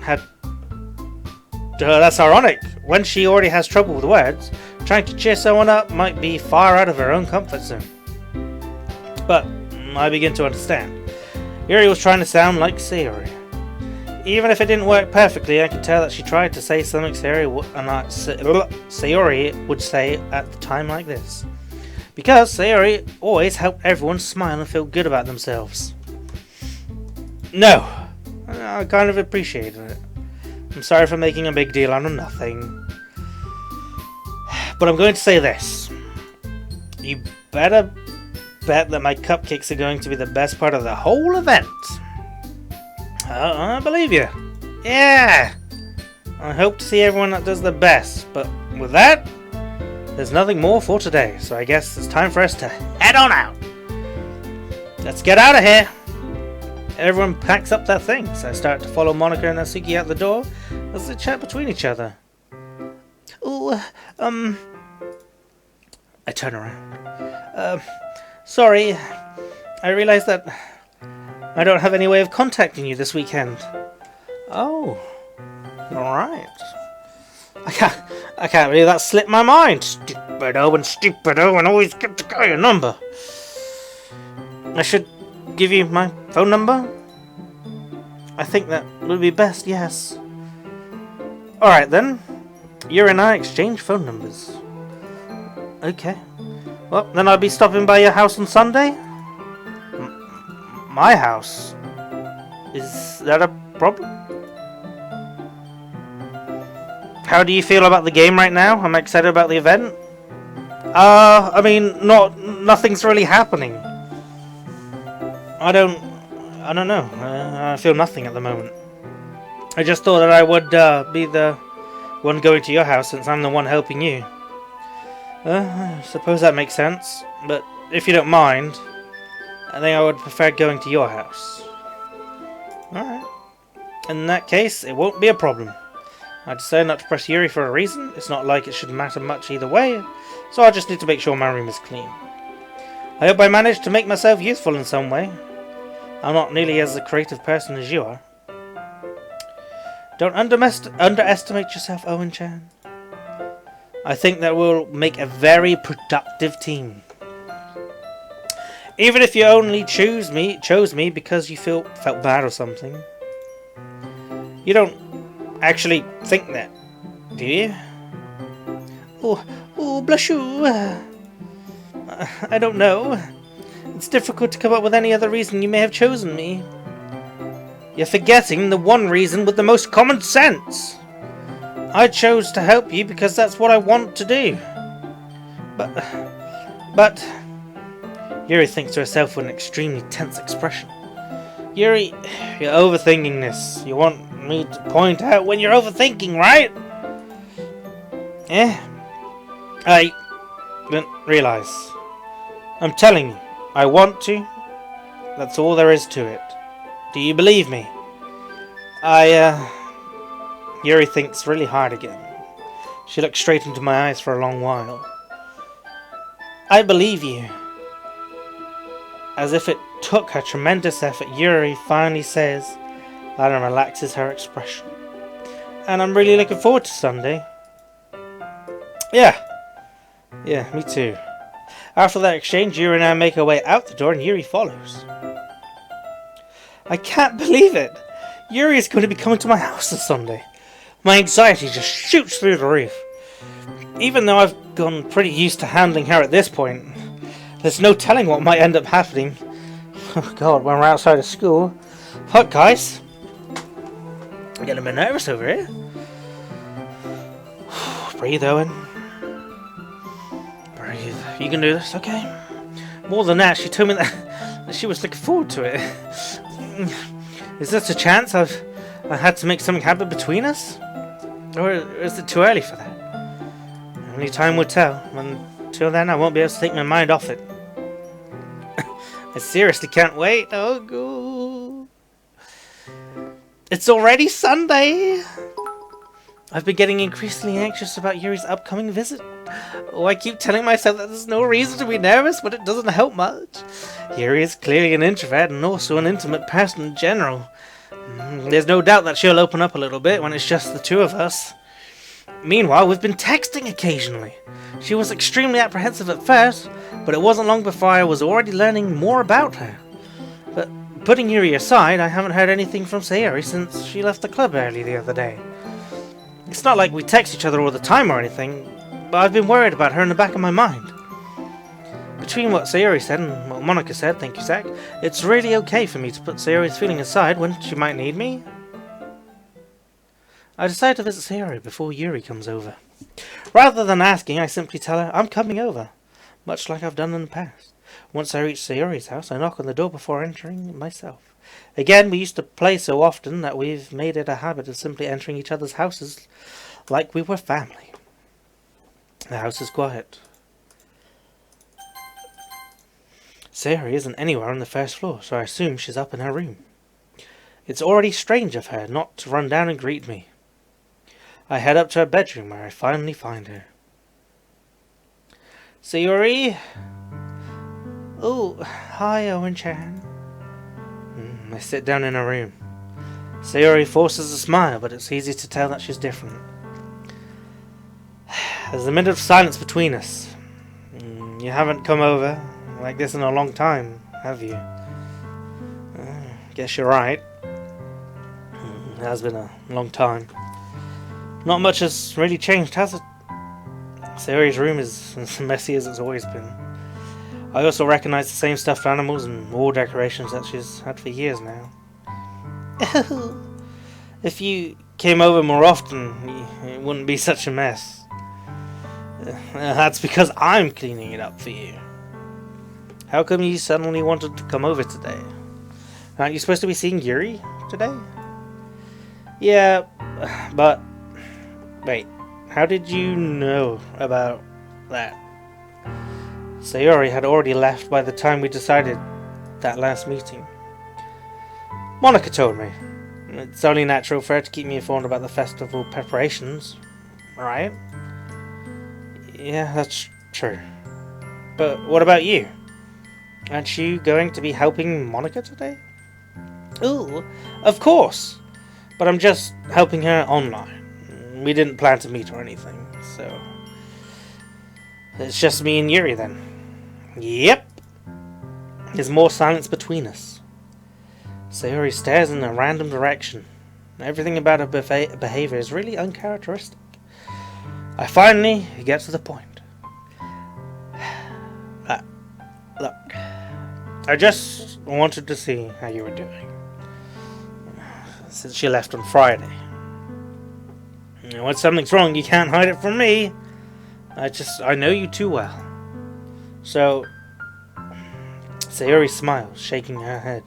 had... that's ironic. When she already has trouble with words, trying to cheer someone up might be far out of her own comfort zone. But I begin to understand. Yuri was trying to sound like Sayori. Even if it didn't work perfectly, I could tell that she tried to say something Sayori would say at the time like this. Because Sayori always helped everyone smile and feel good about themselves. No, I kind of appreciated it. I'm sorry for making a big deal out of nothing. But I'm going to say this. You better bet that my cupcakes are going to be the best part of the whole event. I believe you. Yeah. I hope to see everyone that does their best. But with that, there's nothing more for today. So I guess it's time for us to head on out. Let's get out of here. Everyone packs up their things. I start to follow Monica and Natsuki out the door as they chat between each other. I turn around. Sorry. I realized that I don't have any way of contacting you this weekend. Oh. Alright. I can't believe that slipped my mind. Stupido and always get the guy a number. I should give you my phone number? I think that would be best, yes. Alright then. You and I exchange phone numbers. Okay. Well, then I'll be stopping by your house on Sunday? My house? Is that a problem? How do you feel about the game right now? I'm excited about the event. I mean, nothing's really happening. I don't know. I feel nothing at the moment. I just thought that I would be the one going to your house since I'm the one helping you. I suppose that makes sense. But if you don't mind, I think I would prefer going to your house. Alright. In that case, it won't be a problem. I decided not to press Yuri for a reason. It's not like it should matter much either way, so I just need to make sure my room is clean. I hope I managed to make myself useful in some way. I'm not nearly as a creative person as you are. Don't underestimate yourself, Owen-chan. I think that we'll make a very productive team. Even if you only chose me because you felt bad or something. You don't actually think that, do you? Oh, bless you. I don't know. It's difficult to come up with any other reason you may have chosen me. You're forgetting the one reason with the most common sense. I chose to help you because that's what I want to do. But... Yuri thinks to herself with an extremely tense expression. Yuri, you're overthinking this. You want me to point out when you're overthinking, right? Eh? I didn't realize. I'm telling you, I want to. That's all there is to it. Do you believe me? Yuri thinks really hard again. She looked straight into my eyes for a long while. I believe you. As if it took her tremendous effort, Yuri finally says that and relaxes her expression. And I'm really looking forward to Sunday. Yeah, me too. After that exchange, Yuri and I make our way out the door and Yuri follows. I can't believe it! Yuri is going to be coming to my house this Sunday. My anxiety just shoots through the roof. Even though I've gotten pretty used to handling her at this point, there's no telling what might end up happening. Oh god, when we're outside of school. Fuck, guys. I'm getting a bit nervous over here. Breathe, Owen. Breathe. You can do this, okay? More than that, she told me that she was looking forward to it. Is this a chance I had to make something happen between us? Or is it too early for that? Only time will tell. Until then, I won't be able to take my mind off it. I seriously can't wait. Oh, God. It's already Sunday. I've been getting increasingly anxious about Yuri's upcoming visit. Oh, I keep telling myself that there's no reason to be nervous, but it doesn't help much. Yuri is clearly an introvert and also an intimate person in general. There's no doubt that she'll open up a little bit when it's just the two of us. Meanwhile, we've been texting occasionally. She was extremely apprehensive at first, but it wasn't long before I was already learning more about her. But putting Yuri aside, I haven't heard anything from Sayori since she left the club early the other day. It's not like we text each other all the time or anything, but I've been worried about her in the back of my mind. Between what Sayori said and what Monica said, thank you, Zach, it's really okay for me to put Sayori's feeling aside when she might need me. I decide to visit Sayori before Yuri comes over. Rather than asking, I simply tell her I'm coming over, much like I've done in the past. Once I reach Sayori's house, I knock on the door before entering myself. Again, we used to play so often that we've made it a habit of simply entering each other's houses like we were family. The house is quiet. Sayori isn't anywhere on the first floor, so I assume she's up in her room. It's already strange of her not to run down and greet me. I head up to her bedroom where I finally find her. Sayori? Oh, hi, Owen-chan. I sit down in her room. Sayori forces a smile, but it's easy to tell that she's different. There's a minute of silence between us. You haven't come over like this in a long time, have you? Guess you're right. It has been a long time. Not much has really changed, has it? Sayori's room is as messy as it's always been. I also recognize the same stuffed animals and wall decorations that she's had for years now. If you came over more often, it wouldn't be such a mess. That's because I'm cleaning it up for you. How come you suddenly wanted to come over today? Aren't you supposed to be seeing Yuri today? Yeah, but... Wait, how did you know about that? Sayori had already left by the time we decided that last meeting. Monica told me. It's only natural for her to keep me informed about the festival preparations, right? Yeah, that's true. But what about you? Aren't you going to be helping Monica today? Ooh, of course! But I'm just helping her online. We didn't plan to meet or anything, so... It's just me and Yuri then. Yep! There's more silence between us. Sayori stares in a random direction. Everything about her behavior is really uncharacteristic. I finally get to the point. Look, I just wanted to see how you were doing. Since you left on Friday. When something's wrong, you can't hide it from me. I know you too well. So, Sayori smiles, shaking her head.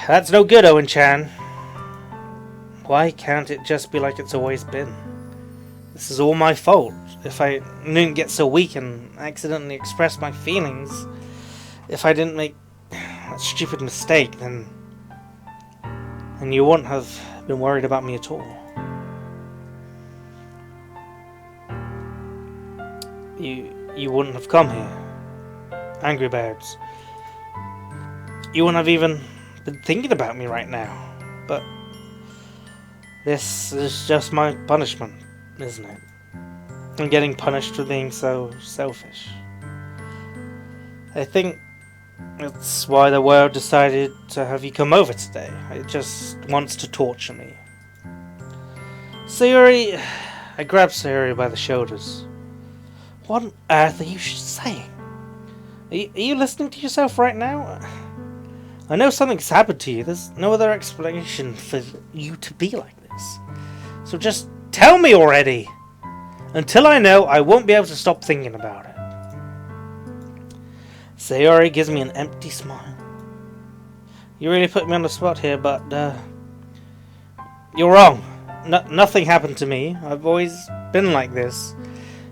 That's no good, Owen-chan. Why can't it just be like it's always been? This is all my fault. If I didn't get so weak and accidentally express my feelings, if I didn't make that stupid mistake, then you wouldn't have been worried about me at all. You wouldn't have come here. Angry Birds. You wouldn't have even been thinking about me right now. But this is just my punishment, isn't it? I'm getting punished for being so selfish. I think that's why the world decided to have you come over today. It just wants to torture me. Sayori... I grabbed Sayori by the shoulders. What on earth are you saying? Are you listening to yourself right now? I know something's happened to you. There's no other explanation for you to be like this. So just tell me already! Until I know, I won't be able to stop thinking about it. Sayori gives me an empty smile. You really put me on the spot here, but you're wrong. Nothing happened to me. I've always been like this.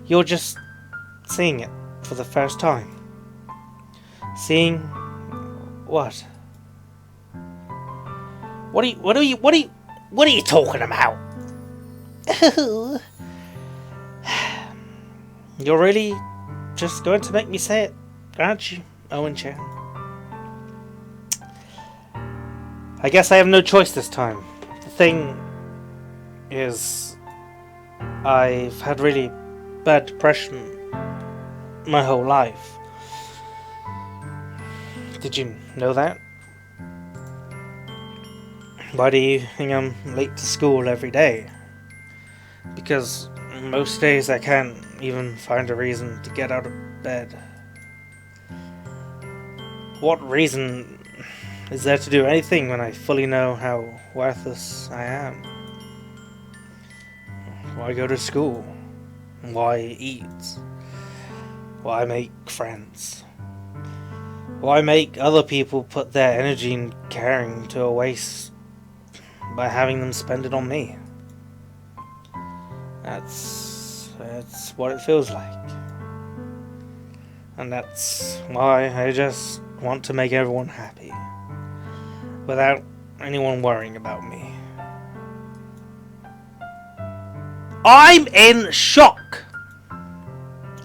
You're just seeing it for the first time. Seeing what? What are you talking about? You're really just going to make me say it, aren't you, Owen-chan? I guess I have no choice this time. The thing is, I've had really bad depression my whole life. Did you know that? Why do you think I'm late to school every day? Because most days I can't even find a reason to get out of bed. What reason is there to do anything when I fully know how worthless I am? Why go to school? Why eat? Why make friends? Why make other people put their energy and caring to a waste by having them spend it on me? That's what it feels like. And that's why I just want to make everyone happy, without anyone worrying about me. I'm in shock!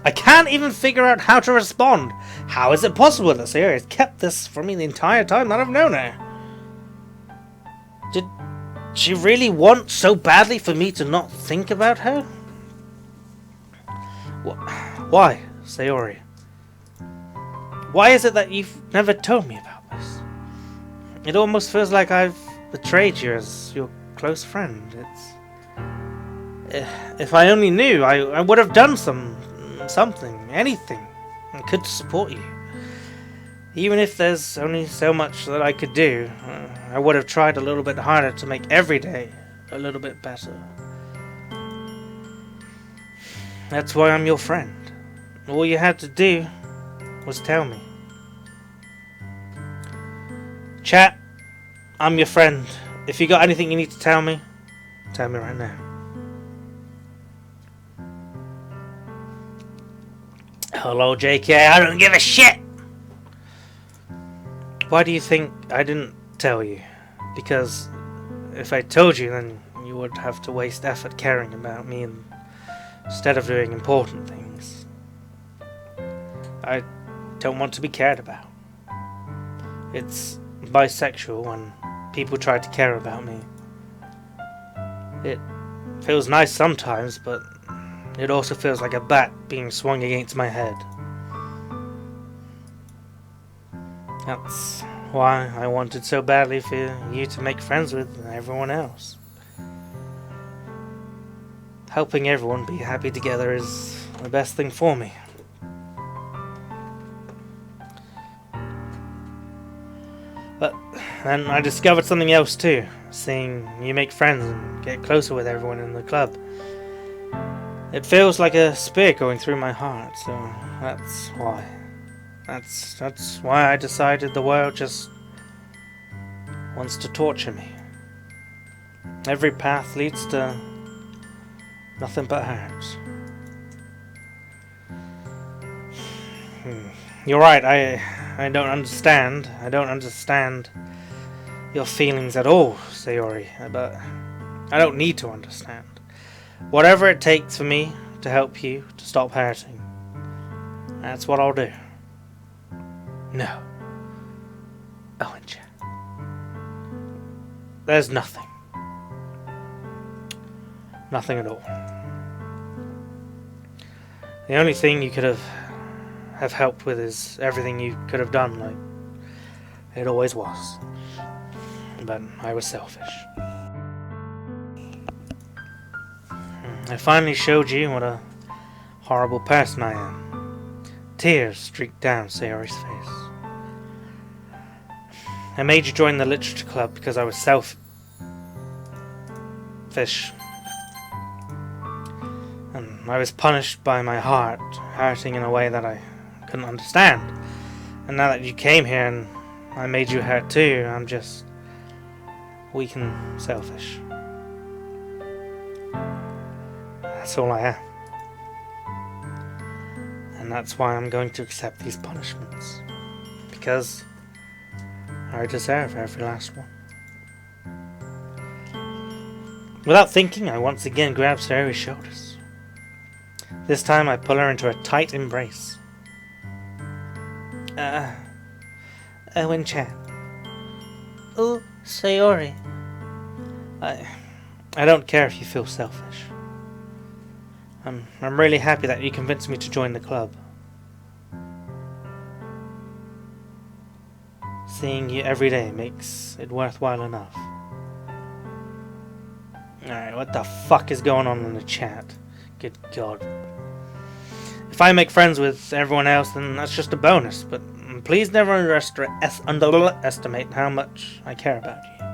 I can't even figure out how to respond. How is it possible that Sayori has kept this from me the entire time that I've known her? Did she really want so badly for me to not think about her? Why, Sayori? Why is it that you've never told me about this? It almost feels like I've betrayed you as your close friend. If I only knew, I would have done something, anything, and could support you. Even if there's only so much that I could do, I would have tried a little bit harder to make every day a little bit better. That's why I'm your friend. All you had to do was tell me. Chat, I'm your friend. If you got anything you need to tell me right now. Hello, JK, I don't give a shit! Why do you think I didn't tell you? Because if I told you, then you would have to waste effort caring about me instead of doing important things. I don't want to be cared about. It's bisexual when people try to care about me. It feels nice sometimes, but it also feels like a bat being swung against my head. That's why I wanted so badly for you to make friends with everyone else. Helping everyone be happy together is the best thing for me. But then I discovered something else too. Seeing you make friends and get closer with everyone in the club. It feels like a spear going through my heart, so that's why. That's why I decided the world just wants to torture me. Every path leads to nothing but hurt. You're right, I don't understand. I don't understand your feelings at all, Sayori, but I don't need to understand. Whatever it takes for me to help you to stop hurting, that's what I'll do. No. Owen-chan. There's nothing. Nothing at all. The only thing you could have helped with is everything you could have done, like it always was. But I was selfish. I finally showed you what a horrible person I am. Tears streaked down Sayori's face. I made you join the literature club because I was selfish. And I was punished by my heart hurting in a way that I couldn't understand. And now that you came here and I made you hurt too, I'm just weak and selfish. That's all I am. And that's why I'm going to accept these punishments. Because I deserve every last one. Without thinking, I once again grabbed Sayori's shoulders. This time I pull her into a tight embrace. Owen-chan. Oh, Sayori. I don't care if you feel selfish. I'm really happy that you convinced me to join the club. Seeing you every day makes it worthwhile enough. Alright, what the fuck is going on in the chat? Good God. If I make friends with everyone else, then that's just a bonus, but please never underestimate how much I care about you.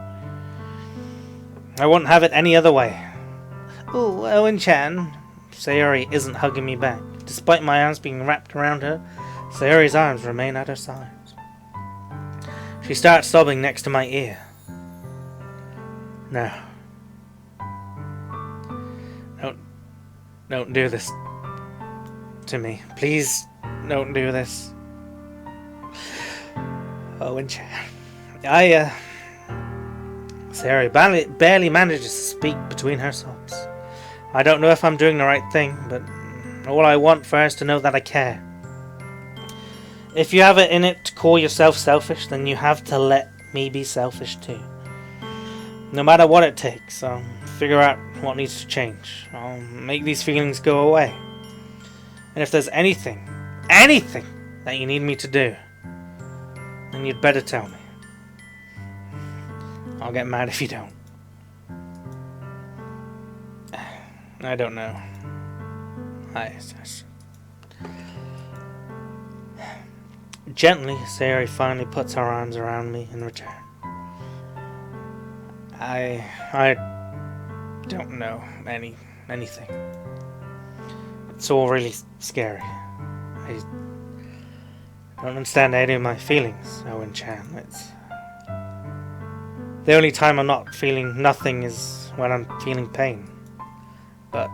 I wouldn't have it any other way. Ooh, Owen-chan. Sayori isn't hugging me back. Despite my arms being wrapped around her, Sayori's arms remain at her sides. She starts sobbing next to my ear. No. Don't do this to me. Please don't do this. Owen-chan. Sayori barely manages to speak between her sobs. I don't know if I'm doing the right thing, but all I want for her is to know that I care. If you have it in it to call yourself selfish, then you have to let me be selfish too. No matter what it takes, I'll figure out what needs to change. I'll make these feelings go away. And if there's anything that you need me to do, then you'd better tell me. I'll get mad if you don't. I don't know. Gently, Sayori finally puts her arms around me in return. I don't know anything. It's all really scary. I don't understand any of my feelings, Owen-chan. It's the only time I'm not feeling nothing is when I'm feeling pain. But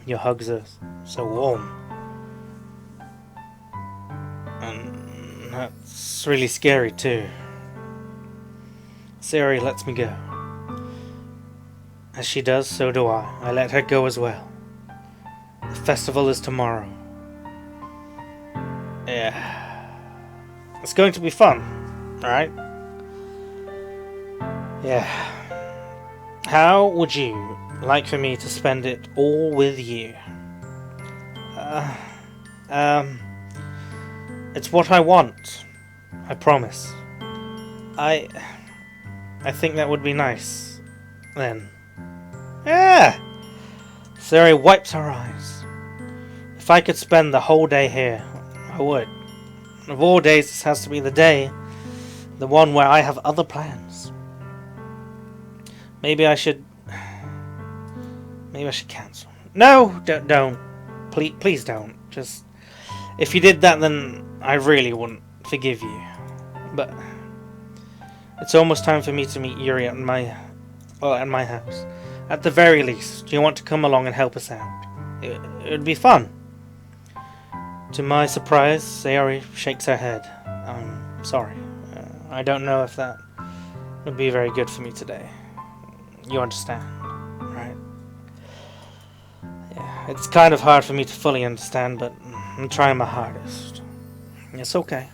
your hugs are so warm. And that's really scary too. Sayori lets me go. As she does, so do I. I let her go as well. The festival is tomorrow. Yeah. It's going to be fun, right? Yeah. How would you like for me to spend it all with you? It's what I want. I promise. I think that would be nice. Then. Yeah! Sayori wipes her eyes. If I could spend the whole day here, I would. Of all days, this has to be the day. The one where I have other plans. Maybe I should cancel. No, don't. Please don't. Just, if you did that, then I really wouldn't forgive you. But It's almost time for me to meet Yuri at my house. At the very least, do you want to come along and help us out? It'd be fun. To my surprise, Sayori shakes her head. I'm sorry. I don't know if that would be very good for me today. You understand, right? Yeah, it's kind of hard for me to fully understand, but I'm trying my hardest. It's okay.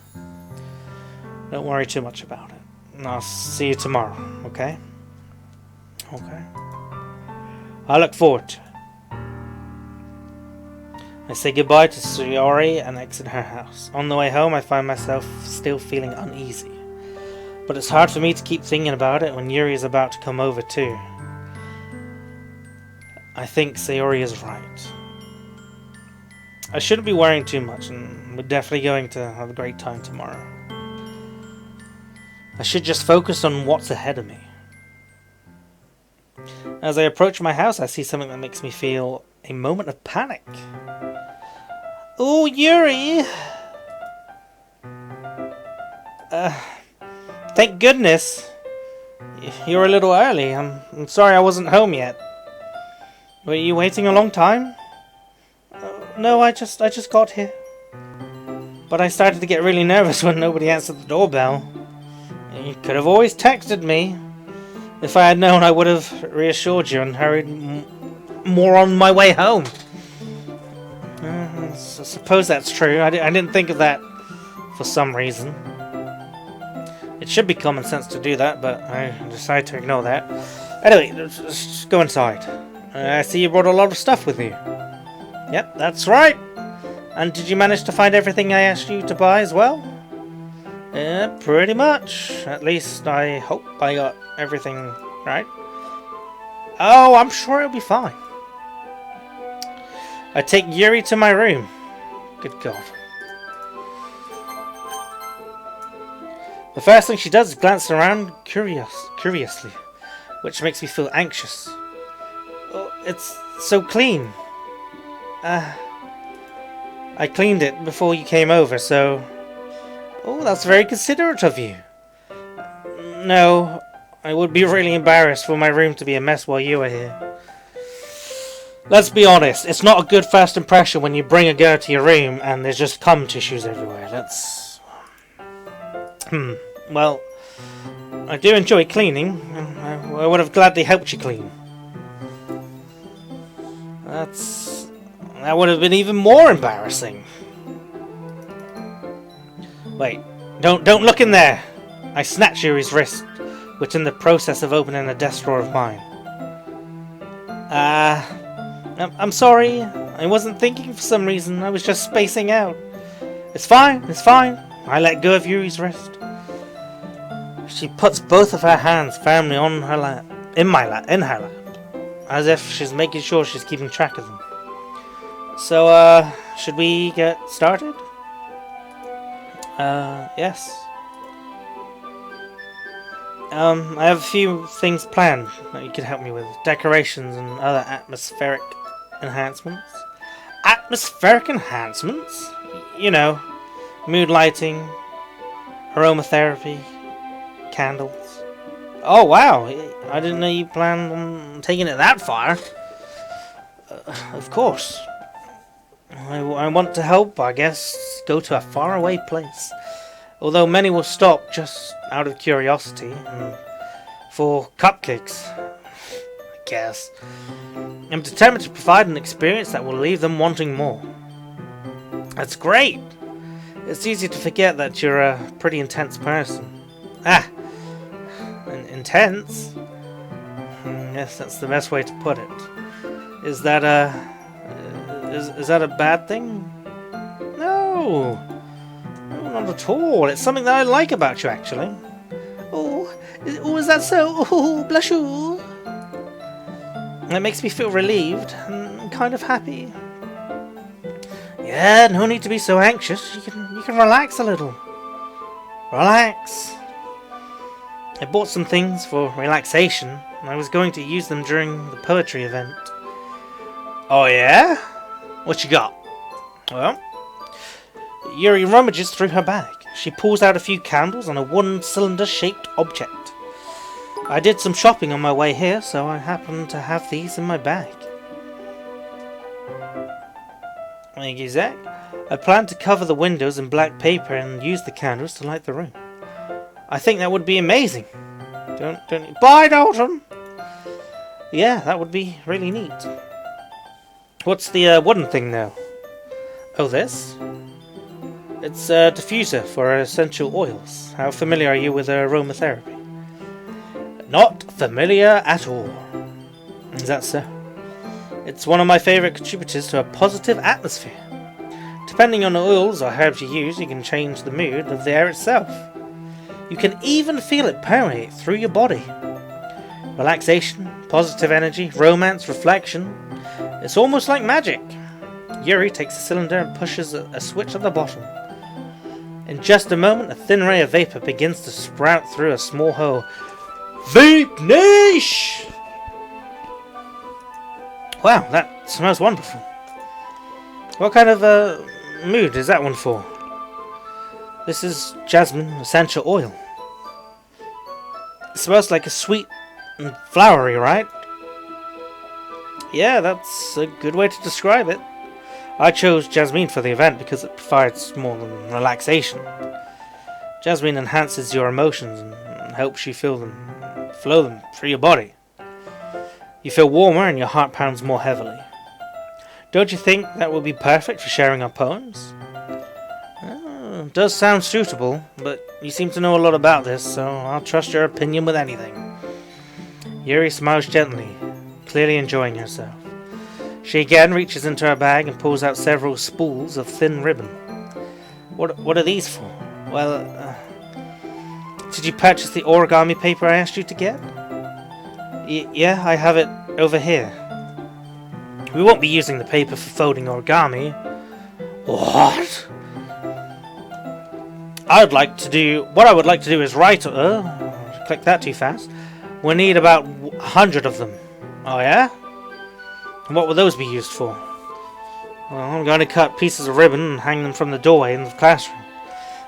Don't worry too much about it. I'll see you tomorrow, okay? Okay. I look forward to it. I say goodbye to Sayori and exit her house. On the way home, I find myself still feeling uneasy. But it's hard for me to keep thinking about it when Yuri is about to come over too. I think Sayori is right. I shouldn't be worrying too much, and we're definitely going to have a great time tomorrow. I should just focus on what's ahead of me. As I approach my house, I see something that makes me feel a moment of panic. Oh, Yuri! Thank goodness. You're a little early. I'm sorry I wasn't home yet. Were you waiting a long time? No, I just got here. But I started to get really nervous when nobody answered the doorbell. You could have always texted me. If I had known, I would have reassured you and hurried more on my way home. I suppose that's true. I didn't think of that for some reason. It should be common sense to do that, but I decided to ignore that. Anyway, let's go inside. I see you brought a lot of stuff with you. Yep, that's right. And did you manage to find everything I asked you to buy as well? Pretty much. At least I hope I got everything right. Oh, I'm sure it'll be fine. I take Yuri to my room. Good God. The first thing she does is glance around curiously, which makes me feel anxious. Oh, it's so clean. I cleaned it before you came over, so... Oh, that's very considerate of you. No, I would be really embarrassed for my room to be a mess while you were here. Let's be honest, it's not a good first impression when you bring a girl to your room and there's just cum tissues everywhere. That's... Well, I do enjoy cleaning. I would have gladly helped you clean. That would have been even more embarrassing. Wait, don't look in there! I snatch Yuri's wrist, which in the process of opening a desk drawer of mine. I'm sorry. I wasn't thinking for some reason. I was just spacing out. It's fine. I let go of Yuri's wrist. She puts both of her hands firmly on her lap, in her lap, as if she's making sure she's keeping track of them. So, should we get started? Yes. I have a few things planned that you could help me with. Decorations and other atmospheric enhancements. Atmospheric enhancements? You know, mood lighting, aromatherapy, candles. Oh, wow. I didn't know you planned on taking it that far. Of course. I want to help, I guess, go to a faraway place. Although many will stop just out of curiosity and for cupcakes, I guess. I'm determined to provide an experience that will leave them wanting more. That's great! It's easy to forget that you're a pretty intense person. Intense? Yes, that's the best way to put it. Is that a bad thing? No, not at all. It's something that I like about you, actually. Oh, is that so? Oh, bless you. It makes me feel relieved and kind of happy. Yeah, no need to be so anxious. You can relax a little. Relax. I bought some things for relaxation. I was going to use them during the poetry event. Oh yeah? What you got? Well, Yuri rummages through her bag. She pulls out a few candles and a wooden cylinder-shaped object. I did some shopping on my way here, so I happen to have these in my bag. Thank you, Zach. I plan to cover the windows in black paper and use the candles to light the room. I think that would be amazing. Don't. Bye, Dalton! Yeah, that would be really neat. What's the wooden thing now? Oh, this? It's a diffuser for essential oils. How familiar are you with aromatherapy? Not familiar at all. Is that so? It's one of my favourite contributors to a positive atmosphere. Depending on the oils or herbs you use, you can change the mood of the air itself. You can even feel it permeate through your body. Relaxation, positive energy, romance, reflection. It's almost like magic. Yuri takes the cylinder and pushes a switch at the bottom. In just a moment, a thin ray of vapor begins to sprout through a small hole. Vape Niche! Wow, that smells wonderful. What kind of mood is that one for? This is jasmine essential oil. It smells like a sweet and flowery, right? Yeah, that's a good way to describe it. I chose jasmine for the event because it provides more than relaxation. Jasmine enhances your emotions and helps you flow them through your body. You feel warmer and your heart pounds more heavily. Don't you think that would be perfect for sharing our poems? It does sound suitable, but you seem to know a lot about this, so I'll trust your opinion with anything. Yuri smiles gently, clearly enjoying herself. She again reaches into her bag and pulls out several spools of thin ribbon. What are these for? Well, did you purchase the origami paper I asked you to get? Yeah, I have it over here. We won't be using the paper for folding origami. What? What I would like to do is write... click that too fast. We need about 100 of them. Oh yeah? And what will those be used for? Well, I'm going to cut pieces of ribbon and hang them from the doorway in the classroom.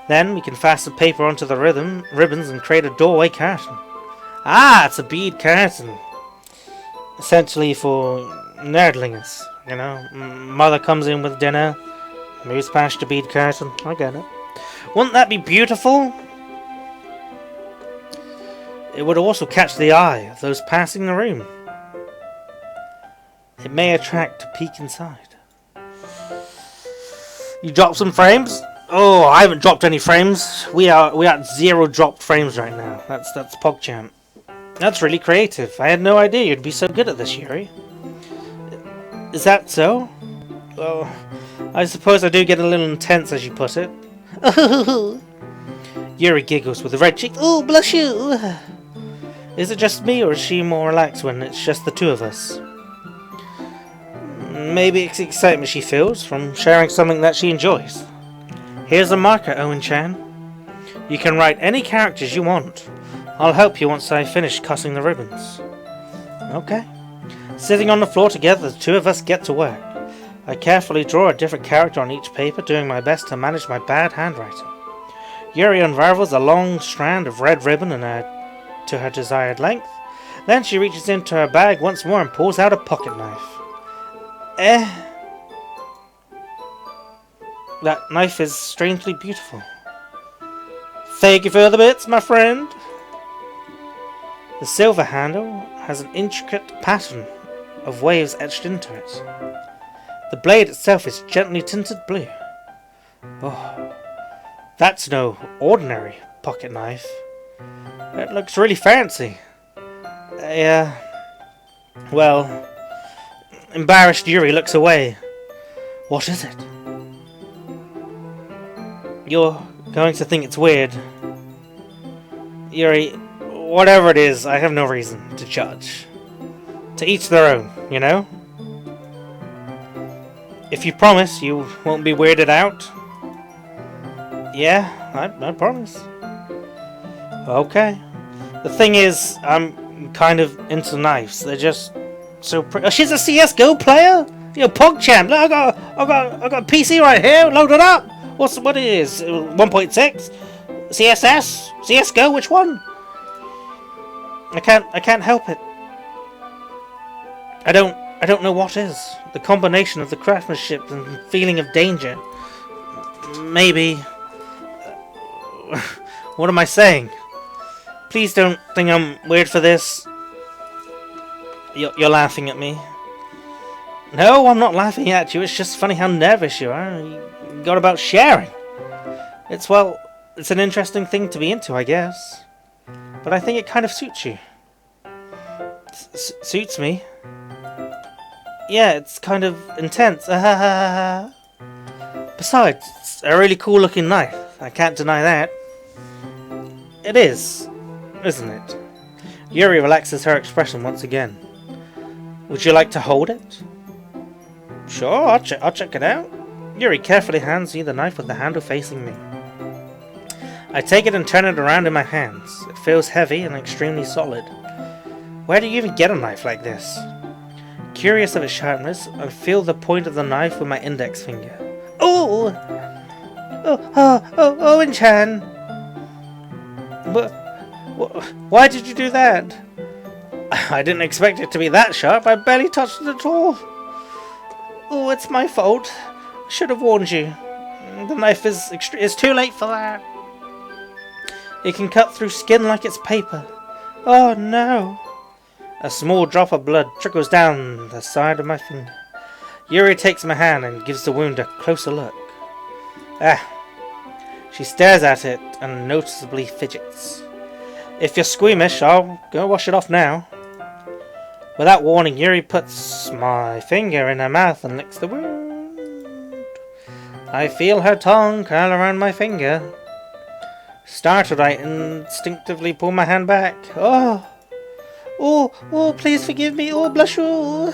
Then we can fasten paper onto the ribbons and create a doorway curtain. Ah, it's a bead curtain. Essentially for nerdlings, you know. Mother comes in with dinner, moves past the bead curtain. I get it. Wouldn't that be beautiful? It would also catch the eye of those passing the room. It may attract a peek inside. You dropped some frames? Oh, I haven't dropped any frames. We are at 0 dropped frames right now. That's PogChamp. That's really creative. I had no idea you'd be so good at this, Yuri. Is that so? Well, I suppose I do get a little intense, as you put it. Yuri giggles with a red cheek. Oh, bless you! Is it just me, or is she more relaxed when it's just the two of us? Maybe it's the excitement she feels from sharing something that she enjoys. Here's a marker, Owen-chan. You can write any characters you want. I'll help you once I finish cutting the ribbons. Okay. Sitting on the floor together, the two of us get to work. I carefully draw a different character on each paper, doing my best to manage my bad handwriting. Yuri unravels a long strand of red ribbon to her desired length. Then she reaches into her bag once more and pulls out a pocket knife. That knife is strangely beautiful. Thank you for the bits, my friend. The silver handle has an intricate pattern of waves etched into it. The blade itself is gently tinted blue. Oh, that's no ordinary pocket knife. It looks really fancy. Well, embarrassed Yuri looks away. What is it? You're going to think it's weird. Yuri, whatever it is, I have no reason to judge. To each their own, you know? If you promise you won't be weirded out. Yeah, I promise. Okay. The thing is, I'm kind of into knives. They're just so pretty. Oh, she's a CS:GO player? You know, PogChamp. Look, I got a PC right here. Load it up. What it is? 1.6? CSS? CSGO? Which one? I can't help it. I don't know what is. The combination of the craftsmanship and feeling of danger. Maybe. What am I saying? Please don't think I'm weird for this. You're laughing at me. No, I'm not laughing at you. It's just funny how nervous you are. You got about sharing. It's an interesting thing to be into, I guess. But I think it kind of suits you. Suits me? Yeah, it's kind of intense. Besides, it's a really cool looking knife. I can't deny that. It is, isn't it? Yuri relaxes her expression once again. Would you like to hold it? Sure, I'll check it out. Yuri carefully hands me the knife with the handle facing me. I take it and turn it around in my hands. It feels heavy and extremely solid. Where do you even get a knife like this? Curious of its sharpness, I feel the point of the knife with my index finger. Oh, Owen-chan! Why did you do that? I didn't expect it to be that sharp. I barely touched it at all. Oh, it's my fault. I should have warned you. The knife is too late for that. It can cut through skin like it's paper. Oh no. A small drop of blood trickles down the side of my finger. Yuri takes my hand and gives the wound a closer look. She stares at it and noticeably fidgets. If you're squeamish, I'll go wash it off now. Without warning, Yuri puts my finger in her mouth and licks the wound. I feel her tongue curl around my finger. Startled, I instinctively pull my hand back. Oh, please forgive me. Oh, blush. Oh.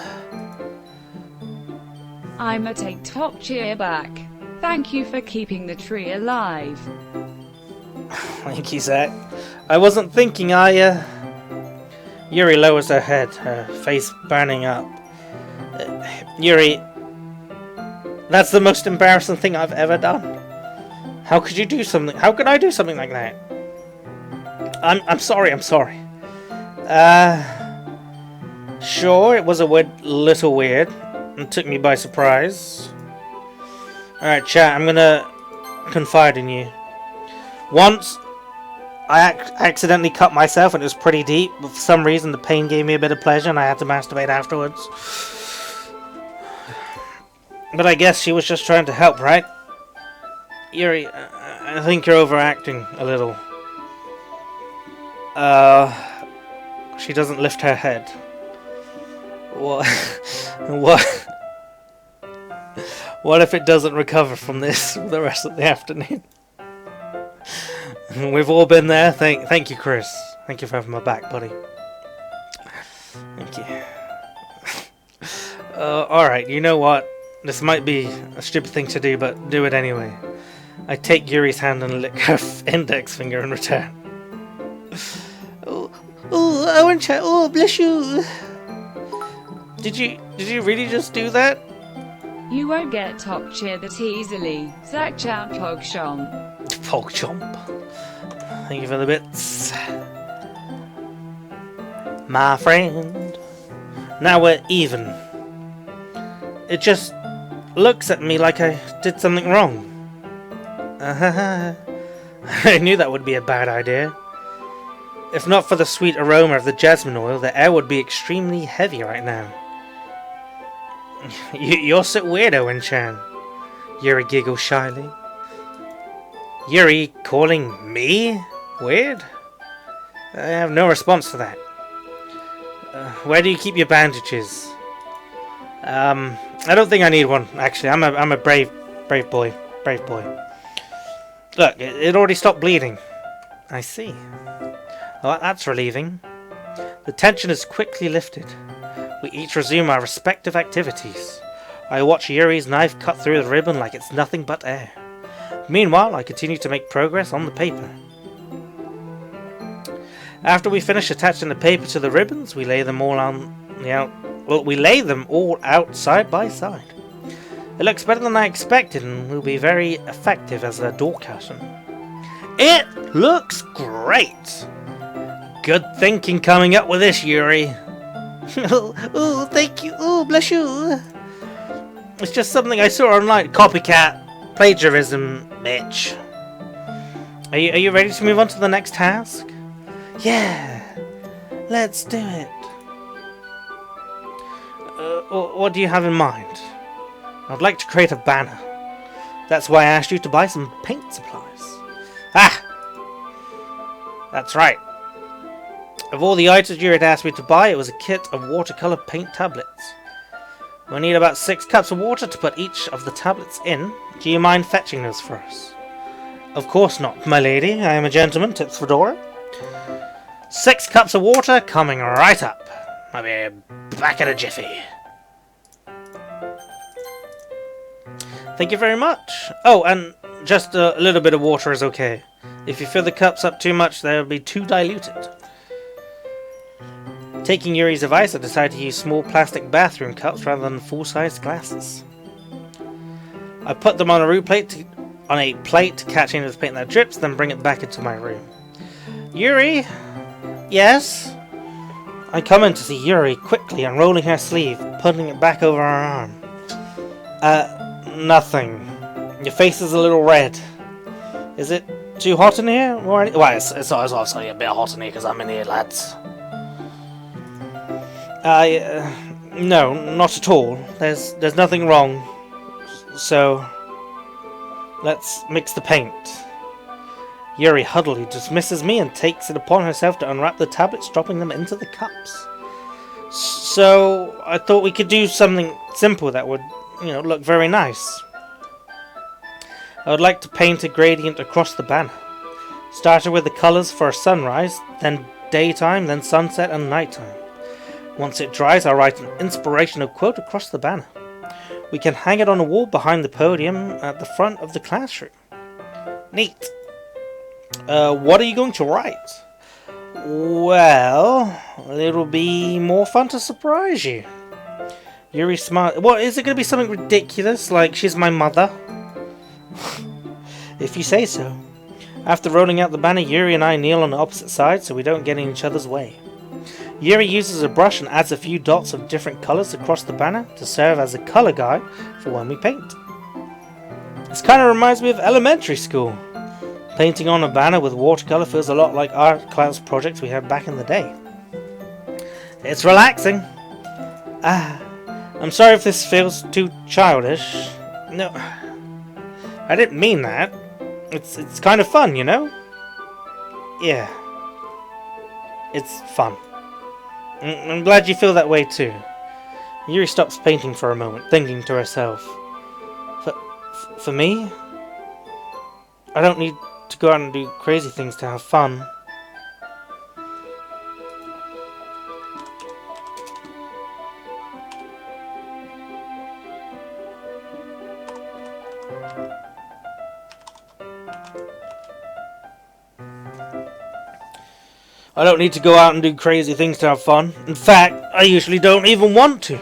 I'ma take top cheer back. Thank you for keeping the tree alive. Thank you, Zach. I wasn't thinking, Yuri lowers her head, her face burning up. Yuri, that's the most embarrassing thing I've ever done. How could you do something? How could I do something like that? I'm sorry. Sure, it was a little weird. It took me by surprise. Alright, chat, I'm gonna confide in you. Once, I accidentally cut myself and it was pretty deep, but for some reason the pain gave me a bit of pleasure and I had to masturbate afterwards. But I guess she was just trying to help, right? Yuri, I think you're overacting a little. She doesn't lift her head. What? What if it doesn't recover from this for the rest of the afternoon? We've all been there. Thank you, Chris. Thank you for having my back, buddy. Thank you. Alright, you know what? This might be a stupid thing to do, but do it anyway. I take Yuri's hand and lick her index finger in return. Owen-chan, bless you. Did you really just do that? You won't get top cheer that easily. Zach Chan Pogchomp. Pogchomp. Thank you for the bits. My friend. Now we're even. It just looks at me like I did something wrong. I knew that would be a bad idea. If not for the sweet aroma of the jasmine oil, the air would be extremely heavy right now. You're so weird, Owen-chan. Yuri giggles shyly. Yuri calling me weird? I have no response to that. Where do you keep your bandages? I don't think I need one, actually. I'm a brave boy. Look, it already stopped bleeding. I see. Well, that's relieving. The tension is quickly lifted. We each resume our respective activities. I watch Yuri's knife cut through the ribbon like it's nothing but air. Meanwhile, I continue to make progress on the paper. After we finish attaching the paper to the ribbons, we lay them all out side by side. It looks better than I expected and will be very effective as a door curtain. It looks great! Good thinking coming up with this, Yuri. Oh, thank you. Oh, bless you. It's just something I saw online. Copycat. Plagiarism, bitch. Are you ready to move on to the next task? Yeah. Let's do it. What do you have in mind? I'd like to create a banner. That's why I asked you to buy some paint supplies. Ah! That's right. Of all the items you had asked me to buy, it was a kit of watercolor paint tablets. We'll need about 6 cups of water to put each of the tablets in. Do you mind fetching those for us? Of course not, my lady. I am a gentleman, tips Fedora. 6 cups of water coming right up. I'll be back in a jiffy. Thank you very much. Oh, and just a little bit of water is okay. If you fill the cups up too much, they'll be too diluted. Taking Yuri's advice, I decided to use small plastic bathroom cups rather than full-sized glasses. I put them on a plate to catch any of the paint that drips, then bring it back into my room. Yuri? Yes? I come in to see Yuri quickly unrolling her sleeve, putting it back over her arm. Nothing. Your face is a little red. Is it too hot in here? Well, it's obviously a bit hot in here because I'm in here, lads. No, not at all. There's nothing wrong. So, let's mix the paint. Yuri huddily dismisses me and takes it upon herself to unwrap the tablets, dropping them into the cups. So, I thought we could do something simple that would, look very nice. I would like to paint a gradient across the banner. Starting with the colours for a sunrise, then daytime, then sunset and nighttime. Once it dries, I'll write an inspirational quote across the banner. We can hang it on a wall behind the podium at the front of the classroom. Neat. What are you going to write? Well, it'll be more fun to surprise you. Yuri smiled. What, is it going to be something ridiculous, like she's my mother? If you say so. After rolling out the banner, Yuri and I kneel on the opposite sides so we don't get in each other's way. Yuri uses a brush and adds a few dots of different colours across the banner to serve as a colour guide for when we paint. This kind of reminds me of elementary school. Painting on a banner with watercolour feels a lot like art class projects we had back in the day. It's relaxing. I'm sorry if this feels too childish. No, I didn't mean that. It's kind of fun, you know? Yeah. It's fun. I'm glad you feel that way too. Yuri stops painting for a moment, thinking to herself. For me? I don't need to go out and do crazy things to have fun. I don't need to go out and do crazy things to have fun. In fact, I usually don't even want to.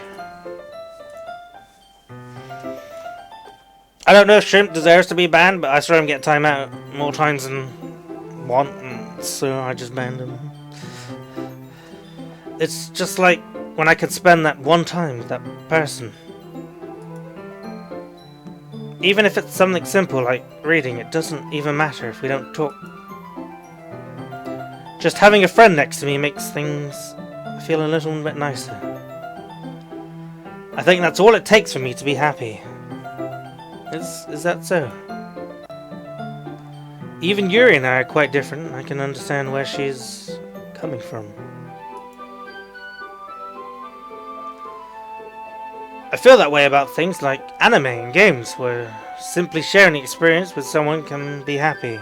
I don't know if Shrimp deserves to be banned, but I saw him get time out more times than one, and so I just banned him. It's just like when I could spend that one time with that person. Even if it's something simple like reading, it doesn't even matter if we don't talk. Just having a friend next to me makes things feel a little bit nicer. I think that's all it takes for me to be happy. Is that so? Even Yuri and I are quite different. I can understand where she's coming from. I feel that way about things like anime and games, where simply sharing the experience with someone can be happy.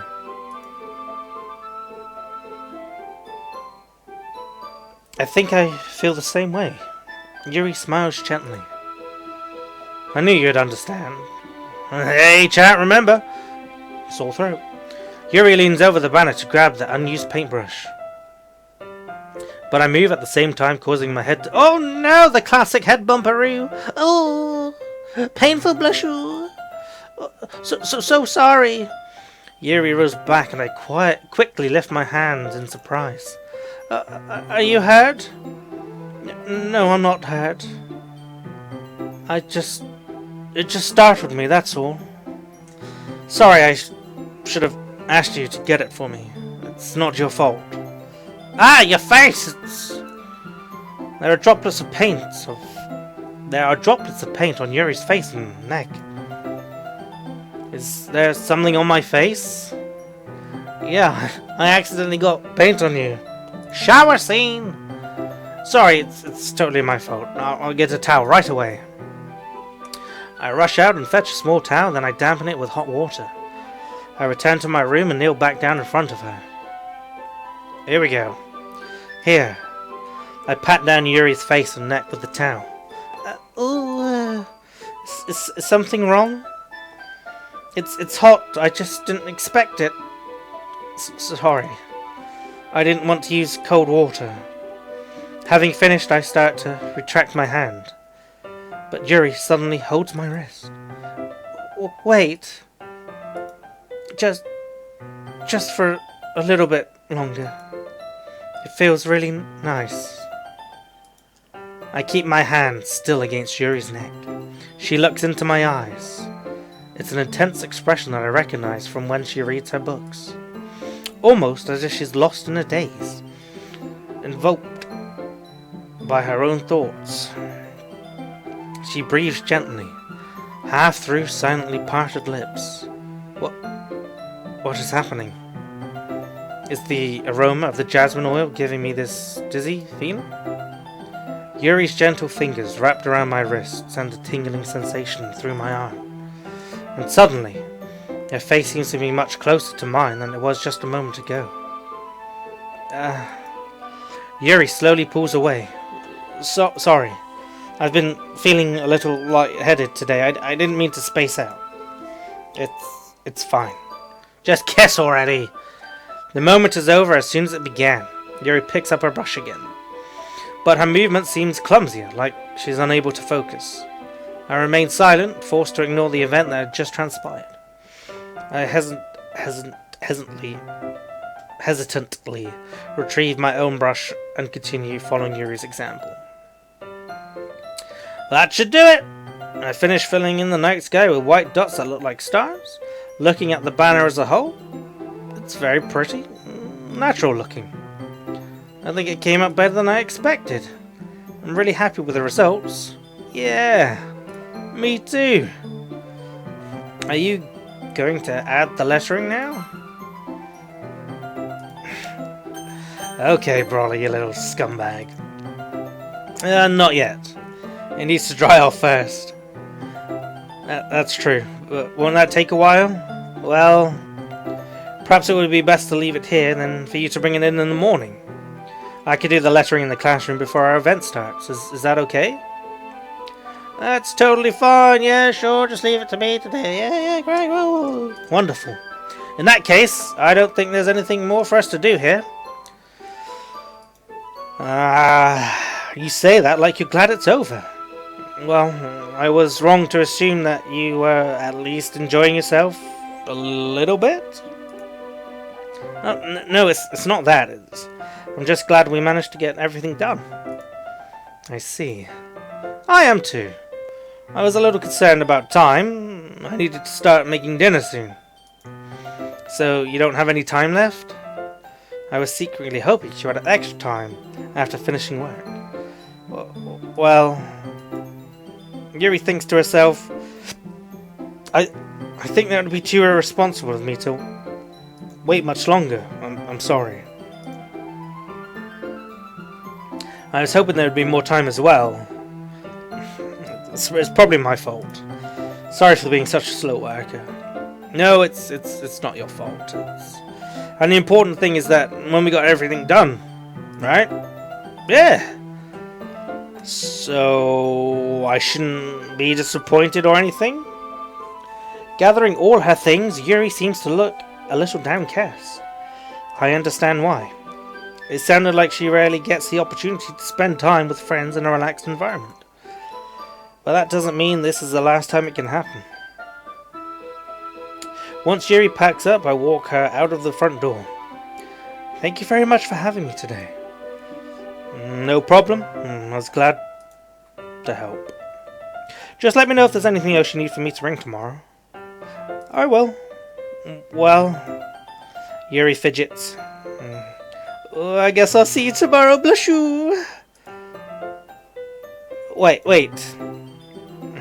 I think I feel the same way. Yuri smiles gently. I knew you'd understand. Hey, chat, remember? Sore throat. Yuri leans over the banner to grab the unused paintbrush. But I move at the same time, causing my head to... Oh no, the classic head bumperoo! Oh! Painful blush. So sorry. Yuri rose back and I quickly left my hands in surprise. Are you hurt? No, I'm not hurt. It just startled me, that's all. Sorry, I should have asked you to get it for me. It's not your fault. Ah, your face! There are droplets of paint on Yuri's face and neck. Is there something on my face? Yeah, I accidentally got paint on you. Shower scene! Sorry, it's totally my fault. I'll get a towel right away. I rush out and fetch a small towel, then I dampen it with hot water. I return to my room and kneel back down in front of her. Here we go. Here. I pat down Yuri's face and neck with the towel. Is something wrong? It's hot. I just didn't expect it. Sorry. I didn't want to use cold water. Having finished, I start to retract my hand. But Yuri suddenly holds my wrist. Wait. Just for a little bit longer. It feels really nice. I keep my hand still against Yuri's neck. She looks into my eyes. It's an intense expression that I recognize from when she reads her books. Almost as if she's lost in a daze. Invoked by her own thoughts. She breathes gently, half through silently parted lips. What is happening? Is the aroma of the jasmine oil giving me this dizzy feeling? Yuri's gentle fingers wrapped around my wrist send a tingling sensation through my arm. And suddenly, her face seems to be much closer to mine than it was just a moment ago. Yuri slowly pulls away. Sorry. I've been feeling a little lightheaded today. I didn't mean to space out. It's fine. Just kiss already. The moment is over as soon as it began. Yuri picks up her brush again. But her movement seems clumsier, like she's unable to focus. I remain silent, forced to ignore the event that had just transpired. I hesitantly retrieve my own brush and continue following Yuri's example. That should do it! I finish filling in the night sky with white dots that look like stars. Looking at the banner as a whole, it's very pretty, natural looking. I think it came out better than I expected. I'm really happy with the results. Yeah, me too. Are you going to add the lettering now? Okay, Brawler, you little scumbag. Not yet. It needs to dry off first. That's true. Won't that take a while? Well, perhaps it would be best to leave it here than for you to bring it in the morning. I could do the lettering in the classroom before our event starts. Is that okay? That's totally fine. Yeah, sure. Just leave it to me today. Yeah, great. Whoa. Wonderful. In that case, I don't think there's anything more for us to do here. You say that like you're glad it's over. Well, I was wrong to assume that you were at least enjoying yourself a little bit. No, it's not that. I'm just glad we managed to get everything done. I see. I am too. I was a little concerned about time. I needed to start making dinner soon. So, you don't have any time left? I was secretly hoping you had extra time after finishing work. Well, Yuri thinks to herself, I think that would be too irresponsible of me to wait much longer. I'm sorry. I was hoping there would be more time as well. It's probably my fault. Sorry for being such a slow worker. No, it's not your fault. And the important thing is that when we got everything done, right? Yeah. So I shouldn't be disappointed or anything? Gathering all her things, Yuri seems to look a little downcast. I understand why. It sounded like she rarely gets the opportunity to spend time with friends in a relaxed environment. But that doesn't mean this is the last time it can happen. Once Yuri packs up, I walk her out of the front door. Thank you very much for having me today. No problem. I was glad to help. Just let me know if there's anything else you need for me to bring tomorrow. I will. Well, Yuri fidgets. Oh, I guess I'll see you tomorrow, bless you. Wait.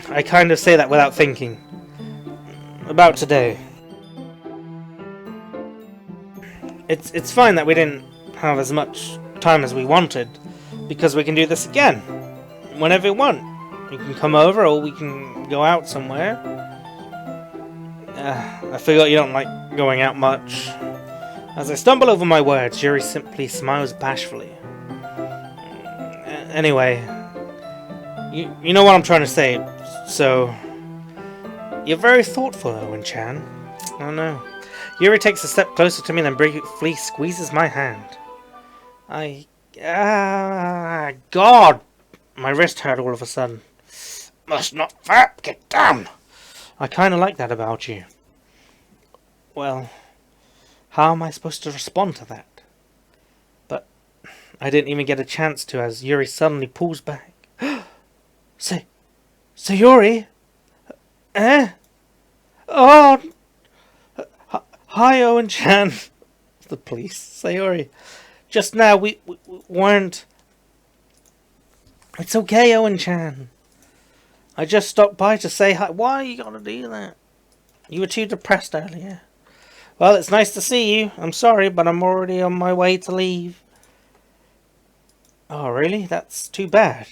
I kind of say that without thinking. About today. It's fine that we didn't have as much time as we wanted, because we can do this again. Whenever you want. You can come over or we can go out somewhere. I forgot you don't like going out much. As I stumble over my words, Yuri simply smiles bashfully. Anyway, you know what I'm trying to say, so... You're very thoughtful, Owen-chan. Oh no. Yuri takes a step closer to me and then briefly squeezes my hand. God! My wrist hurt all of a sudden. Must not fat, get down! I kinda like that about you. Well, how am I supposed to respond to that? But I didn't even get a chance to as Yuri suddenly pulls back. Sayori? Eh? Oh! Hi, Owen-chan. The police. Sayori. Just now, we weren't... It's okay, Owen-chan. I just stopped by to say hi. Why you gotta do that? You were too depressed earlier. Well, it's nice to see you. I'm sorry, but I'm already on my way to leave. Oh, really? That's too bad.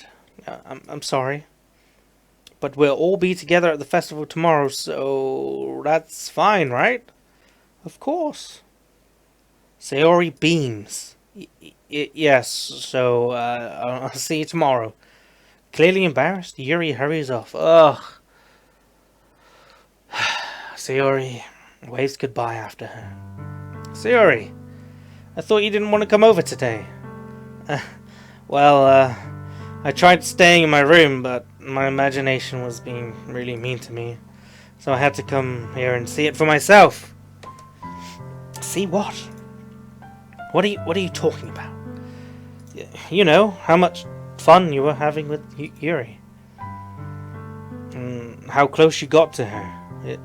I'm sorry. But we'll all be together at the festival tomorrow, so that's fine, right? Of course. Sayori beams. Yes, so I'll see you tomorrow. Clearly embarrassed, Yuri hurries off. Ugh. Sayori waves goodbye after her. Sayori, I thought you didn't want to come over today. I tried staying in my room, but my imagination was being really mean to me. So I had to come here and see it for myself. See what? What are you talking about? You know, how much fun you were having with Yuri. And how close you got to her. It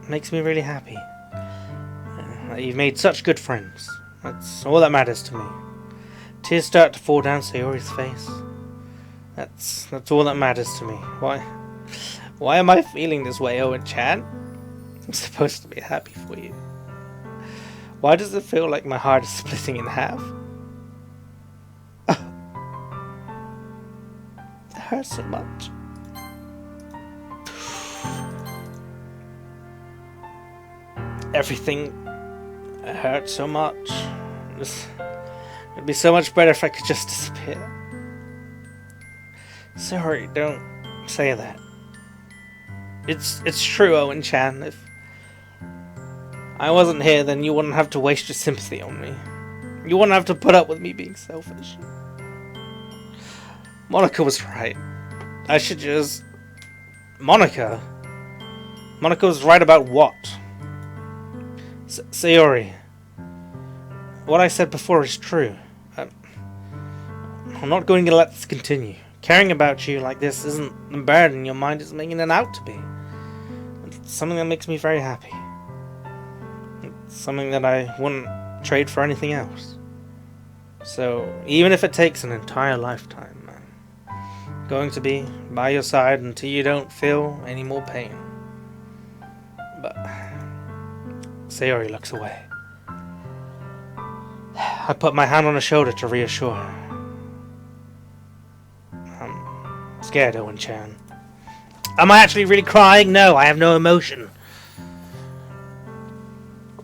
makes me really happy. You've made such good friends. That's all that matters to me. Tears start to fall down Sayori's face. That's all that matters to me. Why am I feeling this way, Owen-chan? I'm supposed to be happy for you. Why does it feel like my heart is splitting in half? It hurts so much. Everything hurts so much. It'd be so much better if I could just disappear. Sorry, don't say that. It's true, Owen-chan. If I wasn't here, then you wouldn't have to waste your sympathy on me. You wouldn't have to put up with me being selfish. Monica was right. I should just... Monica? Monica was right about what? Sayori. What I said before is true. I'm not going to let this continue. Caring about you like this isn't the burden your mind is making it out to be. It's something that makes me very happy. It's something that I wouldn't trade for anything else. So, even if it takes an entire lifetime, I'm going to be by your side until you don't feel any more pain. But Sayori looks away. I put my hand on her shoulder to reassure her. I'm scared, Owen-chan. Am I actually really crying? No, I have no emotion.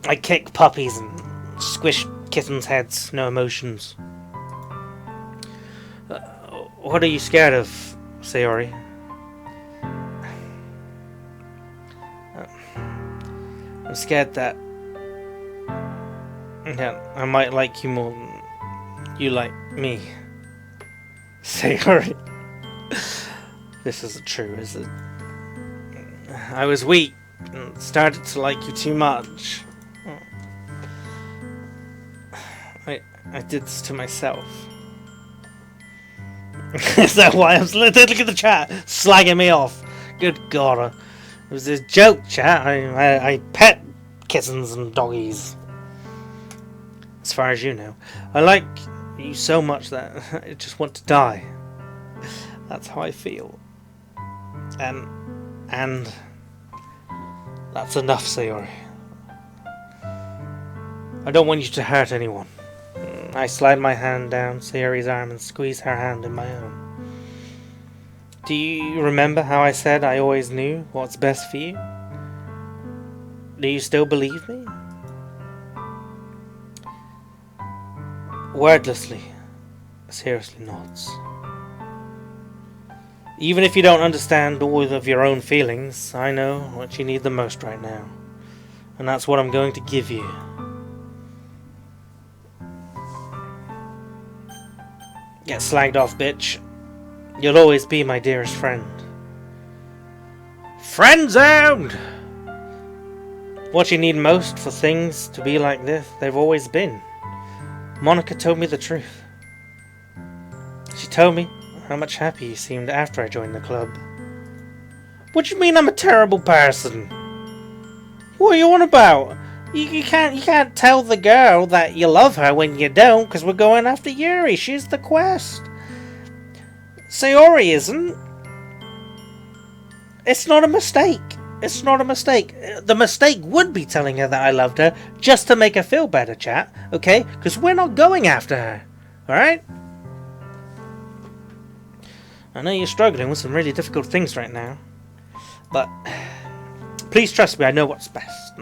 I kick puppies and squish kittens' heads. No emotions. What are you scared of, Sayori? I'm scared that I might like you more than you like me. Sayori. This isn't true, is it? I was weak and started to like you too much. I did this to myself. Is that why I'm... Look at the chat! Slagging me off! Good God. It was a joke, chat. I pet kittens and doggies. As far as you know. I like you so much that I just want to die. That's how I feel. And... That's enough, Sayori. I don't want you to hurt anyone. I slide my hand down Sayori's arm and squeeze her hand in my own. Do you remember how I said I always knew what's best for you? Do you still believe me? Wordlessly, seriously nods. Even if you don't understand all of your own feelings, I know what you need the most right now. And that's what I'm going to give you. Get slagged off, bitch. You'll always be my dearest friend. Friend zoned! What you need most for things to be like this, they've always been. Monica told me the truth. She told me how much happier you seemed after I joined the club. What do you mean I'm a terrible person? What are you on about? You can't tell the girl that you love her when you don't, because we're going after Yuri. She's the quest. Sayori isn't. It's not a mistake. It's not a mistake. The mistake would be telling her that I loved her just to make her feel better, chat. Okay? Because we're not going after her. Alright? I know you're struggling with some really difficult things right now. But please trust me, I know what's best.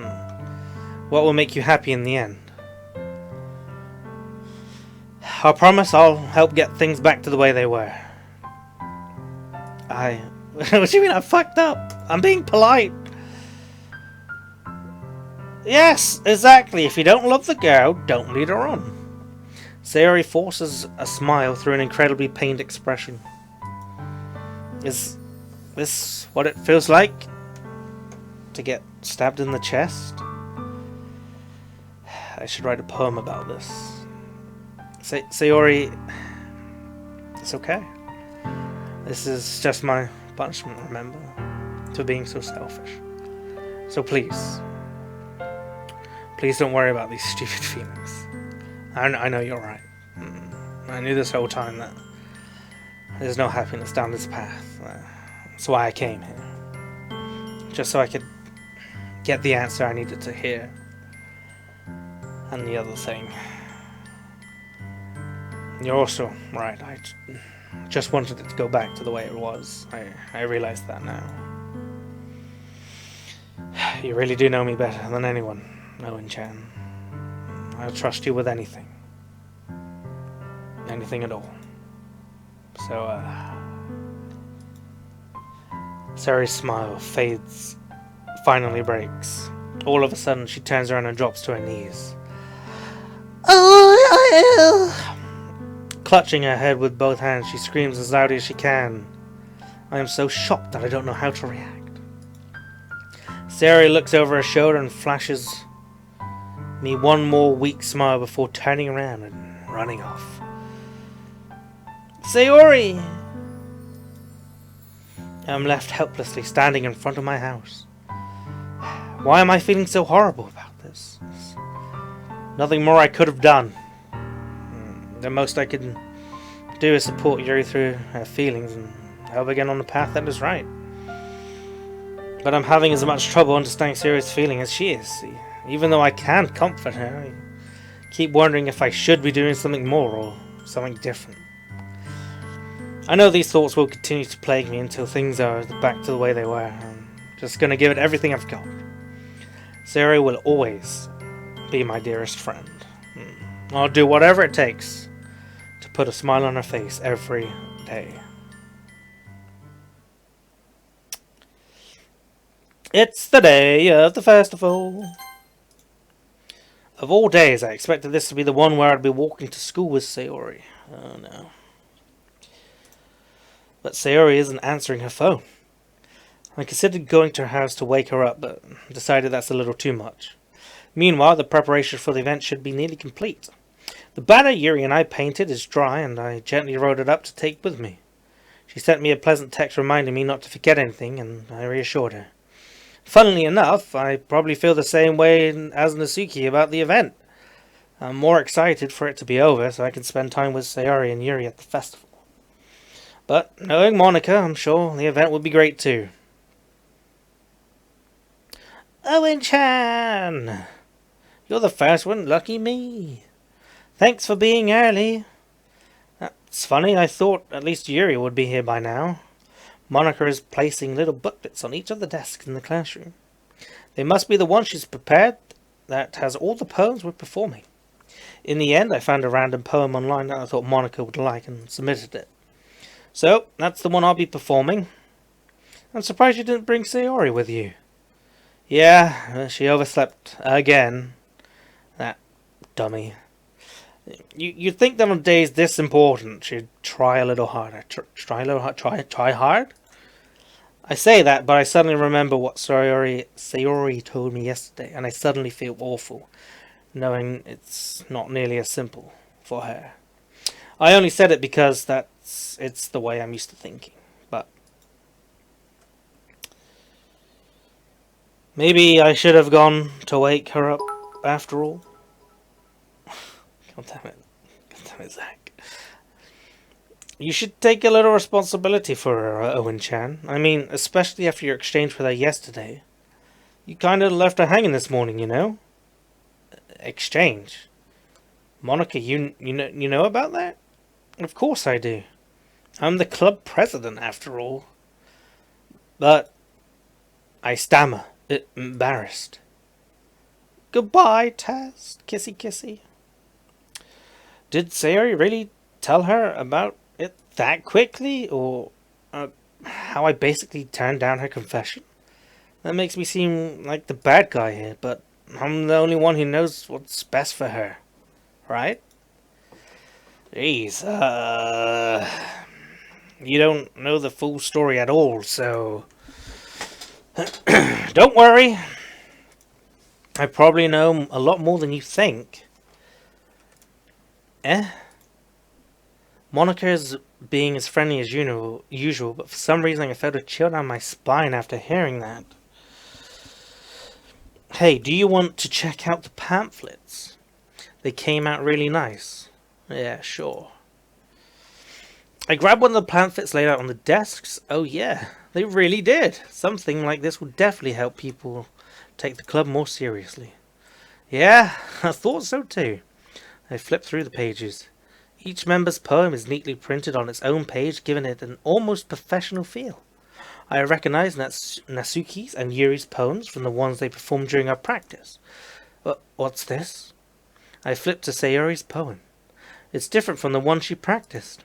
What will make you happy in the end. I promise I'll help get things back to the way they were. What do you mean I fucked up? I'm being polite. Yes, exactly. If you don't love the girl, don't lead her on. Sayori forces a smile through an incredibly pained expression. Is this what it feels like? To get stabbed in the chest? I should write a poem about this. Sayori, it's okay. This is just my punishment, remember? For being so selfish. So please don't worry about these stupid feelings. I know you're right. I knew this whole time that there's no happiness down this path. That's why I came here. Just so I could get the answer I needed to hear. And the other thing, you're also right. I just wanted it to go back to the way it was. I realize that now. You really do know me better than anyone, Owen-chan. I'll trust you with anything. Anything at all. So, Sayori's smile fades, finally breaks. All of a sudden, she turns around and drops to her knees. Clutching her head with both hands, she screams as loudly as she can. I am so shocked that I don't know how to react. Sayori looks over her shoulder and flashes me one more weak smile before turning around and running off. Sayori! I'm left helplessly standing in front of my house. Why am I feeling so horrible about this? Nothing more I could have done. The most I can do is support Yuri through her feelings and help her get on the path that is right. But I'm having as much trouble understanding Sayori's feeling as she is. Even though I can comfort her, I keep wondering if I should be doing something more or something different. I know these thoughts will continue to plague me until things are back to the way they were. I'm just going to give it everything I've got. Sayori will always be my dearest friend. I'll do whatever it takes to put a smile on her face every day. It's the day of the festival. Of all days, I expected this to be the one where I'd be walking to school with Sayori. Oh no. but Sayori isn't answering her phone. I considered going to her house to wake her up, but decided that's a little too much. Meanwhile, the preparation for the event should be nearly complete. The banner Yuri and I painted is dry, and I gently wrote it up to take with me. She sent me a pleasant text reminding me not to forget anything, and I reassured her. Funnily enough, I probably feel the same way as Natsuki about the event. I'm more excited for it to be over so I can spend time with Sayori and Yuri at the festival. But knowing Monika, I'm sure the event will be great too. Owen-chan! You're the first one, lucky me. Thanks for being early. It's funny, I thought at least Yuri would be here by now. Monika is placing little booklets on each of the desks in the classroom. They must be the ones she's prepared that has all the poems we're performing. In the end, I found a random poem online that I thought Monika would like and submitted it. So, that's the one I'll be performing. I'm surprised you didn't bring Sayori with you. Yeah, she overslept again. That dummy. You'd think that on days this important, she'd try a little harder. Try hard? I say that, but I suddenly remember what Sayori told me yesterday, and I suddenly feel awful, knowing it's not nearly as simple for her. I only said it because it's the way I'm used to thinking, but maybe I should have gone to wake her up after all. God damn it, Zach. You should take a little responsibility for her, Owen-chan. I mean, especially after your exchange with her yesterday. You kinda left her hanging this morning, you know? Exchange? Monika, you know about that? Of course I do. I'm the club president, after all. But I stammer, embarrassed. Goodbye, Taz. Kissy kissy. Did Sayori really tell her about it that quickly? Or how I basically turned down her confession? That makes me seem like the bad guy here, but I'm the only one who knows what's best for her. Right? Jeez, you don't know the full story at all, so don't worry. I probably know a lot more than you think. Monika is being as friendly as usual, but for some reason I felt a chill down my spine after hearing that. Hey, do you want to check out the pamphlets? They came out really nice. Yeah, sure. I grabbed one of the pamphlets laid out on the desks. Oh yeah, they really did. Something like this would definitely help people take the club more seriously. Yeah, I thought so too. I flipped through the pages. Each member's poem is neatly printed on its own page, giving it an almost professional feel. I recognized Natsuki's and Yuri's poems from the ones they performed during our practice. What's this? I flipped to Sayori's poem. It's different from the one she practiced.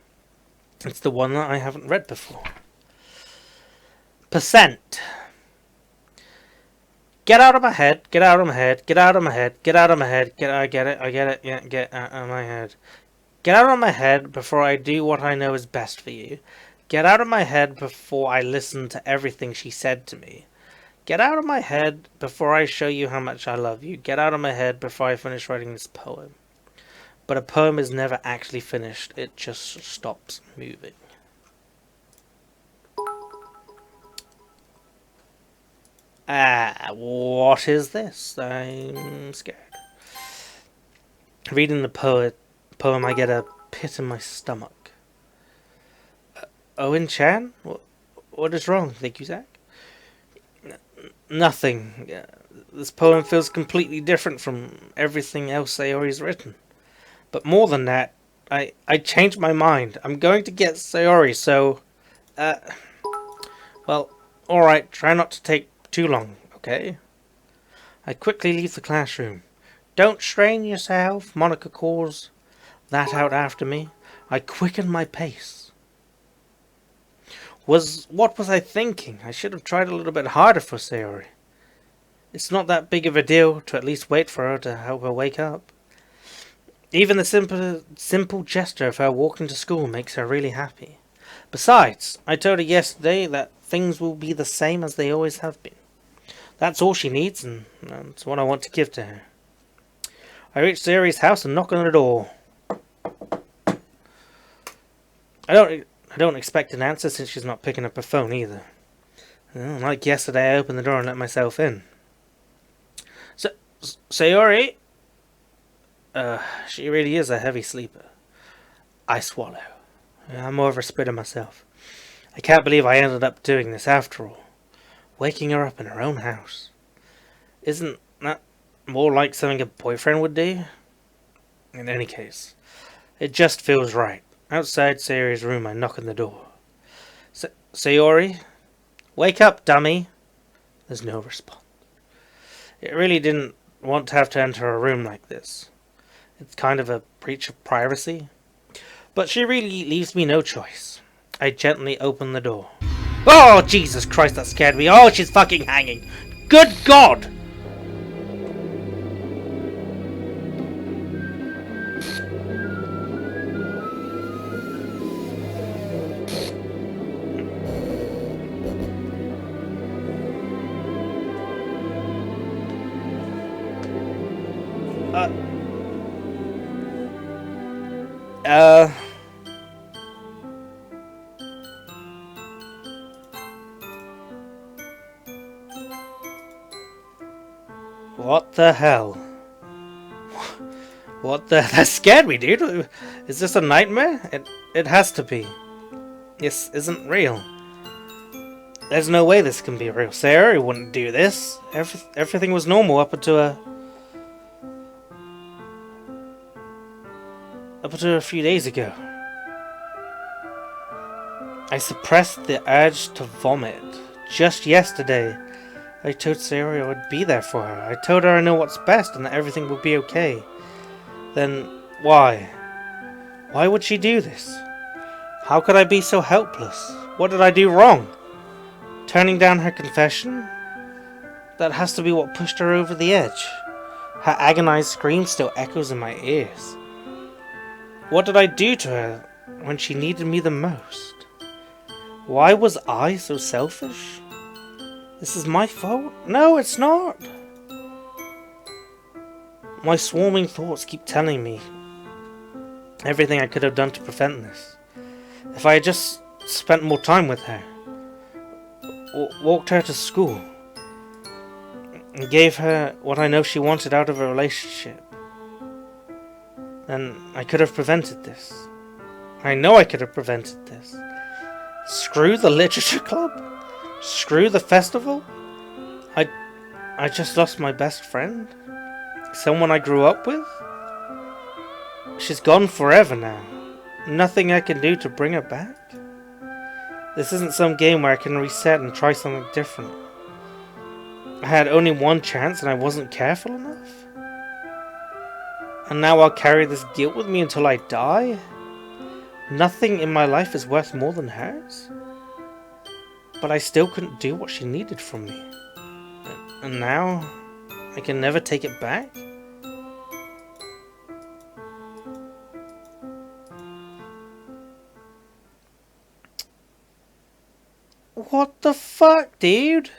It's the one that I haven't read before. Percent. Get out of my head, get out of my head, get out of my head, get out of my head, I get it, yeah, get out of my head. Get out of my head before I do what I know is best for you. Get out of my head before I listen to everything she said to me. Get out of my head before I show you how much I love you. Get out of my head before I finish writing this poem. But a poem is never actually finished, it just stops moving. What is this? I'm scared. Reading the poem, I get a pit in my stomach. Owen-chan? What is wrong, think you, Zach? Nothing. This poem feels completely different from everything else Sayori's written. But more than that, I changed my mind. I'm going to get Sayori, so... well, alright, try not to take too long, okay? I quickly leave the classroom. Don't strain yourself, Monika calls that out after me. I quicken my pace. What was I thinking? I should have tried a little bit harder for Sayori. It's not that big of a deal to at least wait for her to help her wake up. Even the simple gesture of her walking to school makes her really happy. Besides, I told her yesterday that things will be the same as they always have been. That's all she needs, and that's what I want to give to her. I reach Sayori's house and knock on the door. I don't expect an answer since she's not picking up her phone either. Like yesterday, I opened the door and let myself in. Sayori? She really is a heavy sleeper. I swallow. I'm more of a spitter myself. I can't believe I ended up doing this after all. Waking her up in her own house. Isn't that more like something a boyfriend would do? In any case, it just feels right. Outside Sayori's room, I knock on the door. Sayori? Wake up, dummy! There's no response. It really didn't want to have to enter a room like this. It's kind of a breach of privacy. But she really leaves me no choice. I gently open the door. Oh, Jesus Christ, that scared me. Oh, she's fucking hanging. Good God! What the hell? What the... That scared me, dude. Is this a nightmare? It has to be. This isn't real. There's no way this can be real. Sayori wouldn't do this. Everything was normal up until a few days ago. I suppressed the urge to vomit. Just yesterday, I told Sayori I would be there for her. I told her I know what's best and that everything will be okay. Then, why? Why would she do this? How could I be so helpless? What did I do wrong? Turning down her confession? That has to be what pushed her over the edge. Her agonized scream still echoes in my ears. What did I do to her when she needed me the most? Why was I so selfish? This is my fault? No, it's not. My swarming thoughts keep telling me everything I could have done to prevent this. If I had just spent more time with her, walked her to school, and gave her what I know she wanted out of a relationship, then I could have prevented this. I know I could have prevented this. Screw the literature club? Screw the festival? I just lost my best friend? Someone I grew up with? She's gone forever now. Nothing I can do to bring her back? This isn't some game where I can reset and try something different. I had only one chance and I wasn't careful enough? And now I'll carry this guilt with me until I die? Nothing in my life is worth more than hers? But I still couldn't do what she needed from me. And now, I can never take it back? What the fuck, dude?